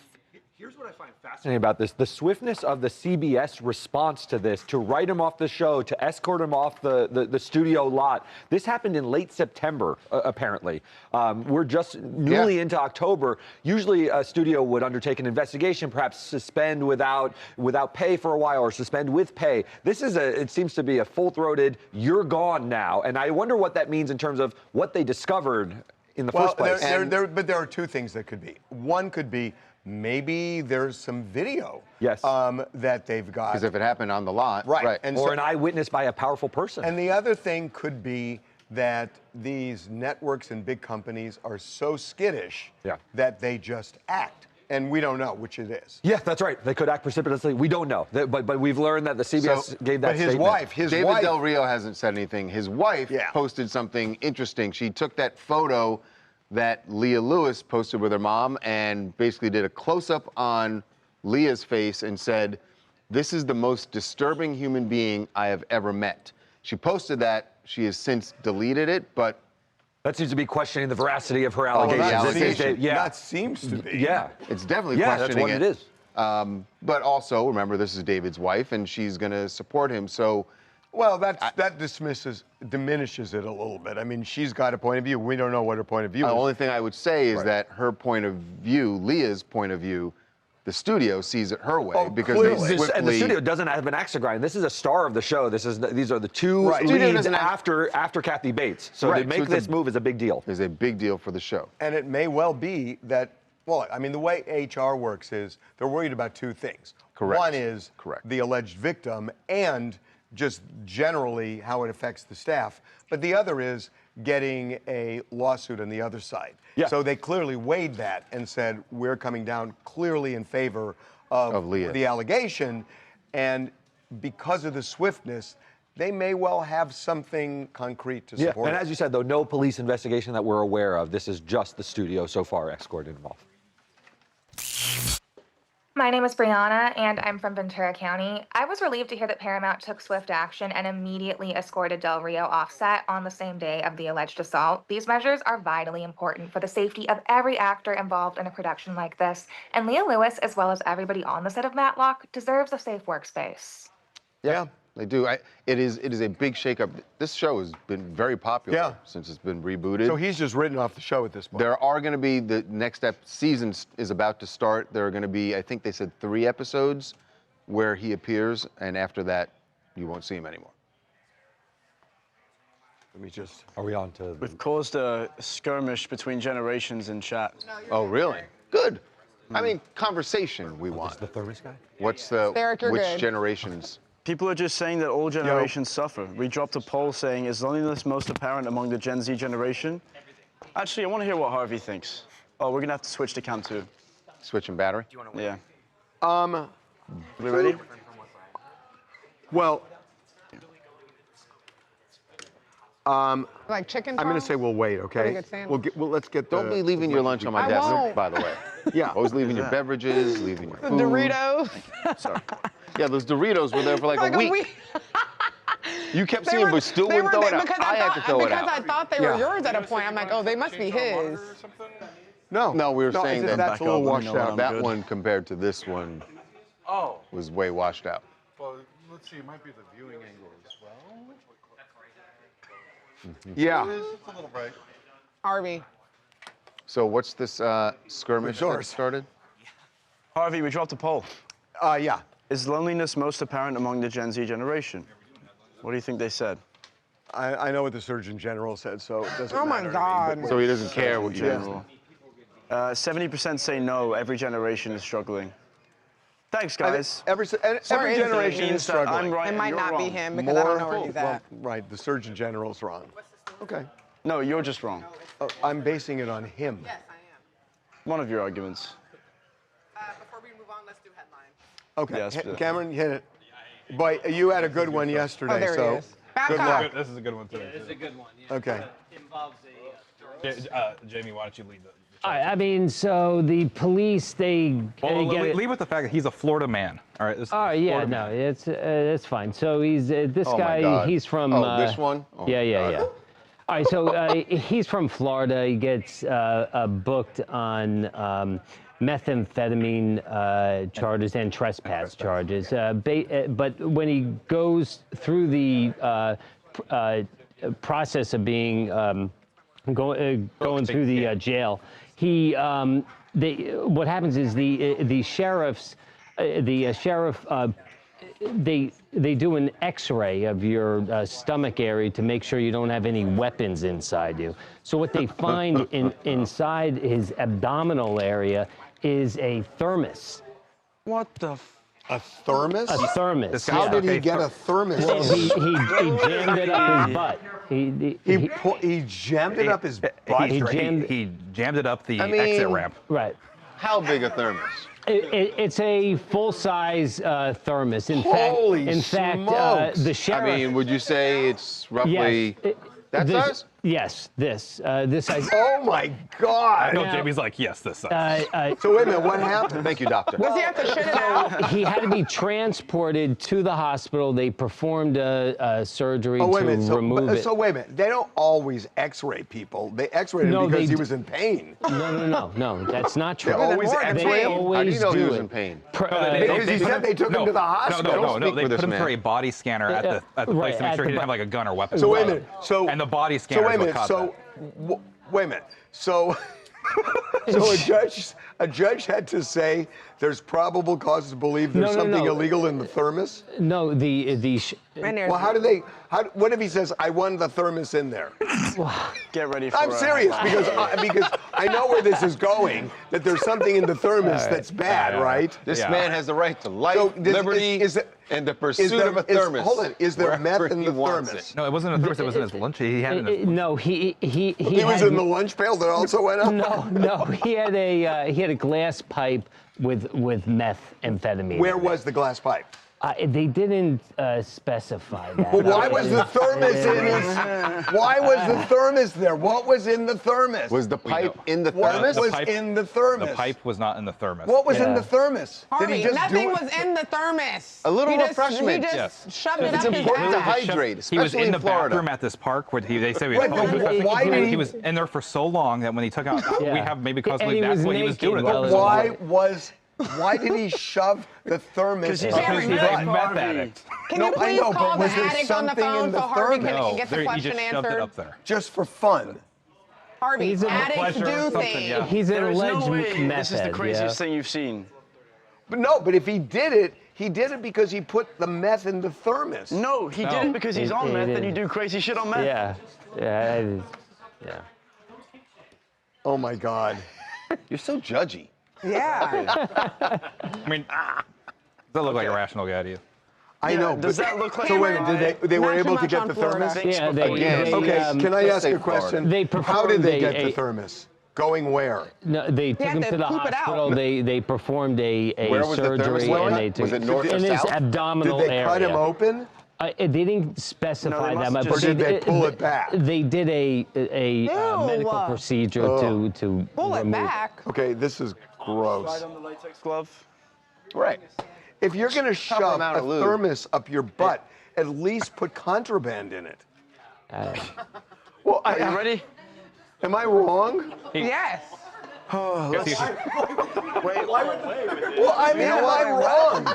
Here's what I find fascinating about this. The swiftness of the CBS response to this, to write him off the show, to escort him off the studio lot. This happened in late September, apparently. We're just newly into October. Usually a studio would undertake an investigation, perhaps suspend without pay for a while or suspend with pay. This is it seems to be a full-throated, you're gone now. And I wonder what that means in terms of what they discovered in the first place. But there are two things that could be. One could be, maybe there's some video that they've got. Because if it happened on the lot. Right. And or an eyewitness by a powerful person. And the other thing could be that these networks and big companies are so skittish that they just act. And we don't know which it is. Yeah, that's right. They could act precipitously. We don't know. But we've learned that the CBS gave that statement. David Del Rio hasn't said anything. His wife posted something interesting. She took that photo that Leah Lewis posted with her mom and basically did a close-up on Leah's face and said, "This is the most disturbing human being I have ever met." She posted that. She has since deleted it, but That seems to be questioning the veracity of her Oh, allegations. that seems to be. Yeah. It's definitely Yeah, questioning that's what it is. But also, remember, this is David's wife, and she's going to support him. So, well, that diminishes it a little bit. I mean, she's got a point of view. We don't know what her point of view is. The only thing I would say is that her point of view, Leah's point of view, the studio sees it her way because they swiftly... And the studio doesn't have an axe to grind. This is a star of the show. These are the two leads after Kathy Bates. So to make this move is a big deal. Is a big deal for the show. And it may well be that, well, I mean, the way HR works is they're worried about two things. Correct. One is the alleged victim and just generally how it affects the staff. But the other is getting a lawsuit on the other side. Yeah. So they clearly weighed that and said, we're coming down clearly in favor of Leah. The allegation. And because of the swiftness, they may well have something concrete to support. And as you said, though, no police investigation that we're aware of. This is just the studio so far escorted him off. My name is Brianna, and I'm from Ventura County. I was relieved to hear that Paramount took swift action and immediately escorted Del Rio offset on the same day of the alleged assault. These measures are vitally important for the safety of every actor involved in a production like this, and Leah Lewis, as well as everybody on the set of Matlock, deserves a safe workspace. Yeah, they do. It is a big shakeup. This show has been very popular since it's been rebooted. So he's just written off the show at this point. There are going to be, the next season is about to start. There are going to be, I think they said 3 episodes where he appears, and after that, you won't see him anymore. Let me just... Are we on to... We've caused a skirmish between generations in chat. Oh, really? Good. I mean, conversation we want. The Thermos guy? What's the... Derek, you're which good. generations? People are just saying that all generations suffer. We dropped a poll saying, is loneliness most apparent among the Gen Z generation? Actually, I want to hear what Harvey thinks. Oh, we're going to have to switch to cam 2. Switching battery? Yeah. We ready? Well, like chicken. I'm going to say we'll wait, okay? Pretty good sandwich. Let's get the... Don't be leaving your lunch on my desk, won't. by the way. Yeah. Always leaving your beverages, leaving your The food. Doritos. Sorry. Yeah, those Doritos were there for like a week. You kept seeing them, but still wouldn't throw it out. I had to throw it out. Because I thought they were yours at a point. I'm like, oh, they must be his. No, we were saying that that's a little washed out. That one compared to this one was way washed out. Well, let's see, it might be the viewing angle as well. Yeah. It's a little bright. Harvey. So what's this skirmish that started? Harvey, we dropped a poll. Yeah. Is loneliness most apparent among the Gen Z generation? What do you think they said? I know what the Surgeon General said, so it doesn't Oh my matter. God. So he doesn't care what you General. 70% say no, every generation is struggling. Thanks, guys. Every generation is struggling. I'm right It and might you're not be wrong. him because I don't know where he's at. Right, the Surgeon General's wrong. Okay. No, you're just wrong. I'm basing it on him. Yes, I am. One of your arguments. Before we move on, let's do headline. Okay, Yes, Cameron, hit it. Boy, you had a good one yesterday, Oh, there he so is. good luck. This is a good one, too. It's a good one. Yeah. Okay. It involves Jamie, why don't you lead the... I mean, so the police, they Well, get it. lead with the fact that he's a Florida man. All right. Oh yeah, Florida no, man. it's fine. So he's this Oh, my guy. God. He's from. This one? Oh, yeah, yeah, God. yeah. All right, so he's from Florida. He gets booked on methamphetamine charges and trespass charges. But when he goes through the process of being going through the jail, what happens is the sheriff they do an X-ray of your stomach area to make sure you don't have any weapons inside you. So what they find inside his abdominal area is a thermos. What the? A thermos? A thermos. How did he yeah. get a thermos? Well, he jammed it up his butt. He jammed it up his butt. He jammed it up the exit ramp. Right. How big a thermos? It's a full-size thermos. In Holy fact, smokes. the sheriff. I mean, would you say it's roughly Yes, that size? Yes, this I. Oh my God! I know Jamie's like, yes, this sucks. So wait a minute, what happened? Thank you, doctor. Does he have to shit it out? He had to be transported to the hospital. They performed a surgery Oh, wait to a minute. remove it. So wait a minute. They don't always X-ray people. They X-rayed him because he was in pain. No, that's not true. They always They X-ray him? always How do you know he do was it. in pain? Because he said they took him to the hospital. No, they with put this him man. through a body scanner at the place Right, to make at sure the he didn't bo- have like a gun or weapon. So wait a minute. So and the body scanner So wait a is what minute. caught So that. wait a minute. So a judge had to say there's probable cause to believe there's something illegal in the thermos. No, Well, what if he says I want the thermos in there? Get ready for I'm serious because I know where this is going. That there's something in the thermos that's bad, right? This man has the right to life, liberty, and the pursuit of a thermos. Hold on, is there meth in the thermos? No, it wasn't a thermos. It was in his lunch. He had it in his No, he was in the lunch pail that also went up. No, he had a glass pipe with methamphetamine. Where was the glass pipe? They didn't specify that. Well, why was the thermos in this? Why was the thermos there? What was in the thermos? Was the pipe in the What thermos? was in the thermos? The pipe was not in the thermos. What was in the thermos? Harvey, Did he just nothing do it? was in the thermos. A little He just- refreshment. He just Yes. shoved it It's up his important to ass. hydrate, He was especially in the in Florida. bathroom at this park where they say Right, but why did he was in there for so long that when he took out, we have maybe caused And believe he that's was what he was naked doing. while Why did he shove the thermos Because up he's his a butt? meth addict. Can No, you I please know, call but the was there addict on the something phone in the so Harvey thermos? No, can get the he question just shoved it answered? up there. Just for fun. Harvey, He's a addicts pleasure or do something, things. yeah. He's an There is alleged no way meth this is the head, craziest yeah. thing you've seen. But if he did it because he put the meth in the thermos. No, he did it because he's on He meth and did. you do crazy shit on meth. Yeah. Oh my God. You're so judgy. Yeah. I mean, does that look like a rational guy to you? I know. Does that look like So wait, did they were Not too able to much get on the Florida. thermos? Yeah, Okay, can I ask a question? They How did they performed get a- the thermos? Going where? No, they took had him to to the poop it out. hospital. They performed a Where was the thermos surgery going? and they took Was it north or in his south? abdominal Did they area. cut him open? They didn't specify No, they that, must but have Or did they pull it back? They did a medical Ew. procedure to Pull it remove. back. Okay, this is gross. Slide on the latex glove. Right. If you're gonna shove amount a of lube. thermos up your butt, at least put contraband in it. Well, Are you ready? Am I wrong? Yes. Oh, Yes, he- well, I mean, am I wrong?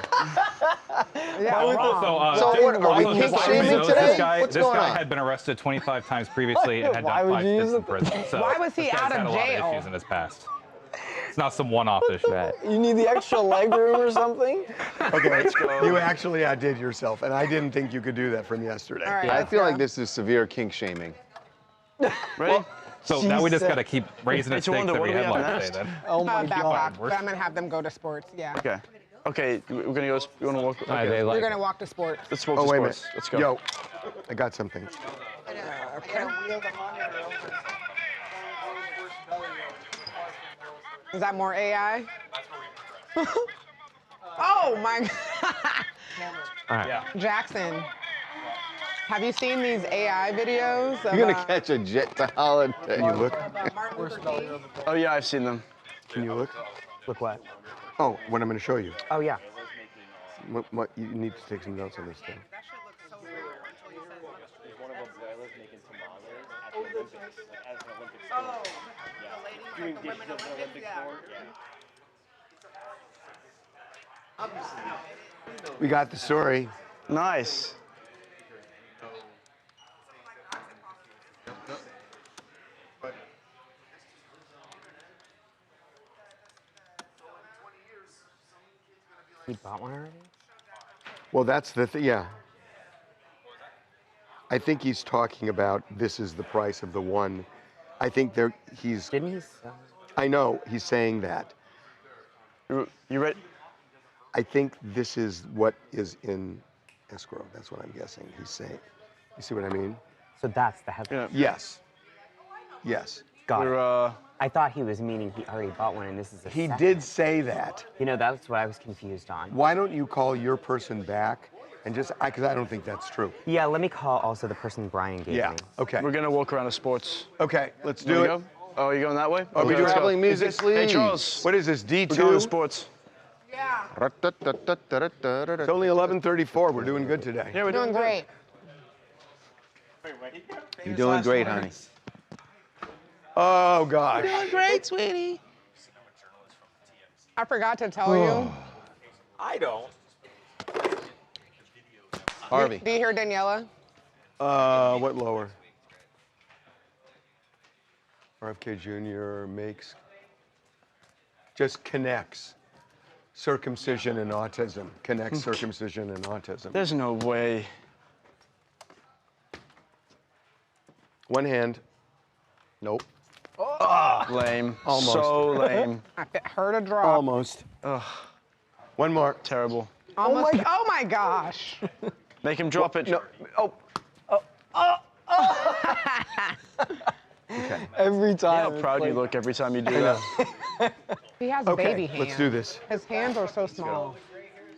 So what, are we kink shaming today? This guy, What's this going guy on? had been arrested 25 times previously and had Why done would 5 you stints use in prison. So Why was he this guy's out of had a lot jail? of issues in his past. It's not some one-off issue. You need the extra leg room or something? Okay, you actually outdid yourself, and I didn't think you could do that from yesterday. All right. I feel like this is severe kink shaming. Ready? So now we just Jesus. got to keep raising the It's a stakes wonder, what every do we have headline next? today then. Oh my Back God. talk, but I'm gonna have them go to sports. Yeah. Okay. Okay, we're gonna go. You wanna walk? All right, Okay. they like We're gonna walk to sports. Let's walk Oh, to wait a sports. minute. Let's go. Yo, I got something. Is that more AI? Oh my God. All right. Yeah. Jackson, have you seen these AI videos? Of, You're gonna catch a jet to Holland. Can you look? Martin Luther King? Oh yeah, I've seen them. Can you look? Look what? Oh, what I'm going to show you. Oh yeah. What, you need to take some notes on this thing. We got the story. Nice. He bought one already? Well, that's the thing, yeah. I think he's talking about this is the price of the one. I think he's. Didn't he sell? I know, he's saying that. You ready? I think this is what is in escrow. That's what I'm guessing he's saying. You see what I mean? So that's the headline. Yes. Yes. Got it. I thought he was meaning he already bought one and this is a He did say that. You know, that's what I was confused on. Why don't you call your person back And just, because I don't think that's true. Yeah, let me call also the person Brian gave me. Okay. We're gonna walk around the sports. Okay, let's Wanna do it. go? Oh, you going that way? Are we Okay, let's go. traveling musically? Hey, Charles. What is this, D2? We're going to sports. It's only 11:34. We're doing good today. Yeah, we're Doing great. You're doing great, honey. Oh, gosh. Doing great, sweetie. I forgot to tell you. I don't. Harvey. Do you hear Daniela? What lower? RFK Jr. just connects circumcision and autism. Connects circumcision and autism. There's no way. One hand. Nope. Lame. Almost. So lame. I heard a drop. Almost. One more. Terrible. Almost. Oh my gosh. Make him drop it. No. Oh. Okay. Every time. How proud you look every time you do that. He has Okay, baby hands. let's do this. His hands are so small.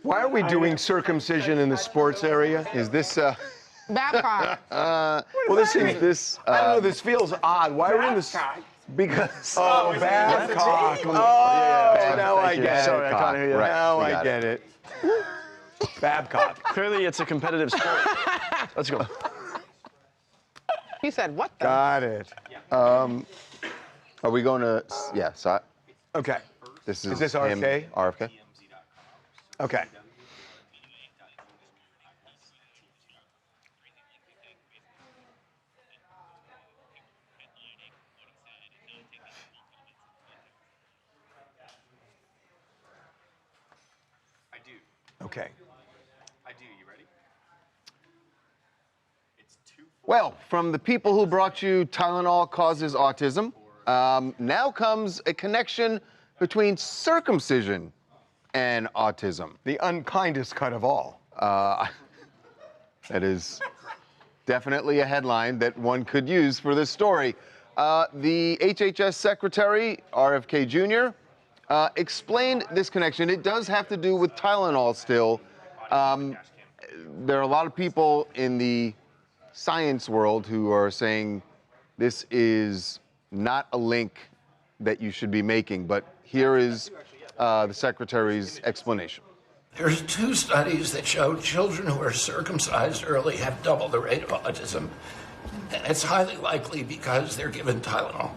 Why are we doing circumcision in the sports area? Is this Babcock. Well, this seems I don't know. This feels odd. Why are we in this? Because Babcock. Yeah, now I get it. Sorry, I can't hear you. Right, now we I got get it. Babcock. Clearly, it's a competitive sport. Let's go. He said, what the? Got it. Are we going to? Yeah. So Okay. this Is this RFK? RFK. Okay. I do. Okay. I do. You ready? It's 2. Well, from the people who brought you Tylenol causes autism, now comes a connection between circumcision and autism. The unkindest cut of all. That is definitely a headline that one could use for this story. The HHS secretary, RFK Jr., explained this connection. It does have to do with Tylenol still. There are a lot of people in the science world who are saying this is not a link that you should be making, but here is the secretary's explanation. There's 2 studies that show children who are circumcised early have double the rate of autism. And it's highly likely because they're given Tylenol.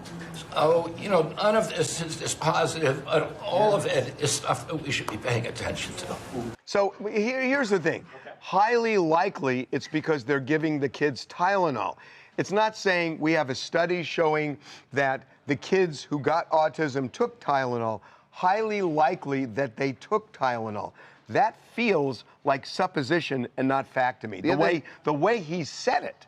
So, none of this is dispositive, but all of it is stuff that we should be paying attention to. So here's the thing. Highly likely it's because they're giving the kids Tylenol. It's not saying we have a study showing that the kids who got autism took Tylenol. Highly likely that they took Tylenol. That feels like supposition and not fact to me. The way he said it.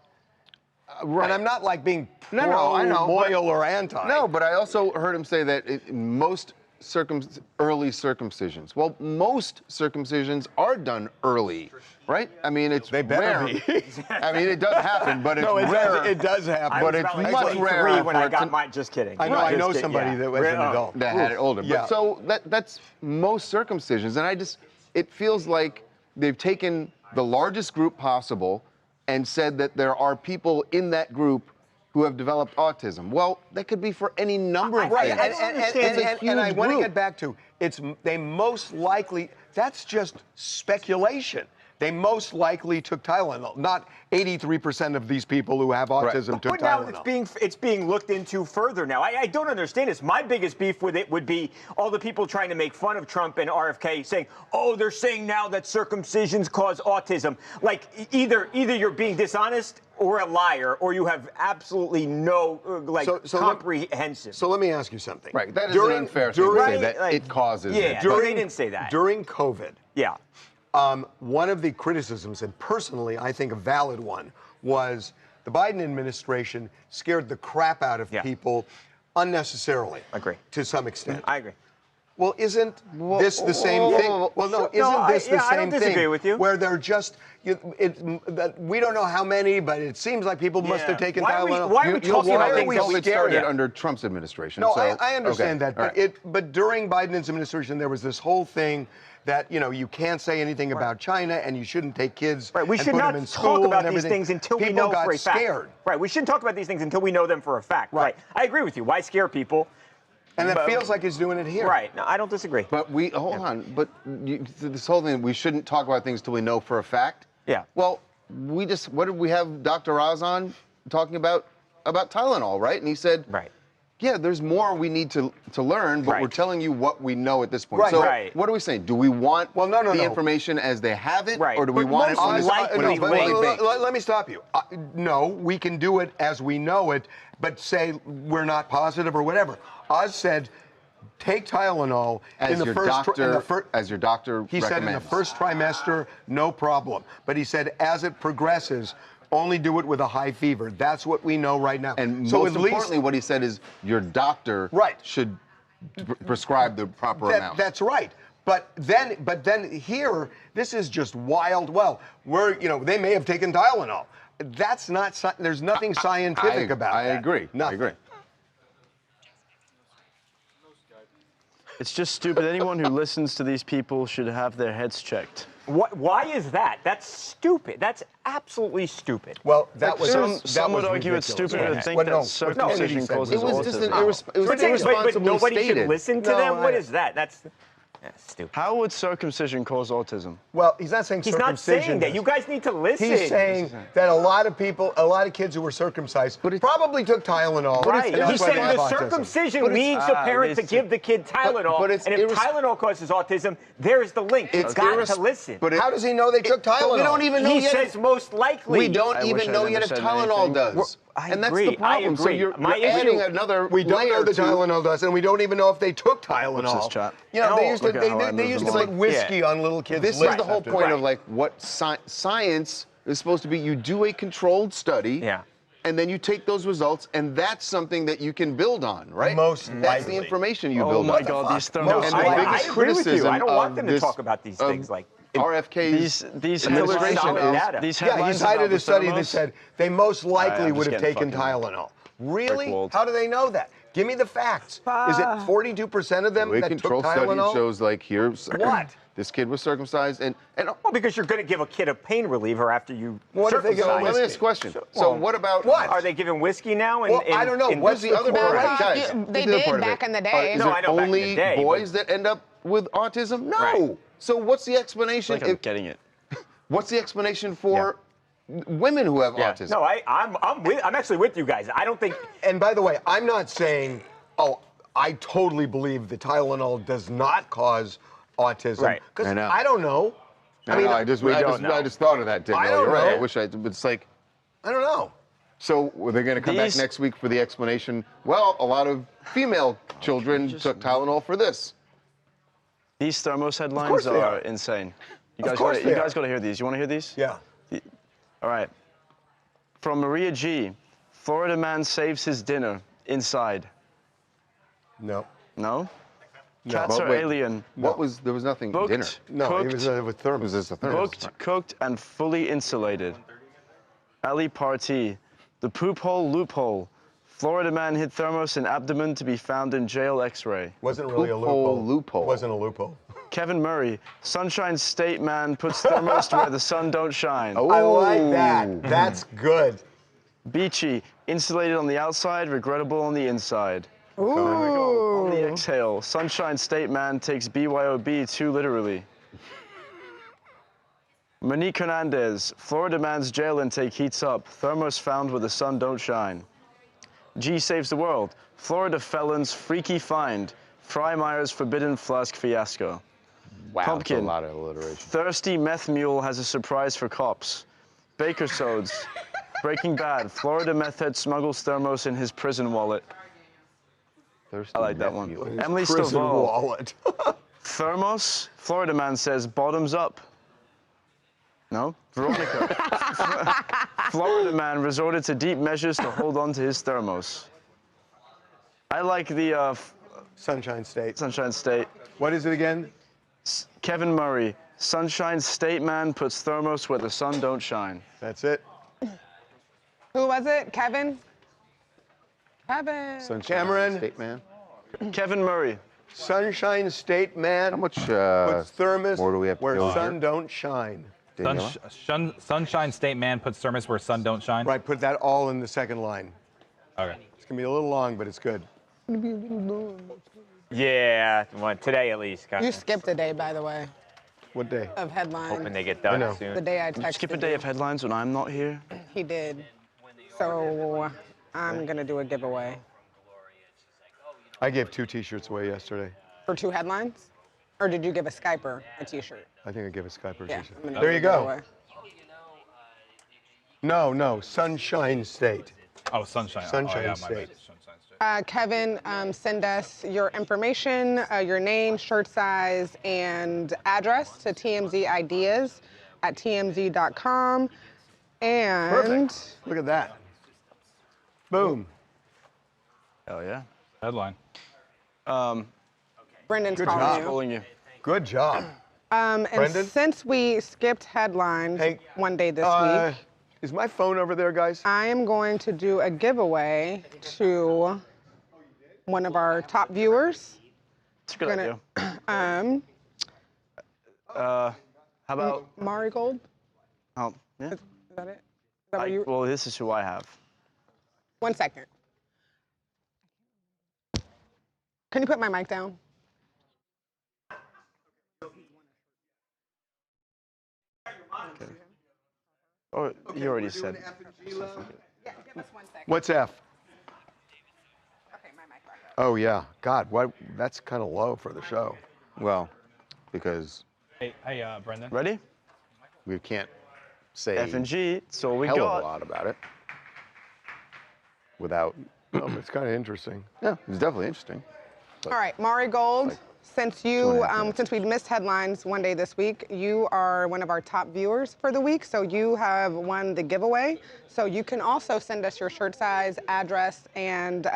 Right. And I'm not like being loyal or anti. No, but I also heard him say that most early circumcisions. Well, most circumcisions are done early, right? I mean, it's they better rare. Be. I mean, it does happen, but it's rare. It does happen. But it's much rarer. When I got mine, just kidding. I know somebody that was an adult that had it older. Yeah. But so that's most circumcisions, and it feels like they've taken the largest group possible and said that there are people in that group who have developed autism. Well, that could be for any number of things. And I want to get back to they most likely, that's just speculation. They most likely took Tylenol. Not 83% of these people who have autism took Tylenol. But now it's being looked into further now. I don't understand this. My biggest beef with it would be all the people trying to make fun of Trump and RFK saying, oh, they're saying now that circumcisions cause autism. Like either you're being dishonest or a liar, or you have absolutely no comprehension. So let me ask you something. Right, that is an unfair thing to say that it causes it. They didn't say that. During COVID, yeah. One of the criticisms, and personally I think a valid one, was the Biden administration scared the crap out of people unnecessarily. Agree. To some extent. I agree. Well, isn't this the same thing? Well, no, isn't this the same thing? I don't disagree with you. Where they're just, we don't know how many, but it seems like people must have taken Tylenol. Why are we talking about things that COVID started under Trump's administration? No, so, I understand okay, that, but during Biden's administration, there was this whole thing that you can't say anything about China and you shouldn't take kids. Right, we and should put not them in talk school about and these everything. things until we People know got for a fact. scared. Right, we shouldn't talk about these things until we know them for a fact. Right, I agree with you. Why scare people? And it feels like he's doing it here. Right, no, I don't disagree. But hold on, but this whole thing, we shouldn't talk about things till we know for a fact? Yeah. Well, what did we have Dr. Oz on talking about Tylenol, right? And he said, right. Yeah, there's more we need to learn, but we're telling you what we know at this point. Right. So Right. what are we saying? Do we want the no. information as they have it, Right. or do we want it when it's fully baked? Let me stop you. No, we can do it as we know it, but say we're not positive or whatever. Oz said, take Tylenol As in the your first doctor, as your doctor He said in the recommends. first trimester, no problem. But he said as it progresses, only do it with a high fever. That's what we know right now. And so most importantly, what he said is your doctor should prescribe the proper amount. That's right. But then here, this is just wild. Well, they may have taken Tylenol. That's not. There's nothing scientific about that. I agree. Nothing. I agree. It's just stupid. Anyone who listens to these people should have their heads checked. Why is that? That's stupid. That's absolutely stupid. Well, some would argue it's stupider to think that circumcision causes autism. It was irresponsible. But nobody stated. should listen to them? What is that? That's stupid. How would circumcision cause autism? Well, he's not saying He's not circumcision saying that. does. You guys need to listen. He's saying that a lot of kids who were circumcised probably took Tylenol. Right. and He's that's why saying they the have autism. circumcision leads the parent to give the kid Tylenol. but it's and if Tylenol causes autism, there's the link. It's got to listen. But how does he know they took Tylenol? We don't even know he yet. says most likely. We don't even know yet if Tylenol does. And that's the agree. I problem. So agree. you're My adding issue- another We don't know layer the to Tylenol does, and we don't even know if they took Tylenol. What's this, chat? They used to, Look at how I they moved used them to on. put whiskey on little kids' This lips. is the whole after- point of like what science is supposed to be. You do a controlled study, and then you take those results, and that's something that you can build on, right? Most that's likely. the information you Oh build my on. God, these And Thermos. the I biggest agree with you. criticism I don't want of them to this- talk about these of things like RFK's These administration headlines, is these Yeah, he headlines cited about a the study that Thermos. said they most likely I'm would just have getting taken fucking Tylenol. Really? Rick-walled. How do they know that? Give me the facts. Is it 42% of them the way that took control study Tylenol? shows like here's What? this kid was circumcised and well, because you're going to give a kid a pain reliever after you What if they give circumcise. him let me whiskey? ask a question. So what about Are they giving whiskey now? Well, I don't know. What's the other part of it, guys? They Here's the other did part of back it. in the day. Is No, it I know back in the only day, boys that end up with autism? No. Right. So what's the explanation? I'm getting it. What's the explanation for women who have autism? No, I'm actually with you guys. I don't think. And by the way, I'm not saying, I totally believe that Tylenol does not cause autism. Right. Because I know. I don't know. I just thought of that, Daniel. I don't You're right. know. I wish it's like. I don't know. So were they going to come back next week for the explanation? Well, a lot of female children took Tylenol for this. These Thermos course headlines they are are. insane. You Of guys course gotta, they you guys are. got to hear these. You want to hear these? Yeah. All right. From Maria G. Florida man saves his dinner inside. No. No? Cats But are wait, alien. What was there was nothing Booked, dinner. No, cooked, he was with Thermos. Was this a Thermos? booked, cooked, and fully insulated. Ali Parti. The poop hole loophole. Florida man hit Thermos in abdomen to be found in jail x-ray. Wasn't really a Loophole, loophole. loophole. Wasn't a loophole. Kevin Murray. Sunshine State man puts Thermos to where the sun don't shine. I like that. That's good. Beachy. Insulated on the outside, regrettable on the inside. Ooh. On the exhale, Sunshine State man takes BYOB too literally. Monique Hernandez, Florida man's jail intake heats up. Thermos found where the sun don't shine. G saves the world. Florida felons freaky find. Fry Meyer's forbidden flask fiasco. Wow, Pumpkin. that's a lot of alliteration. Thirsty meth mule has a surprise for cops. Baker Sodes. Breaking Bad. Florida meth head smuggles Thermos in his prison wallet. I like that one. Emily Prison Stovall. wallet. Thermos. Florida man says bottoms up. No? Veronica. Florida man resorted to deep measures to hold on to his Thermos. I like the Sunshine State. Sunshine State. What is it again? Kevin Murray. Sunshine State man puts Thermos where the sun don't shine. That's it. Who was it? Kevin? Kevin. Sunshine Cameron. State man. Kevin Murray. Sunshine State man. How much puts Thermos more do we have to where go sun here? don't shine. Sunshine State man puts thermos where sun don't shine. Right, put that all in the second line. Okay. It's gonna be a little long, but it's good. Yeah, well, today at least. You skipped a day, by the way, What day? of headlines. Hoping they get I done know. soon. The day I You texted skip a day of headlines when I'm not here. He did. So I'm gonna do a giveaway I gave 2 T-shirts away yesterday. for 2 headlines, or did you give a Skyper a T-shirt? I think I gave a Skyper Yeah, T-shirt. I'm gonna There do you a go. giveaway. No, Sunshine State. Oh, Sunshine. Sunshine oh, yeah, my State. bad. Sunshine State. Kevin, send us your information, your name, shirt size, and address to tmzideas@tmz.com. And Perfect. Look at that. Boom. Hell yeah. Headline. Brendan's Good calling job. you. Calling you. Good job. And Brendan? since we skipped headlines one day this week, Is my phone over there, guys? I am going to do a giveaway to one of our top viewers. It's a good idea. How about Mari Gold? Oh, yeah. Is that it? Is that what you? Well, this is who I have. 1 second. Can you put my mic down? Okay. Oh, you already said. What's F? Oh yeah. God, why? That's kind of low for the show. Well, because Hey, Brendan. Ready? we can't say F and G. That's all we hell got. of a lot about it without. Oh, it's kind of interesting. Yeah, it's definitely interesting. All right, Mari Gold. Since since we missed headlines one day this week, you are one of our top viewers for the week, so you have won the giveaway. So you can also send us your shirt size, address, and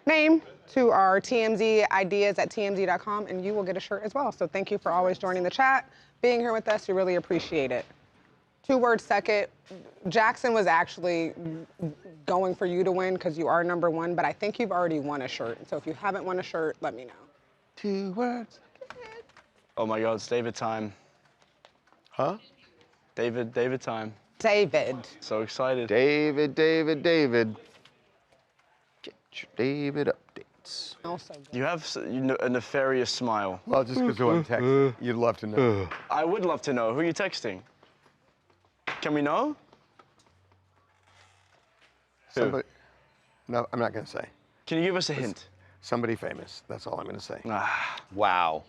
name to our tmzideas@tmz.com, and you will get a shirt as well. So thank you for always joining the chat, being here with us. We really appreciate it. 2 words second. Jackson was actually going for you to win because you are number 1, but I think you've already won a shirt. So if you haven't won a shirt, let me know. 2 words. Oh my God, it's David time. Huh? David time. David. So excited. David. Get your David updates. Also. You have a nefarious smile. Well, just because I'm texting, you'd love to know. I would love to know. Who are you texting? Can we know? Somebody. No, I'm not going to say. Can you give us a hint? Somebody famous. That's all I'm going to say. Wow.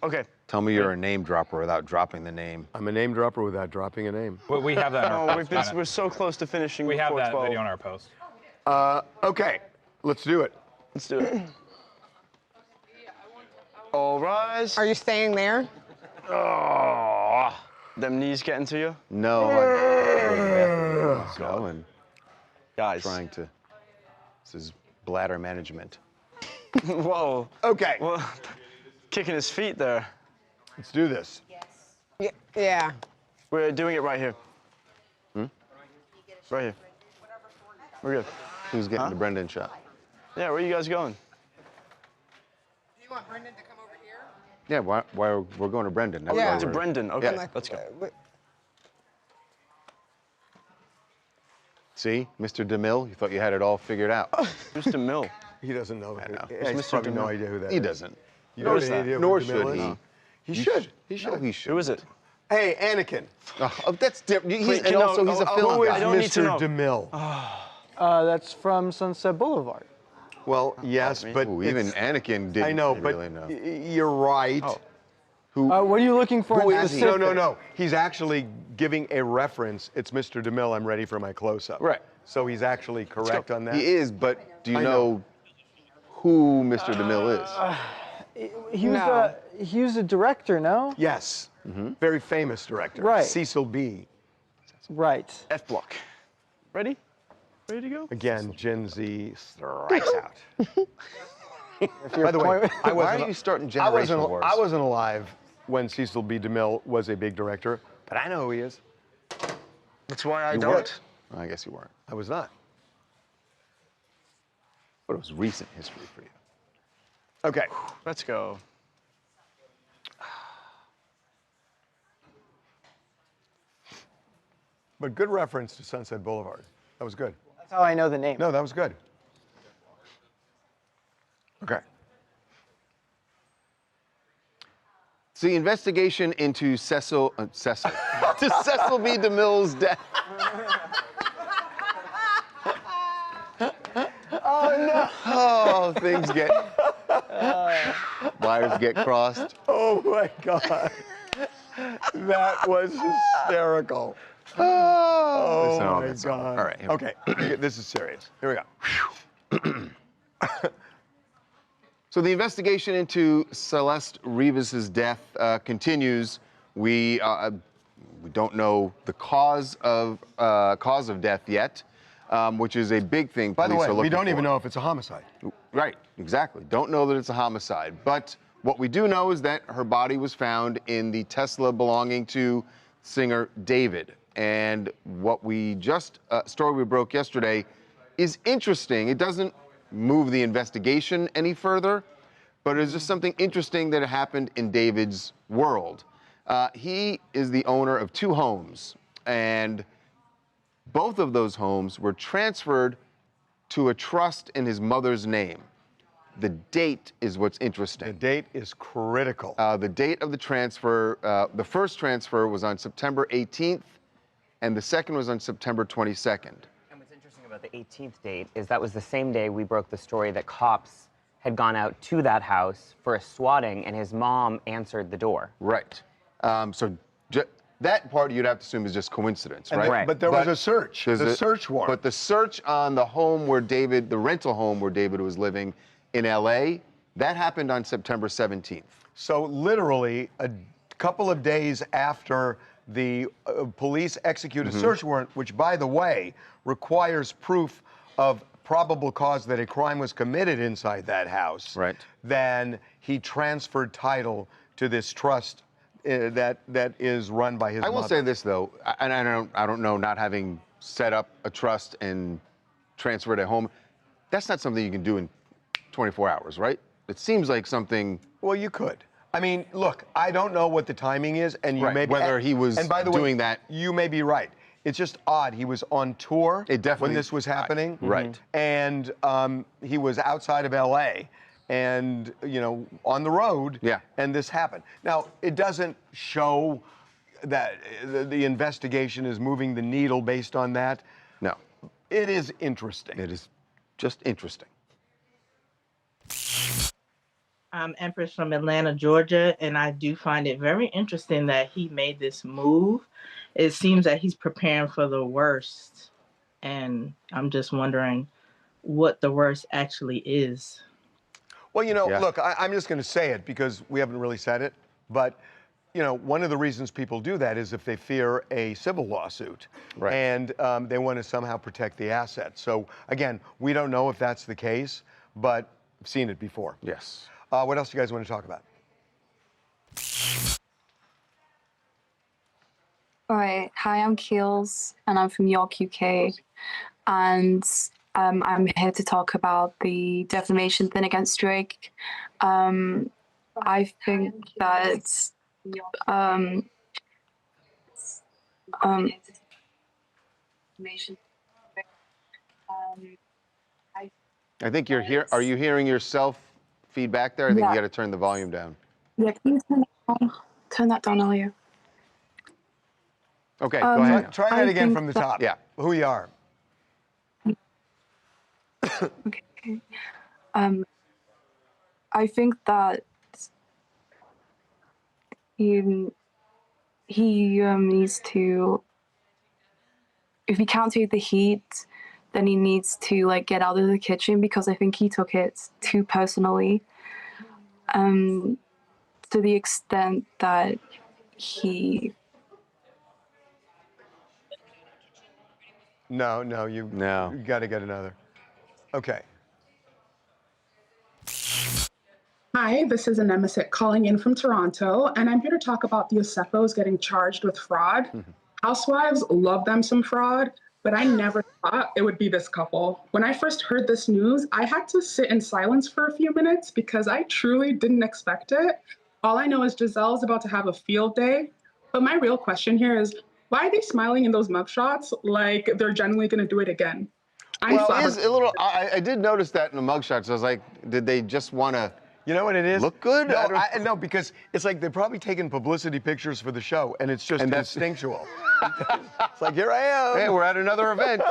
Okay. Tell me you're a name dropper without dropping the name. I'm a name dropper without dropping a name. We have that in our post. We're so close to finishing. We have before that 12. video on our post. Okay, let's do it. Let's do it. All rise. Are you staying there? Oh, them knees getting to you? No. And guys, trying to. This is bladder management. Whoa. Okay. Well, kicking his feet there. Let's do this. Yeah. We're doing it right here. Right here. We're good. Who's getting the Brendan shot? Yeah, where are you guys going? Do you want Brendan to come over here? Yeah, why we're going to Brendan. That's Yeah. why To we're- Brendan. Okay, Yeah. let's go. See, Mr. DeMille, you thought you had it all figured out. Who's DeMille? He doesn't know. I know. He has Mr. probably no DeMille? idea who that is. He doesn't. You Nor know does any that. idea who Nor DeMille should is? he. He should. He should. No, he should. Who is it? Hey, Anakin. Oh, that's different. Please, And also, he's a film Who is guy. I don't need to Mr. know. DeMille? That's from Sunset Boulevard. Well, yes, but Ooh, even it's- Anakin didn't I know, really but know. you're right. Oh. What are you looking for Who in is he? specific? No. He's actually giving a reference. It's Mr. DeMille. I'm ready for my close-up. Right. So he's actually correct on that. He is, but do you I know who Mr. DeMille is? He was a director, no? Yes. Very famous director. Right. Cecil B. Right. F block. Ready? Ready to go? Again, Gen Z strikes out. By the way, why are you starting generational wars? I wasn't alive when Cecil B. DeMille was a big director, but I know who he is. That's why I You don't. weren't. I guess you weren't. I was not. But it was recent history for you. Okay. Let's go. But good reference to Sunset Boulevard. That was good. That's how I know the name. No, that was good. Okay. It's the investigation into Cecil to Cecil B. DeMille's death. Oh no! Oh, things get wires get crossed. Oh my God. That was hysterical. Oh Listen, all my that's God. all right. Here Okay, this is serious. Here we go. So the investigation into Celeste Rivas's death continues. We don't know the cause of death yet, which is a big thing. By the police way, are we looking don't for. even know if it's a homicide. Right, exactly. Don't know that it's a homicide. But what we do know is that her body was found in the Tesla belonging to singer David. And what we just, story we broke yesterday is interesting. It doesn't move the investigation any further, but it's just something interesting that happened in David's world. He is the owner of 2 homes, and both of those homes were transferred to a trust in his mother's name. The date is what's interesting. The date is critical. The date of the transfer, the first transfer was on September 18th, and the second was on September 22nd. And what's interesting about the 18th date is that was the same day we broke the story that cops had gone out to that house for a swatting, and his mom answered the door. Right. That part you'd have to assume is just coincidence, right? Right. But there was a search. The search warrant. But the search on the home where David, the rental home where David was living in LA, that happened on September 17th. So literally a couple of days after the police execute a search warrant, which, by the way, requires proof of probable cause that a crime was committed inside that house. Right. Then he transferred title to this trust that is run by his I will mother. say this though, and I don't know, not having set up a trust and transferred a home, that's not something you can do in 24 hours, right? It seems like something. Well, you could. I mean, look, I don't know what the timing is, and you Right, may be, whether he was and by the doing way, that. You may be right. It's just odd. He was on tour when this was happening, Right. And he was outside of LA, and on the road. Yeah. And this happened. Now, it doesn't show that the investigation is moving the needle based on that. No. It is interesting. It is just interesting. I'm Empress from Atlanta, Georgia, and I do find it very interesting that he made this move. It seems that he's preparing for the worst, and I'm just wondering what the worst actually is. Well, look, I'm just going to say it because we haven't really said it, but one of the reasons people do that is if they fear a civil lawsuit, right. And they want to somehow protect the assets. So again, we don't know if that's the case, but I've seen it before. Yes. What else do you guys want to talk about? All right. Hi, I'm Keels, and I'm from York, UK. And I'm here to talk about the defamation thing against Drake. I think that I think you're here. Are you hearing yourself feedback there? I think Yeah. you got to turn the volume down. Yeah, can you turn that down, Elliot? Okay, go ahead. Try that again from the top. Yeah. Who you are? Okay. I think that he needs to, if he can't take the heat, then he needs to get out of the kitchen, because I think he took it too personally. To the extent that he. No, you got to get another. Okay. Hi, this is Anemesit calling in from Toronto, and I'm here to talk about the Yosefos getting charged with fraud. Housewives love them some fraud, but I never thought it would be this couple. When I first heard this news, I had to sit in silence for a few minutes because I truly didn't expect it. All I know is Giselle's about to have a field day, but my real question here is, why are they smiling in those mugshots like they're genuinely going to do it again? Well, it is a little. I did notice that in the mugshots. I was like, did they just want to? You know what it is? Look good? No, no, because it's like they're probably taking publicity pictures for the show, and it's just instinctual. It's like, here I am. Hey, we're at another event.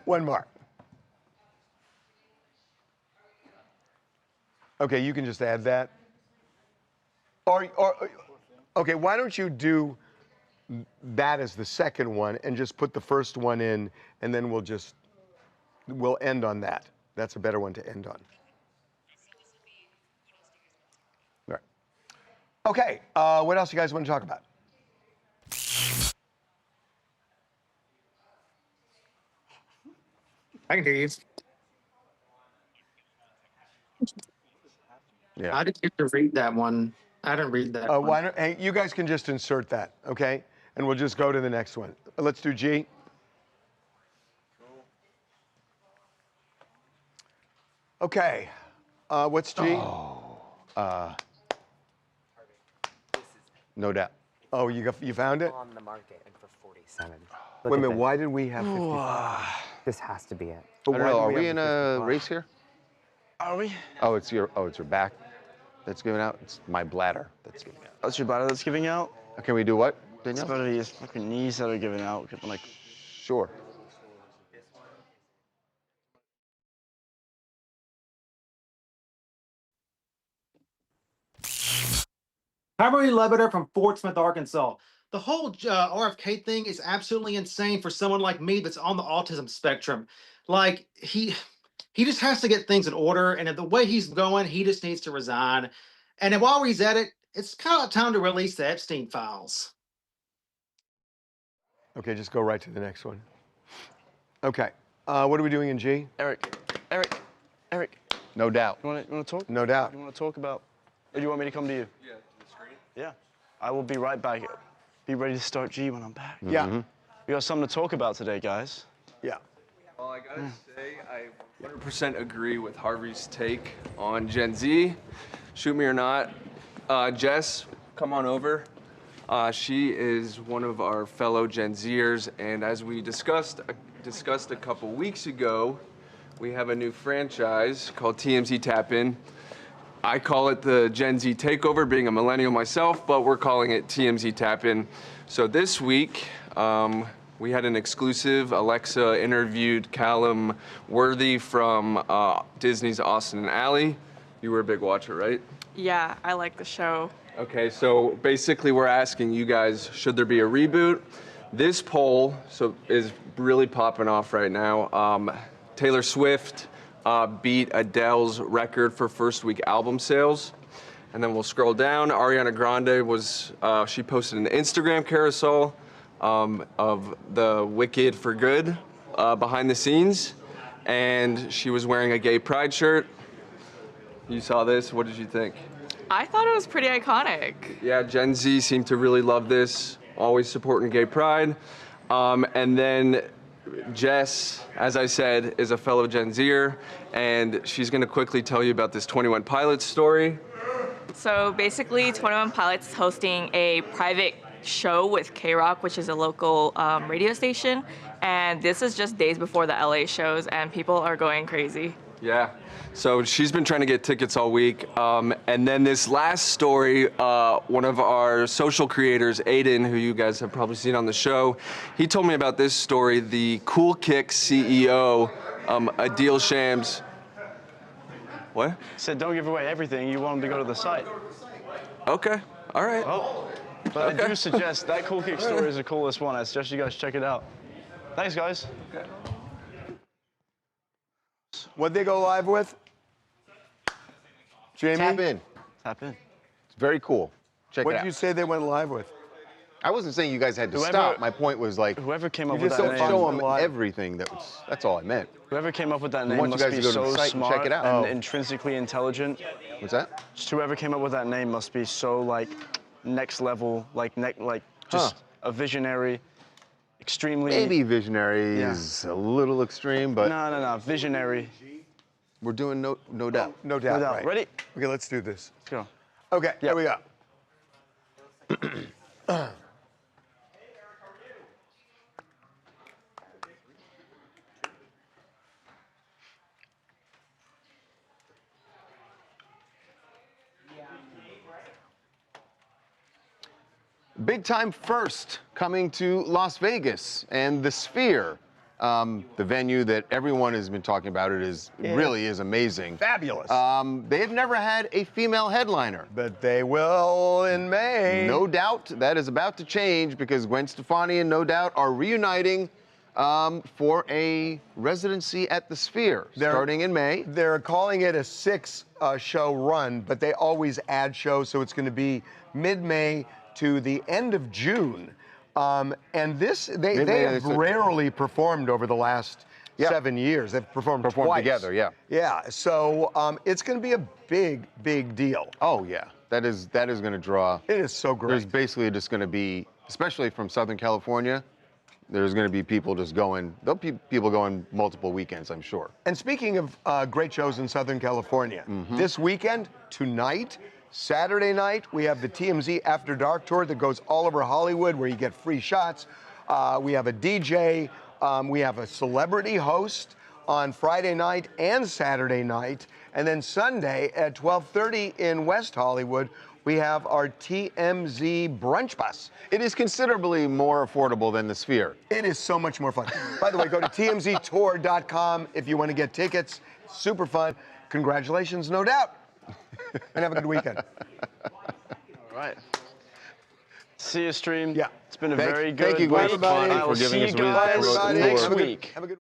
One more. Okay, you can just add that. Or okay, why don't you do that as the second one and just put the first one in, and then we'll end on that. That's a better one to end on. All right. Okay, what else you guys want to talk about? I can hear you. Yeah. I didn't get to read that one. I didn't read that one. Why don't, hey, you guys can just insert that, okay? And we'll just go to the next one. Let's do G. Okay, what's G? No doubt. Oh, you found it? On the market and for 47. Wait a minute, why did we have 55? This has to be it. I don't know. Are we in a race here? Are we? Oh, it's your back that's giving out. It's my bladder that's giving out. That's your bladder that's giving out? Can we do what, It's Danielle? better your fucking knees that are giving out. Like, sure. Harvey Levin from Fort Smith, Arkansas. The whole RFK thing is absolutely insane for someone like me that's on the autism spectrum. Like, he just has to get things in order, and the way he's going, he just needs to resign. And then while he's at it, it's kind of time to release the Epstein files. Okay, just go right to the next one. Okay, what are we doing in G? Eric. No doubt. You want to talk? No doubt. You want to talk about, or do you want me to come to you? Yeah, to the screen? Yeah. I will be right back. Be ready to start G when I'm back. Yeah. We got something to talk about today, guys. Yeah. Well, I gotta say, I 100% agree with Harvey's take on Gen Z. Shoot me or not. Jess, come on over. She is one of our fellow Gen Zers, and as we discussed a couple weeks ago, we have a new franchise called TMZ Tap-in. I call it the Gen Z Takeover, being a millennial myself, but we're calling it TMZ Tap-in. So this week, we had an exclusive. Alexa interviewed Callum Worthy from Disney's Austin and Ally. You were a big watcher, right? Yeah, I like the show. Okay, so basically we're asking you guys, should there be a reboot? This poll is really popping off right now. Taylor Swift beat Adele's record for first week album sales. And then we'll scroll down. Ariana Grande she posted an Instagram carousel of the Wicked for Good behind the scenes. And she was wearing a gay pride shirt. You saw this, what did you think? I thought it was pretty iconic. Yeah, Gen Z seemed to really love this, always supporting gay pride. And then Jess, as I said, is a fellow Gen Zer, and she's gonna quickly tell you about this 21 Pilots story. So basically, 21 Pilots is hosting a private show with K-Rock, which is a local radio station. And this is just days before the LA shows, and people are going crazy. Yeah, so she's been trying to get tickets all week. And then this last story, one of our social creators, Aiden, who you guys have probably seen on the show, he told me about this story. The Cool Kick CEO, Adil Shams. What? Said don't give away everything. You want them to go to the site. Okay, all right. Oh, but I do suggest that Cool Kick story is the coolest one. I suggest you guys check it out. Thanks, guys. Okay. What'd they go live with? Jamie? Tap in. Tap in. It's very cool. Check What it out. did you say they went live with? I wasn't saying you guys had to Whoever- stop. My point was like, whoever came up you with just that don't name- show them everything. That's all I meant. Whoever came up with that We name want you must guys be to go to the so site and smart check it out. and intrinsically intelligent. What's that? Just whoever came up with that name must be so like next level, like just a visionary, extremely. Maybe visionary is a little extreme, but No, visionary. we're doing no doubt. No doubt. doubt. Right. Ready? Okay, let's do this. Let's go. Okay, here we go. Big time first coming to Las Vegas and the Sphere. The venue that everyone has been talking about. Really is amazing. Fabulous. They've never had a female headliner. But they will in May. No doubt that is about to change because Gwen Stefani and No Doubt are reuniting for a residency at the Sphere starting in May. They're calling it a 6-show run, but they always add shows, so it's going to be mid-May to the end of June. And this, they have rarely performed over the last 7 years. They've performed twice. together, yeah. Yeah, so it's going to be a big deal. Oh yeah, that is going to draw. It is so great. There's basically just going to be, especially from Southern California, there's going to be people just going. There'll be people going multiple weekends, I'm sure. And speaking of great shows in Southern California, this weekend, tonight, Saturday night, we have the TMZ After Dark tour that goes all over Hollywood where you get free shots. We have a DJ. We have a celebrity host on Friday night and Saturday night. And then Sunday at 12:30 in West Hollywood, we have our TMZ brunch bus. It is considerably more affordable than the Sphere. It is so much more fun. By the way, go to tmztour.com if you want to get tickets. Super fun. Congratulations, No Doubt. And have a good weekend. All right. See you, stream. Yeah. It's been a very good Thank you, week. Gwen Stefani, I will for giving see us you a reason to guys promote the next tour. week. Have a good